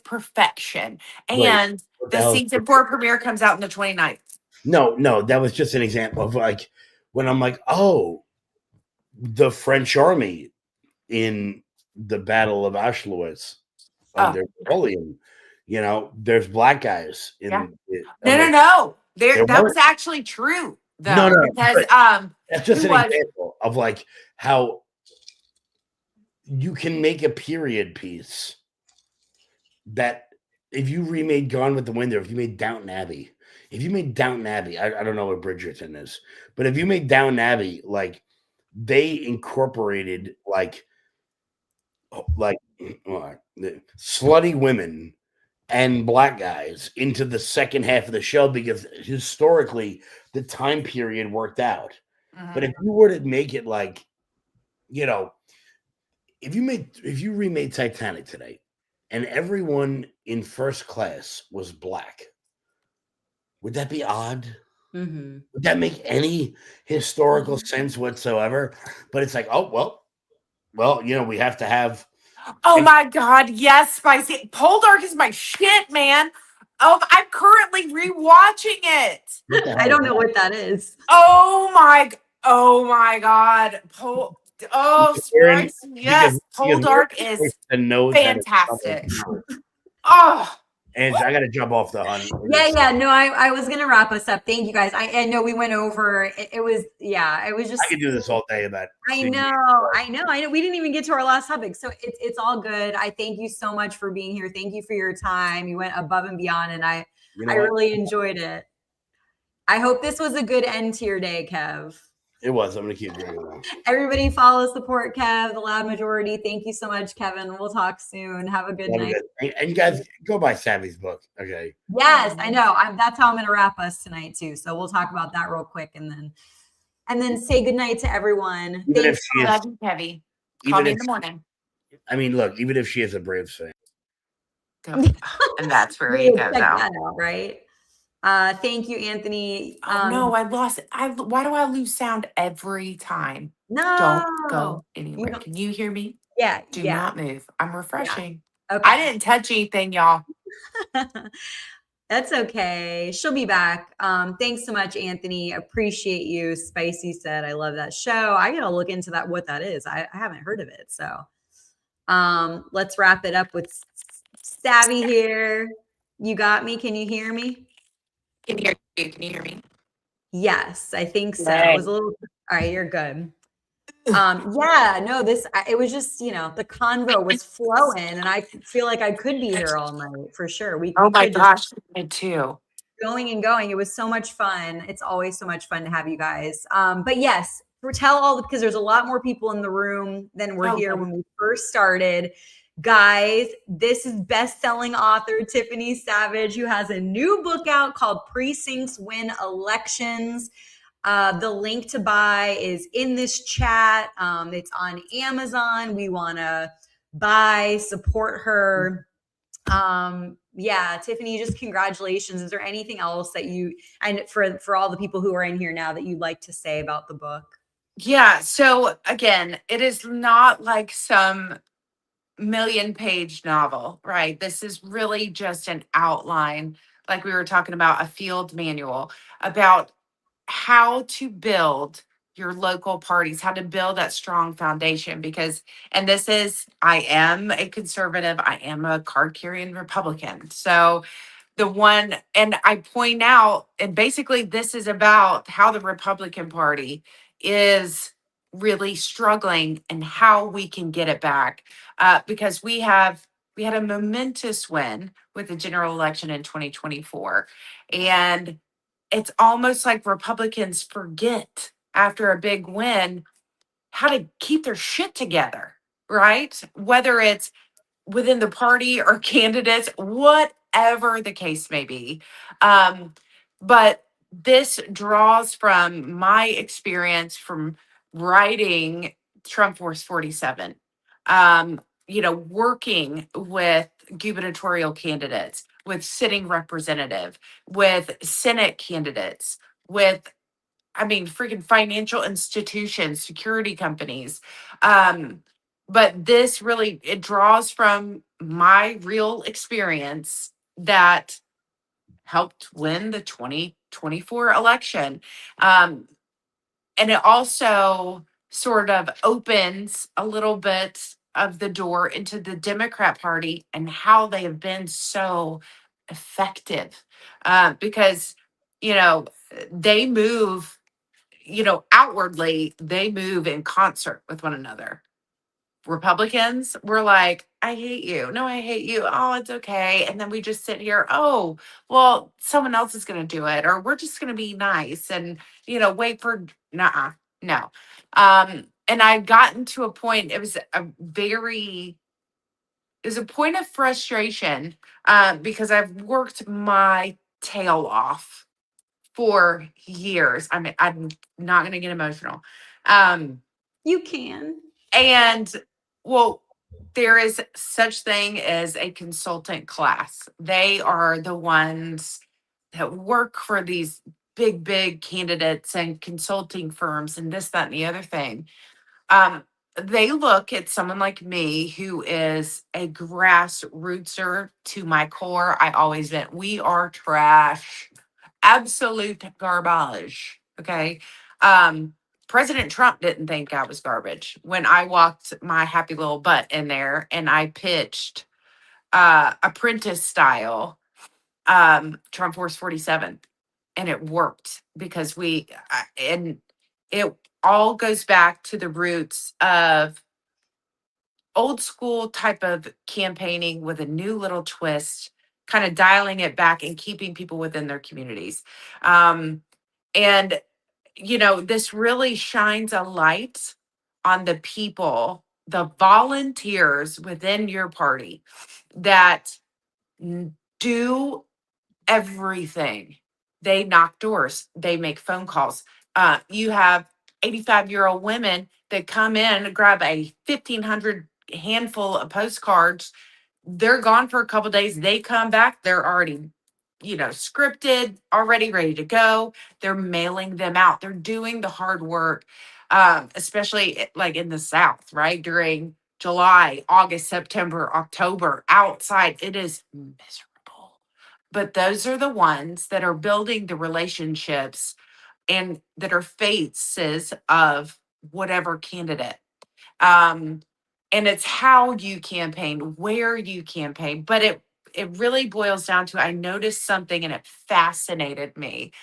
perfection. Wait, And what the the hell is season 4 premiere comes out on the 29th. No, that was just an example of like when I'm like, oh, the French army in the Battle of Auschwitz under Napoleon. You know, there's black guys in Yeah. it. No. That weren't. was actually true though. No, Because that's just an example of like how you can make a period piece that if you remade Gone with the Wind, or if you made Downton Abbey, I don't know what Bridgerton is, but if you made Downton Abbey, like they incorporated like slutty women and black guys into the second half of the show because historically the time period worked out. But if you were to make it like, you know, if you remade Titanic today and everyone in first class was black, would that be odd? Mm-hmm. Would that make any historical sense whatsoever? But it's like, oh well, you know, we have to have. Oh my God, yes, spicy. Poldark is my shit, man. Oh, I'm currently rewatching it. I don't know what that is. Oh my God. Spicy. Yes, Poldark is fantastic. Oh. And I got to jump off the hunt. Yeah. No, I was gonna wrap us up. Thank you guys. I know we went over. It was just. I could do this all day about. I know. We didn't even get to our last topic, so it's all good. I thank you so much for being here. Thank you for your time. You went above and beyond, and I really enjoyed it. I hope this was a good end to your day, Kev. It was. I'm gonna keep doing it. Everybody follow, support Kev, the Loud Majority. Thank you so much, Kevin. We'll talk soon. Have a good night. And you guys go buy Savvy's book. Okay. Yes, I know. That's how I'm going to wrap us tonight too. So we'll talk about that real quick and then say goodnight to everyone. Love you, Heavy. Call me in the morning. I mean, look, even if she is a Braves fan. And that's where you go, check that out, right? Thank you, Anthony. No, I lost it. Why do I lose sound every time? No. Don't go anywhere. Can you hear me? Yeah. Do not move. I'm refreshing. Yeah. Okay. I didn't touch anything, y'all. That's okay. She'll be back. Thanks so much, Anthony. Appreciate you. Spicy said, I love that show. I gotta look into what that is. I haven't heard of it. So let's wrap it up with Savvy here. You got me? Can you hear me? Can you hear me? Yes, I think so. It was a little. All right, you're good. It was just, the convo was flowing and I feel like I could be here all night for sure. Oh my gosh, me too. Going and going. It was so much fun. It's always so much fun to have you guys. But yes, because there's a lot more people in the room than were here when we first started. Guys, this is best-selling author Tiffany Savage, who has a new book out called Precincts Win Elections. The link to buy is in this chat. It's on Amazon. We want to buy, support her. Tiffany, just congratulations. Is there anything else that and for all the people who are in here now that you'd like to say about the book? Yeah. So again, it is not like some million-page novel, right? This is really just an outline, like we were talking about, a field manual about how to build your local parties, how to build that strong foundation. Because, and this is, I am a conservative, I am a card carrying Republican. So the one, and I point out, and basically this is about how the Republican Party is really struggling and how we can get it back. Because we had a momentous win with the general election in 2024. And it's almost like Republicans forget after a big win how to keep their shit together, right? Whether it's within the party or candidates, whatever the case may be. But this draws from my experience from writing Trump Force 47, working with gubernatorial candidates, with sitting representative, with Senate candidates, with freaking financial institutions, security companies. But this really, it draws from my real experience that helped win the 2024 election. And it also sort of opens a little bit of the door into the Democrat Party and how they have been so effective. Because, they move, outwardly, they move in concert with one another. Republicans were like, I hate you. No, I hate you. Oh, it's okay. And then we just sit here. Oh, well, someone else is going to do it, or we're just going to be nice and, wait for, no. And I've gotten to a point, it was a point of frustration because I've worked my tail off for years. I'm not going to get emotional. You can. And well, there is such thing as a consultant class. They are the ones that work for these big candidates and consulting firms and this, that, and the other thing. They look at someone like me who is a grassrootser to my core. I always been, we are trash, absolute garbage. Okay. President Trump didn't think I was garbage when I walked my happy little butt in there and I pitched apprentice style Trump Force 47, and it worked because and it all goes back to the roots of old school type of campaigning with a new little twist, kind of dialing it back and keeping people within their communities. And this really shines a light on the people, the volunteers within your party that do everything. They knock doors, they make phone calls. You have 85-year-old women that come in and grab a 1,500 handful of postcards. They're gone for a couple days. They come back, they're already, scripted, already ready to go. They're mailing them out. They're doing the hard work, especially like in the South, right? During July, August, September, October, outside, it is miserable. But those are the ones that are building the relationships and that are faces of whatever candidate. Um, and it's how you campaign, where you campaign, but it really boils down to, I noticed something and it fascinated me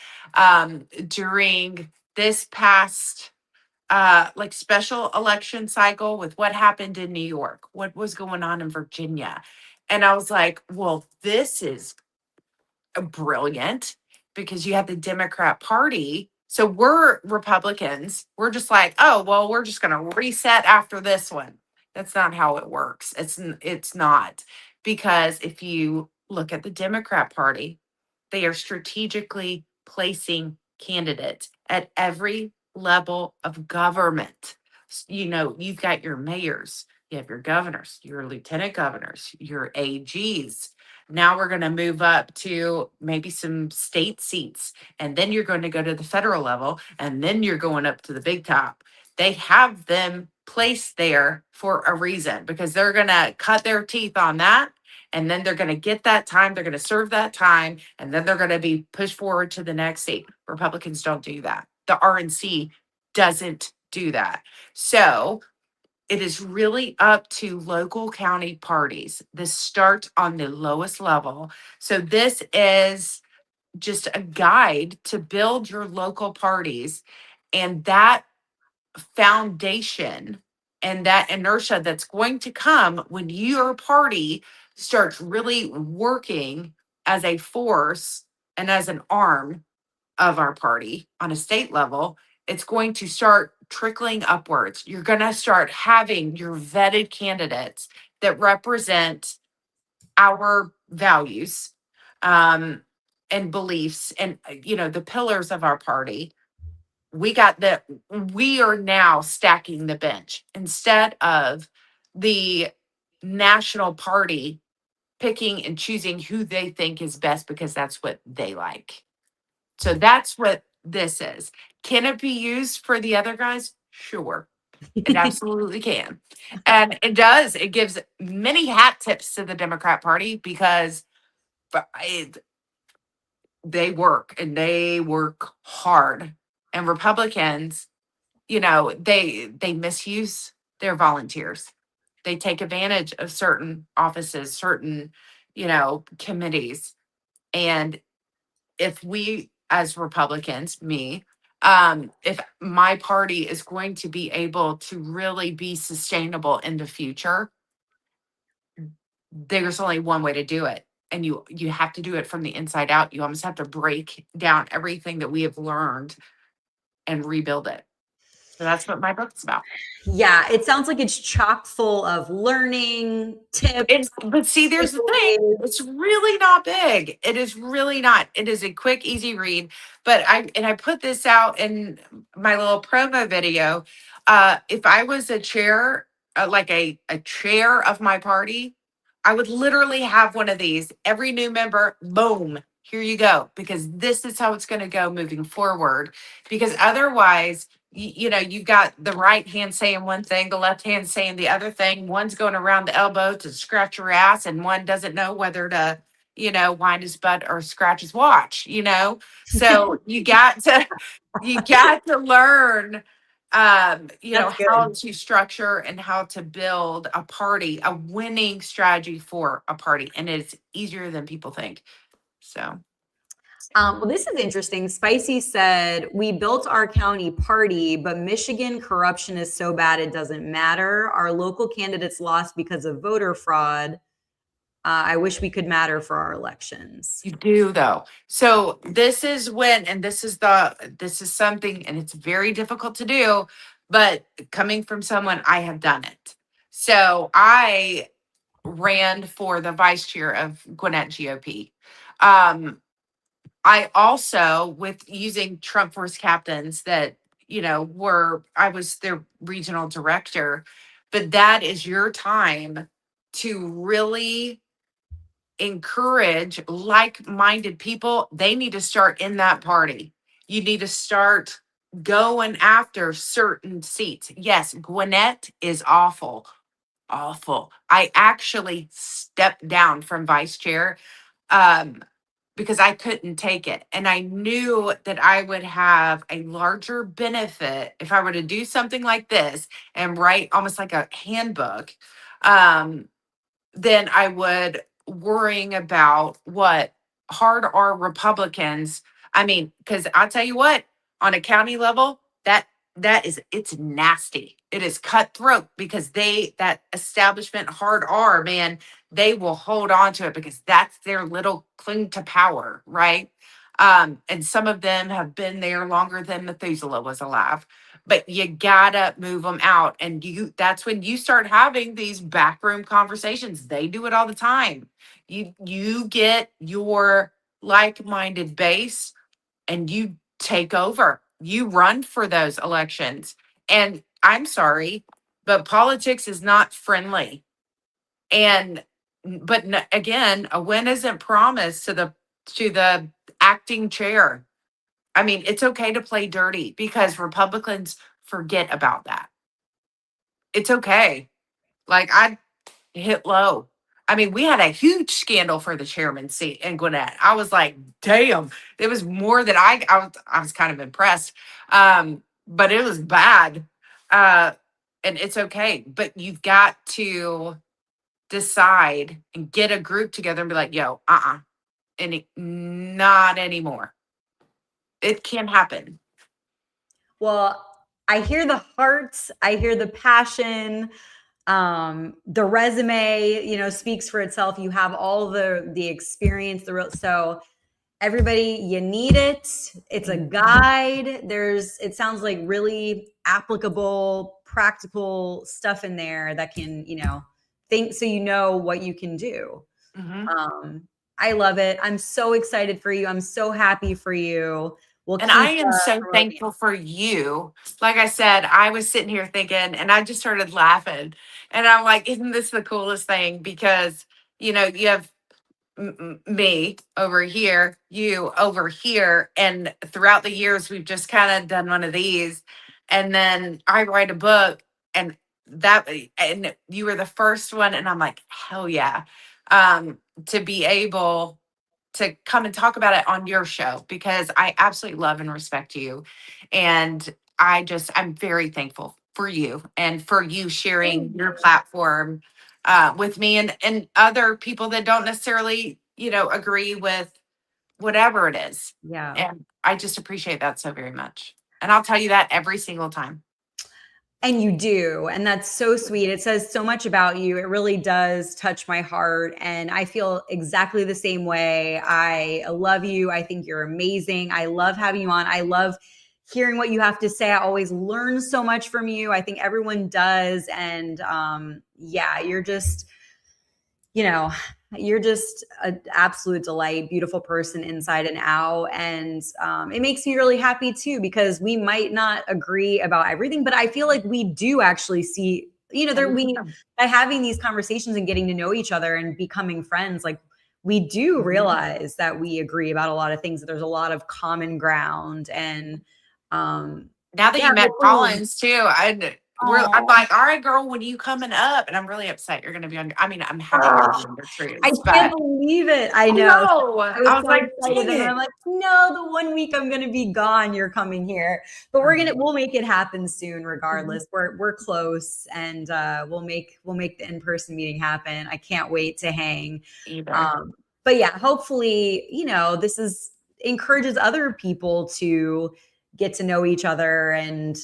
during this past like special election cycle with what happened in New York, what was going on in Virginia. And I was like, well, this is brilliant because you have the Democrat Party. So we're Republicans. We're just like, oh, well, we're just going to reset after this one. That's not how it works. It's not, because if you look at the Democrat Party, they are strategically placing candidates at every level of government. You've got your mayors, you have your governors, your lieutenant governors, your AGs. Now we're going to move up to maybe some state seats, and then you're going to go to the federal level, and then you're going up to the big top. They have them placed there for a reason, because they're going to cut their teeth on that, and then they're going to get that time, they're going to serve that time, and then they're going to be pushed forward to the next seat. Republicans don't do that. The RNC doesn't do that. So it is really up to local county parties. This starts on the lowest level. So this is just a guide to build your local parties, and that foundation and that inertia that's going to come when your party starts really working as a force and as an arm of our party on a state level, it's going to start trickling upwards. You're going to start having your vetted candidates that represent our values, and beliefs, and the pillars of our party. We are now stacking the bench instead of the national party picking and choosing who they think is best because that's what they like. So that's what this is. Can it be used for the other guys? Sure. It absolutely can. And it does. It gives many hat tips to the Democrat Party because they work, and they work hard. And Republicans, they misuse their volunteers. They take advantage of certain offices, certain, committees. And if we as Republicans, me, if my party is going to be able to really be sustainable in the future, there's only one way to do it. And you have to do it from the inside out. You almost have to break down everything that we have learned and rebuild it. So that's what my book's about. Yeah, it sounds like it's chock full of learning tips. But see, there's the thing. It's really not big. It is really not. It is a quick, easy read. But I put this out in my little promo video. If I was a chair, like a chair of my party, I would literally have one of these. Every new member, boom, here you go. Because this is how it's going to go moving forward. Because otherwise, you've got the right hand saying one thing, the left hand saying the other thing. One's going around the elbow to scratch your ass, and one doesn't know whether to, wind his butt or scratch his watch, So you got to learn, how to structure and how to build a party, a winning strategy for a party. And it's easier than people think. So. Well, this is interesting. Spicy said, we built our county party, but Michigan corruption is so bad it doesn't matter. Our local candidates lost because of voter fraud. I wish we could matter for our elections. You do, though. So this is when, and this is something, and it's very difficult to do, but coming from someone, I have done it. So I ran for the vice chair of Gwinnett GOP. I also, with using Trump Force captains that, I was their regional director, but that is your time to really encourage like-minded people. They need to start in that party. You need to start going after certain seats. Yes, Gwinnett is awful. I actually stepped down from vice chair because I couldn't take it. And I knew that I would have a larger benefit if I were to do something like this and write almost like a handbook, than I would worrying about what hard are Republicans. I mean, because I'll tell you what, on a county level, it's nasty. It is cutthroat because that establishment hard R, man, they will hold on to it because that's their little cling to power, right? And some of them have been there longer than Methuselah was alive. But you gotta move them out. And that's when you start having these backroom conversations. They do it all the time. You get your like-minded base and you take over. You run for those elections. And I'm sorry, but politics is not friendly. Again, a win isn't promised to the acting chair. I mean, it's okay to play dirty because Republicans forget about that. It's okay. Like, I hit low. I mean, we had a huge scandal for the chairman's seat in Gwinnett. I was like, damn, it was more than I was kind of impressed. but it was bad. And it's okay. But you've got to decide and get a group together and be like, yo, and not anymore. It can happen. Well, I hear the heart, I hear the passion. The resume, speaks for itself. You have all the experience, so everybody, you need it. It's a guide. It sounds like really applicable, practical stuff in there that can, think so you know what you can do. I love it. I'm so excited for you. I'm so happy for you. And I am so thankful for you. Like I said, I was sitting here thinking, and I just started laughing. And I'm like, isn't this the coolest thing? Because, you have me over here, you over here. And throughout the years, we've just kind of done one of these. And then I write a book, and you were the first one. And I'm like, hell yeah. To be able to come and talk about it on your show, because I absolutely love and respect you. And I'm very thankful for you and for you sharing your platform with me and other people that don't necessarily, agree with whatever it is. Yeah. And I just appreciate that so very much. And I'll tell you that every single time. And you do. And that's so sweet. It says so much about you. It really does touch my heart. And I feel exactly the same way. I love you. I think you're amazing. I love having you on. I love hearing what you have to say. I always learn so much from you. I think everyone does. And you're just, you're just an absolute delight, beautiful person inside and out. And it makes me really happy too, because we might not agree about everything, but I feel like we do actually see, by having these conversations and getting to know each other and becoming friends, like we do realize that we agree about a lot of things, that there's a lot of common ground. And now that you met Collins too, I'm like, all right, girl, when are you coming up? And I'm really upset you're going to be on. I'm happy you're on your cruise. I can't believe it. I know. I was so excited. And I'm like, no, the 1 week I'm going to be gone, you're coming here. But we'll make it happen soon, regardless. We're close, and we'll make the in-person meeting happen. I can't wait to hang. But yeah, hopefully, this encourages other people to get to know each other and,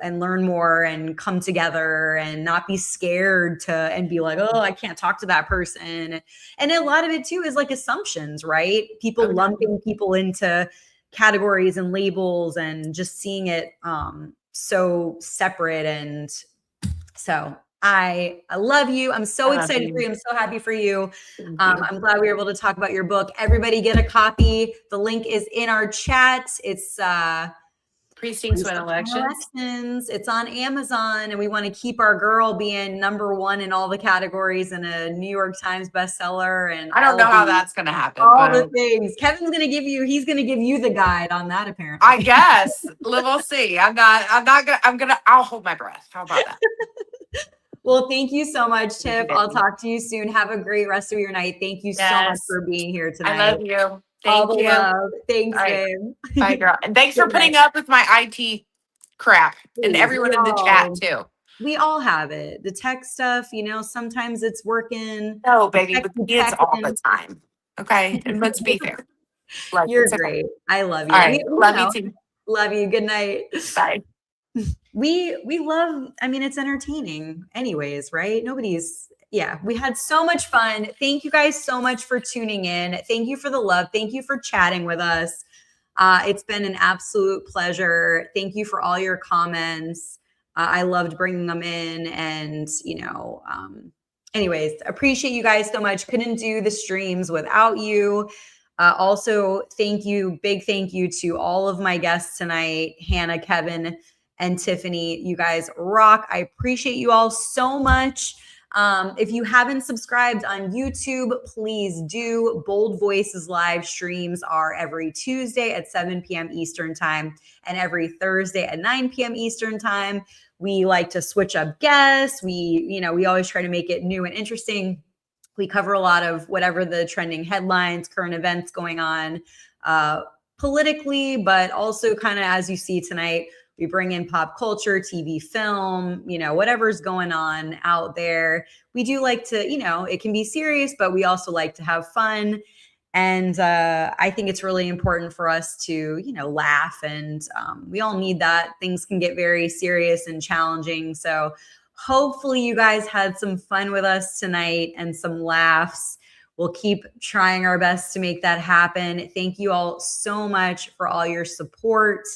and learn more and come together and not be scared and be like, oh, I can't talk to that person. And a lot of it too is like assumptions, right? People lumping people into categories and labels and just seeing it so separate. And so I love you. I'm so excited for you. I'm so happy for you. I'm glad we were able to talk about your book. Everybody get a copy. The link is in our chat. It's Precincts Win Elections. It's on Amazon, and we want to keep our girl being #1 in all the categories and a New York Times bestseller. And I don't know how that's going to happen. All the things Kevin's going to give you. He's going to give you the guide on that, apparently. I guess. We'll see. I'll hold my breath. How about that? Well, thank you so much, Tiff. I'll talk to you soon. Have a great rest of your night. Thank you so much for being here tonight. I love you. Thank you. Love. Thanks, babe. Bye, girl. And thanks for putting up with my IT crap and everyone in the chat too. We all have it. The tech stuff, sometimes it's working. No, baby, but it's all the time. Okay. And let's be fair. You're great. I love you. All right. Love you too. Love you. Good night. Bye. We love, it's entertaining anyways, right? We had so much fun. Thank you guys so much for tuning in. Thank you for the love. Thank you for chatting with us. It's been an absolute pleasure. Thank you for all your comments. I loved bringing them in, and, anyways, appreciate you guys so much. Couldn't do the streams without you. Also, big thank you to all of my guests tonight, Hannah, Kevin, and Tiffany. You guys rock. I appreciate you all so much. If you haven't subscribed on YouTube, please do. Bold Voices live streams are every Tuesday at 7 p.m. Eastern time and every Thursday at 9 p.m. Eastern time. We like to switch up guests. We always try to make it new and interesting. We cover a lot of whatever the trending headlines, current events going on politically, but also kind of, as you see tonight, We bring in pop culture, TV, film, whatever's going on out there. We do like to, it can be serious, but we also like to have fun. And I think it's really important for us to, laugh. And we all need that. Things can get very serious and challenging. So hopefully you guys had some fun with us tonight and some laughs. We'll keep trying our best to make that happen. Thank you all so much for all your support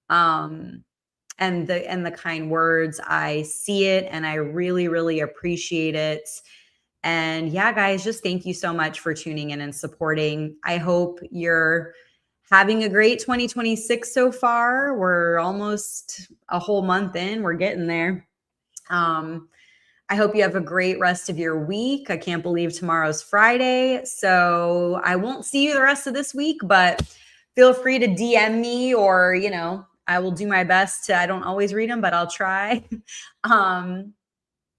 and the kind words. I see it and I really, really appreciate it. And yeah, guys, just thank you so much for tuning in and supporting. I hope you're having a great 2026 so far. We're almost a whole month in. We're getting there. I hope you have a great rest of your week. I can't believe tomorrow's Friday. So I won't see you the rest of this week, but feel free to DM me or, I will do my best I don't always read them, but I'll try.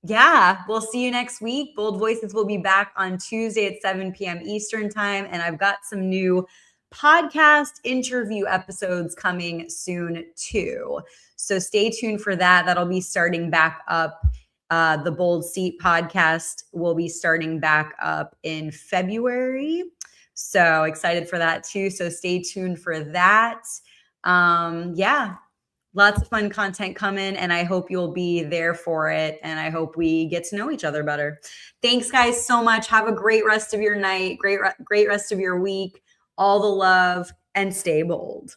Yeah, we'll see you next week. Bold Voices will be back on Tuesday at 7 p.m. Eastern time. And I've got some new podcast interview episodes coming soon too. So stay tuned for that. That'll be starting back up. The Bold Seat podcast will be starting back up in February. So excited for that too. So stay tuned for that. Yeah. Lots of fun content coming, and I hope you'll be there for it. And I hope we get to know each other better. Thanks, guys, so much. Have a great rest of your night, great rest of your week. All the love, and stay bold.